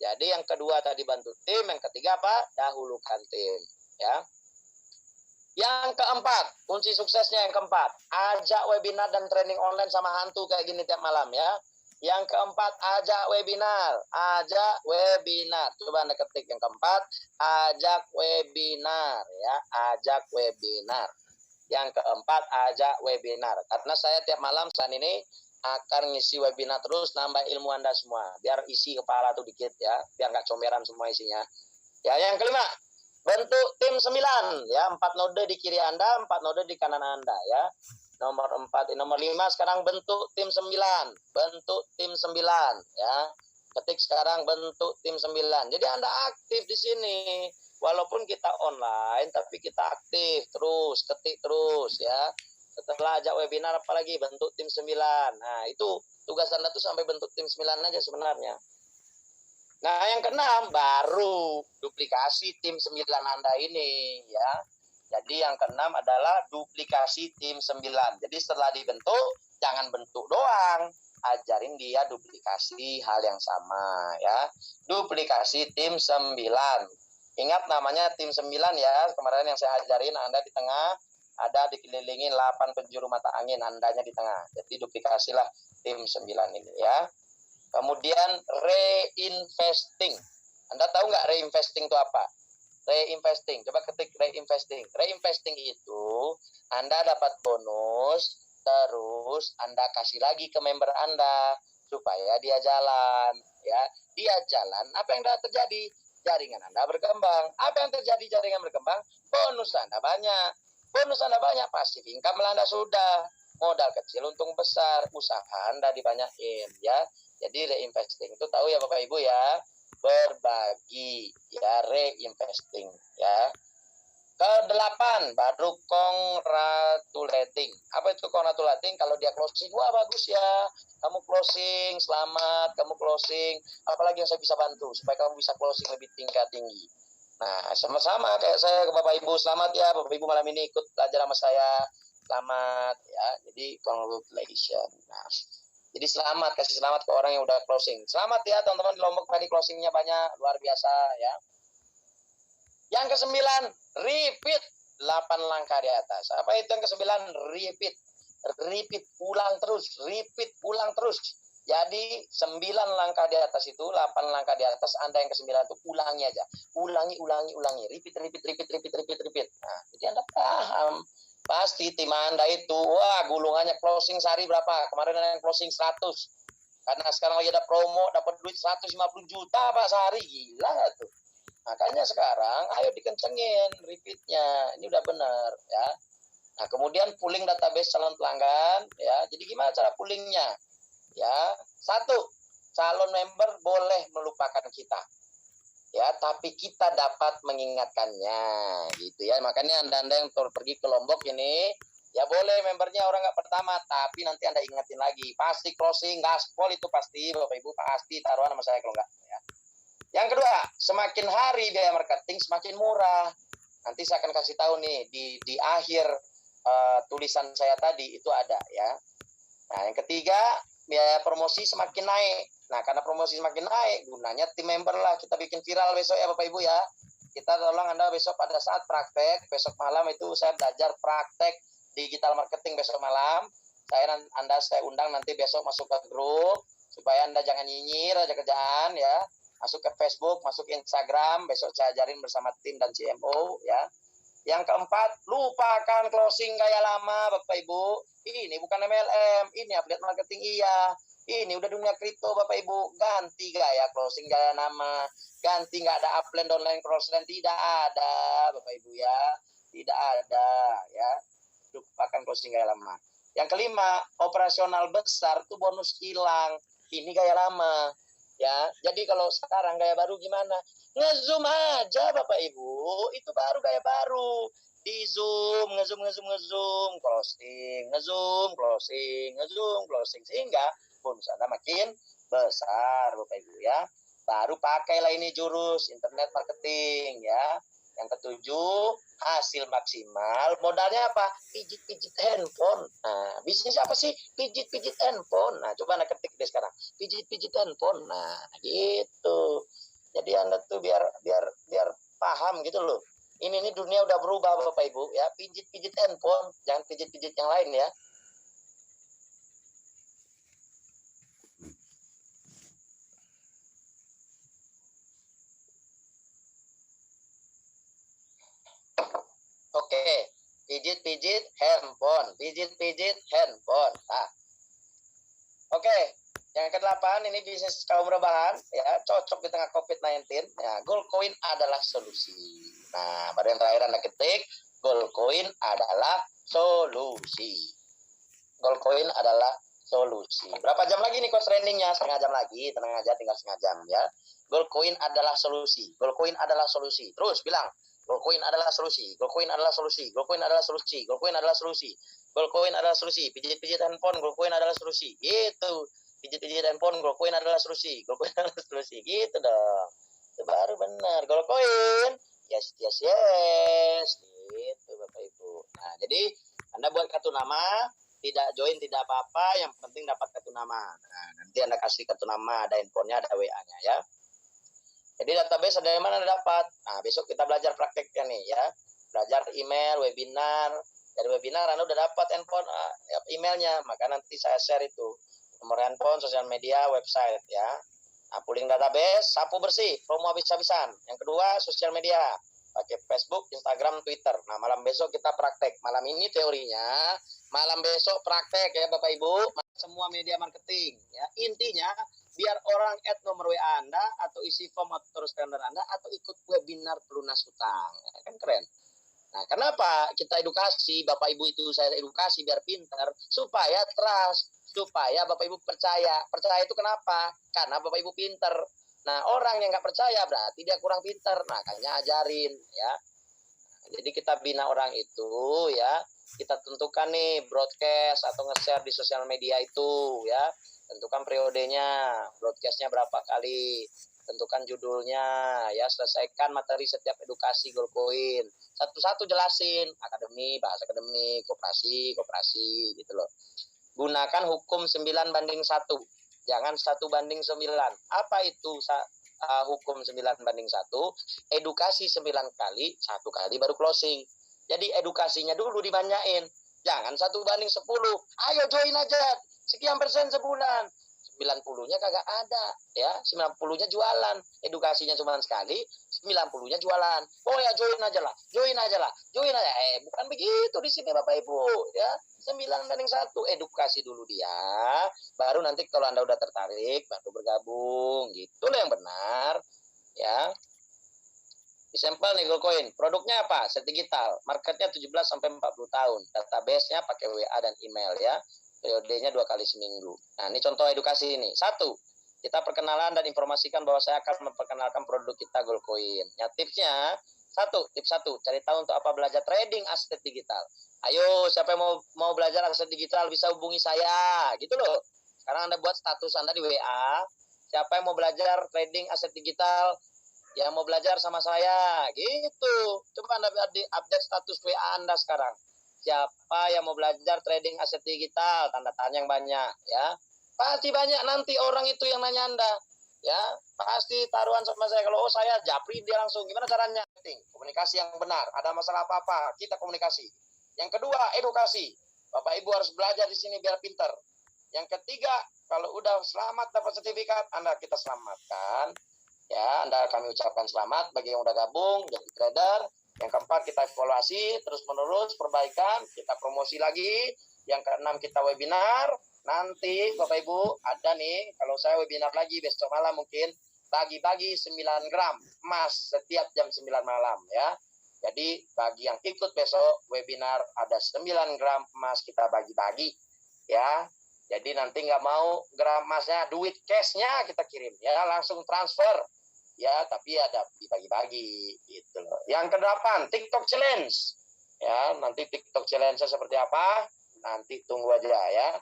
Jadi yang kedua tadi bantu tim, yang ketiga apa? Dahulukan tim, ya. Yang keempat, kunci suksesnya yang keempat, ajak webinar dan training online sama hantu kayak gini tiap malam ya. Yang keempat, ajak webinar. Coba Anda ketik yang keempat, ajak webinar ya, ajak webinar. Yang keempat, ajak webinar. Karena saya tiap malam saat ini akan ngisi webinar terus, nambah ilmu Anda semua. Biar isi kepala tuh dikit ya, biar nggak comberan semua isinya. Ya, yang kelima, bentuk tim 9 ya, 4 node di kiri Anda, 4 node di kanan Anda ya. Nomor 5 sekarang bentuk tim 9. Bentuk tim 9 ya. Ketik sekarang bentuk tim 9. Jadi Anda aktif di sini. Walaupun kita online tapi kita aktif terus, ketik terus ya. Setelah ajak webinar apalagi bentuk tim 9. Nah, itu tugas Anda tuh sampai bentuk tim 9 aja sebenarnya. Nah, yang keenam baru duplikasi tim 9 Anda ini ya. Jadi yang keenam adalah duplikasi tim 9. Jadi setelah dibentuk, jangan bentuk doang. Ajarin dia duplikasi hal yang sama ya. Duplikasi tim 9. Ingat namanya tim 9 ya. Kemarin yang saya ajarin Anda di tengah, ada dikelilingin 8 penjuru mata angin, Andanya di tengah. Jadi duplikasilah tim 9 ini ya. Kemudian reinvesting. Anda tahu nggak reinvesting itu apa? Reinvesting, coba ketik reinvesting. Reinvesting itu Anda dapat bonus, terus Anda kasih lagi ke member Anda supaya dia jalan, ya. Dia jalan, apa yang terjadi? Jaringan Anda berkembang. Apa yang terjadi jaringan berkembang? Bonus Anda banyak. Bonus Anda banyak, passive income Anda sudah. Modal kecil untung besar, usaha Anda dibanyakin, ya. Jadi reinvesting itu tahu ya Bapak Ibu ya, berbagi, ya, reinvesting, ya. Ke-8 baru congratulating. Apa itu congratulating? Kalau dia closing, wah bagus ya, kamu closing, selamat, kamu closing. Apalagi yang saya bisa bantu supaya kamu bisa closing lebih tinggi. Nah, sama-sama kayak saya ke Bapak Ibu, selamat ya Bapak Ibu malam ini ikut belajar sama saya, selamat ya. Jadi congratulations. Nah, jadi selamat, kasih selamat ke orang yang udah closing. Selamat ya teman-teman di Lombok tadi closingnya banyak, luar biasa ya. Yang ke-9, repeat 8 langkah di atas. Apa itu yang ke-9? Repeat. Repeat, ulang terus, repeat, ulang terus. Jadi 9 langkah di atas itu, 8 langkah di atas, Anda yang ke-9 itu ulangi aja. Ulangi. Repeat. Nah, jadi Anda paham. Pasti tim Anda itu, wah gulungannya closing sehari berapa? Kemarin ada yang closing 100. Karena sekarang lagi ada promo, dapat duit 150 juta Pak sehari. Gila gak tuh? Makanya sekarang, ayo dikencengin repeatnya. Ini udah benar ya. Nah, kemudian pooling database calon pelanggan ya. Jadi gimana cara poolingnya? Ya, 1, calon member boleh melupakan kita. Ya, tapi kita dapat mengingatkannya, gitu ya. Makanya Anda yang pergi ke Lombok ini, ya boleh membernya orang nggak pertama, tapi nanti Anda ingetin lagi. Pasti closing, gaspol itu pasti, Bapak Ibu pasti taruhan sama saya kalau nggak. Ya. Yang kedua, semakin hari biaya marketing semakin murah. Nanti saya akan kasih tahu nih di akhir tulisan saya tadi itu ada ya. Nah, yang ketiga, biaya promosi semakin naik. Nah, karena promosi semakin naik, gunanya tim member lah. Kita bikin viral besok ya Bapak Ibu ya. Kita tolong Anda besok pada saat praktek, besok malam itu saya belajar praktek digital marketing besok malam. Saya undang nanti besok masuk ke grup, supaya Anda jangan nyinyir aja kerjaan ya. Masuk ke Facebook, masuk ke Instagram, besok saya ajarin bersama tim dan CMO ya. Yang keempat, lupakan closing gaya lama Bapak Ibu. Ini bukan MLM, ini affiliate marketing iya. Ini udah dunia kripto Bapak Ibu. Ganti gaya closing gaya nama. Ganti, nggak ada upline, downline, crossline. Tidak ada Bapak Ibu ya. Tidak ada ya. Lupakan closing gaya lama. Yang kelima, operasional besar tuh bonus hilang. Ini gaya lama. Ya, jadi kalau sekarang gaya baru gimana? Nge-zoom aja Bapak Ibu, itu baru gaya baru. Di zoom, nge-zoom, closing, nge-zoom, closing, sehingga bonus Anda makin besar Bapak Ibu ya. Baru pakailah ini jurus internet marketing ya. Yang ketujuh, hasil maksimal. Modalnya apa? Pijit-pijit handphone. Nah, bisnis apa sih? Pijit-pijit handphone. Nah, coba Anda ketik deh sekarang. Pijit-pijit handphone. Nah, gitu. Jadi Anda tuh biar paham gitu loh. Ini dunia udah berubah Bapak Ibu ya. Pijit-pijit handphone, jangan pijit-pijit yang lain ya. Oke, pijit-pijit handphone. Nah. Oke, yang ke-8 ini bisnis kaum rebahan ya, cocok di tengah COVID-19. Ya, Goldcoin adalah solusi. Nah, baru yang terakhir Anda ketik, Goldcoin adalah solusi. Goldcoin adalah solusi. Berapa jam lagi nih coach trainingnya? Setengah jam lagi, tenang aja, tinggal setengah jam ya. Goldcoin adalah solusi. Goldcoin adalah solusi. Terus bilang, Goldcoin adalah solusi. Goldcoin adalah solusi. Goldcoin adalah solusi. Goldcoin adalah solusi. Goldcoin adalah solusi. Pijit-pijit handphone, Goldcoin adalah solusi. Gitu. Pijit-pijit handphone, Goldcoin adalah solusi. Goldcoin adalah solusi. Gitu dong. Itu baru benar. Goldcoin. Yes. Gitu Bapak Ibu. Nah, jadi Anda buat kartu nama, tidak join tidak apa-apa, yang penting dapat kartu nama. Nah, nanti Anda kasih kartu nama, ada handphonenya, ada WA-nya ya. Jadi database ada yang mana Anda dapat? Nah, besok kita belajar prakteknya nih ya. Belajar email, webinar. Dari webinar Anda udah dapat handphone, emailnya, maka nanti saya share itu. nomor handphone, sosial media, website ya. Nah, pooling database, sapu bersih, promo habis-habisan. Yang kedua, sosial media, pakai Facebook, Instagram, Twitter. Nah, malam besok kita praktek. Malam ini teorinya, malam besok praktek ya Bapak Ibu. Semua media marketing ya. Intinya biar orang add nomor WA Anda atau isi form atau standar Anda atau ikut webinar pelunas hutang. Ya, kan keren. Nah, kenapa kita edukasi, Bapak Ibu itu saya edukasi biar pintar, supaya trust, supaya Bapak Ibu percaya. Percaya itu kenapa? Karena Bapak Ibu pintar. Nah, orang yang nggak percaya berarti dia kurang pintar. Nah, makanya ajarin ya. Jadi kita bina orang itu ya. Kita tentukan nih broadcast atau nge-share di sosial media itu ya. Tentukan periodenya, broadcastnya berapa kali. Tentukan judulnya ya. Selesaikan materi setiap edukasi Goldcoin. Satu-satu jelasin, akademi, bahasa akademi, koperasi gitu loh. Gunakan hukum 9:1. Jangan 1:9. Apa itu hukum 9:1? Edukasi 9 kali, 1 kali baru closing. Jadi edukasinya dulu dibanyain. Jangan 1:10. Ayo join aja, sekian persen sebulan. 90-nya kagak ada ya, 90-nya jualan, edukasinya cuma sekali, 90-nya jualan. Oh ya join aja lah. Bukan begitu di sini Bapak Ibu ya. 9:1 edukasi dulu dia, baru nanti kalau Anda udah tertarik baru bergabung, gitu loh yang benar ya. Di sampel nih Goldcoin, produknya apa? Aset digital, marketnya 17 sampai 40 tahun, database-nya pakai WA dan email ya. Periodenya 2 kali seminggu. Nah, ini contoh edukasi ini. 1, kita perkenalan dan informasikan bahwa saya akan memperkenalkan produk kita Goldcoin. Ya, tipsnya, tips 1, cari tahu untuk apa belajar trading aset digital. Ayo, siapa yang mau belajar aset digital bisa hubungi saya, gitu loh. Sekarang Anda buat status Anda di WA, siapa yang mau belajar trading aset digital, yang mau belajar sama saya, gitu. Coba Anda update status WA Anda sekarang. Siapa yang mau belajar trading aset digital? Tanda tanya yang banyak ya. Pasti banyak nanti orang itu yang nanya Anda. Ya, pasti taruhan sama saya. Kalau saya japri dia langsung. Gimana caranya? Komunikasi yang benar. Ada masalah apa-apa, kita komunikasi. Yang kedua, edukasi. Bapak Ibu harus belajar di sini biar pintar. Yang ketiga, kalau udah selamat dapat sertifikat, Anda kita selamatkan. Ya, kami ucapkan selamat bagi yang udah gabung jadi trader. Yang keempat, kita evaluasi terus-menerus perbaikan, kita promosi lagi. Yang keenam, kita webinar. Nanti Bapak Ibu ada nih, kalau saya webinar lagi besok malam mungkin bagi-bagi 9 gram emas setiap jam 9 malam ya. Jadi bagi yang ikut besok webinar ada 9 gram emas kita bagi-bagi ya. Jadi nanti nggak mau gram emasnya, duit cashnya kita kirim ya, langsung transfer. Ya, tapi ada dibagi-bagi gitu loh. Yang ke-8, TikTok Challenge. Ya, nanti TikTok Challenge-nya seperti apa? Nanti tunggu aja ya.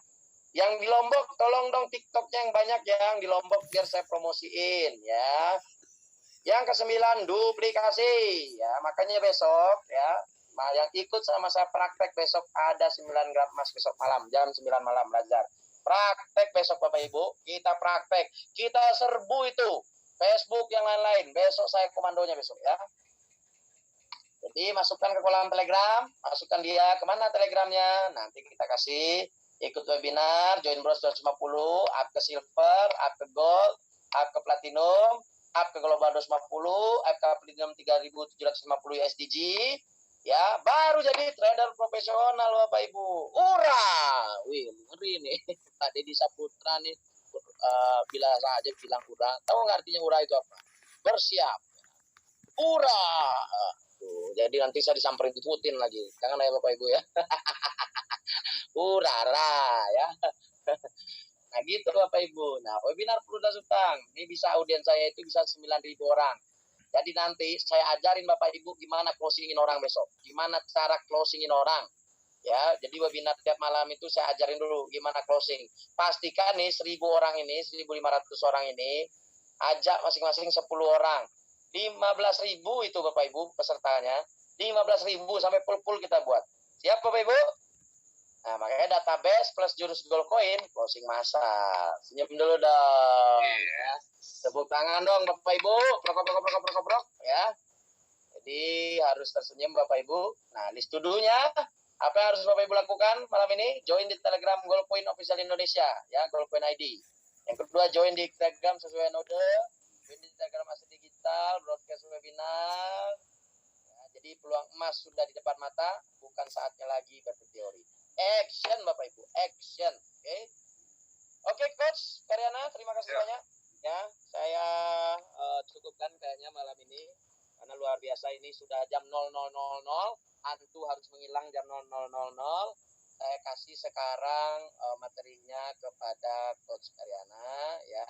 Yang di Lombok, tolong dong TikToknya yang banyak ya, yang di Lombok biar saya promosiin ya. Yang ke-9, duplikasi. Ya, makanya besok ya, yang ikut sama saya praktek besok ada 9 gram emas besok malam, jam 9 malam belajar. Praktek besok Bapak Ibu, kita praktek. Kita serbu itu. Facebook yang lain-lain. Besok saya komandonya besok ya. Jadi masukkan ke kolam Telegram, masukkan dia kemana Telegramnya. Nanti kita kasih ikut webinar, join bros 250, up ke silver, up ke gold, up ke platinum, up ke global 250, up ke platinum 3.750 USDG. Ya, baru jadi trader profesional Bapak Ibu. Ura! Wih, ngeri nih. Pak Deddy Saputra nih. Bila saja bilang ura, tahu nggak artinya ura itu apa? Bersiap. Ura. Tuh, jadi nanti saya disamperin Putin lagi. Jangan ya Bapak Ibu ya. Urara ya. Nah gitu Bapak Ibu. Nah webinar pelunas hutang. Ini bisa audiens saya itu bisa 9.000 orang. Jadi nanti saya ajarin Bapak Ibu gimana closingin orang besok. Gimana cara closingin orang. Ya, jadi webinar tiap malam itu saya ajarin dulu gimana closing. Pastikan nih 1.000 orang ini, 1.500 orang ini, ajak masing-masing 10 orang. 15.000 itu Bapak Ibu pesertanya. 15.000 sampai full kita buat. Siap Bapak Ibu? Nah, makanya database plus jurus Goldcoin, closing massal. Senyum dulu dong. Ya. Tepuk tangan dong Bapak Ibu. Prok ya. Jadi harus tersenyum Bapak Ibu. Nah, list to do-nya Apa yang harus Bapak Ibu lakukan malam ini? Join di Telegram Goalpoint Official Indonesia, ya, Goalpoint ID. Yang kedua, join di Telegram sesuai node, join di Telegram Aset Digital, broadcast webinar. Ya, jadi peluang emas sudah di depan mata, bukan saatnya lagi berteori. Action Bapak Ibu, action. Oke, Coach Karyana, terima kasih banyak. Ya, saya cukupkan kayaknya malam ini karena luar biasa, ini sudah jam 00.00. Hantu harus menghilang jam 00.00. Saya kasih sekarang materinya kepada Coach Karyana, ya.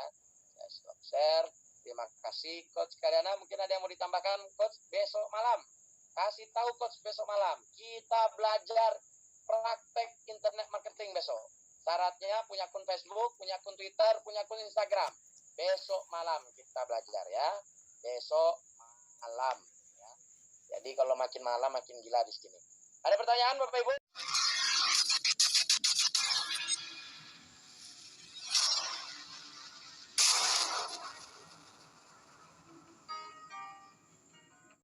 Saya stop share. Terima kasih Coach Karyana. Mungkin ada yang mau ditambahkan, Coach? Besok malam, kasih tahu Coach, besok malam kita belajar praktek internet marketing besok. Syaratnya punya akun Facebook, punya akun Twitter, punya akun Instagram. Besok malam kita belajar, ya. Besok malam, ya. Jadi kalau makin malam makin gila di sini. Ada pertanyaan Bapak Ibu?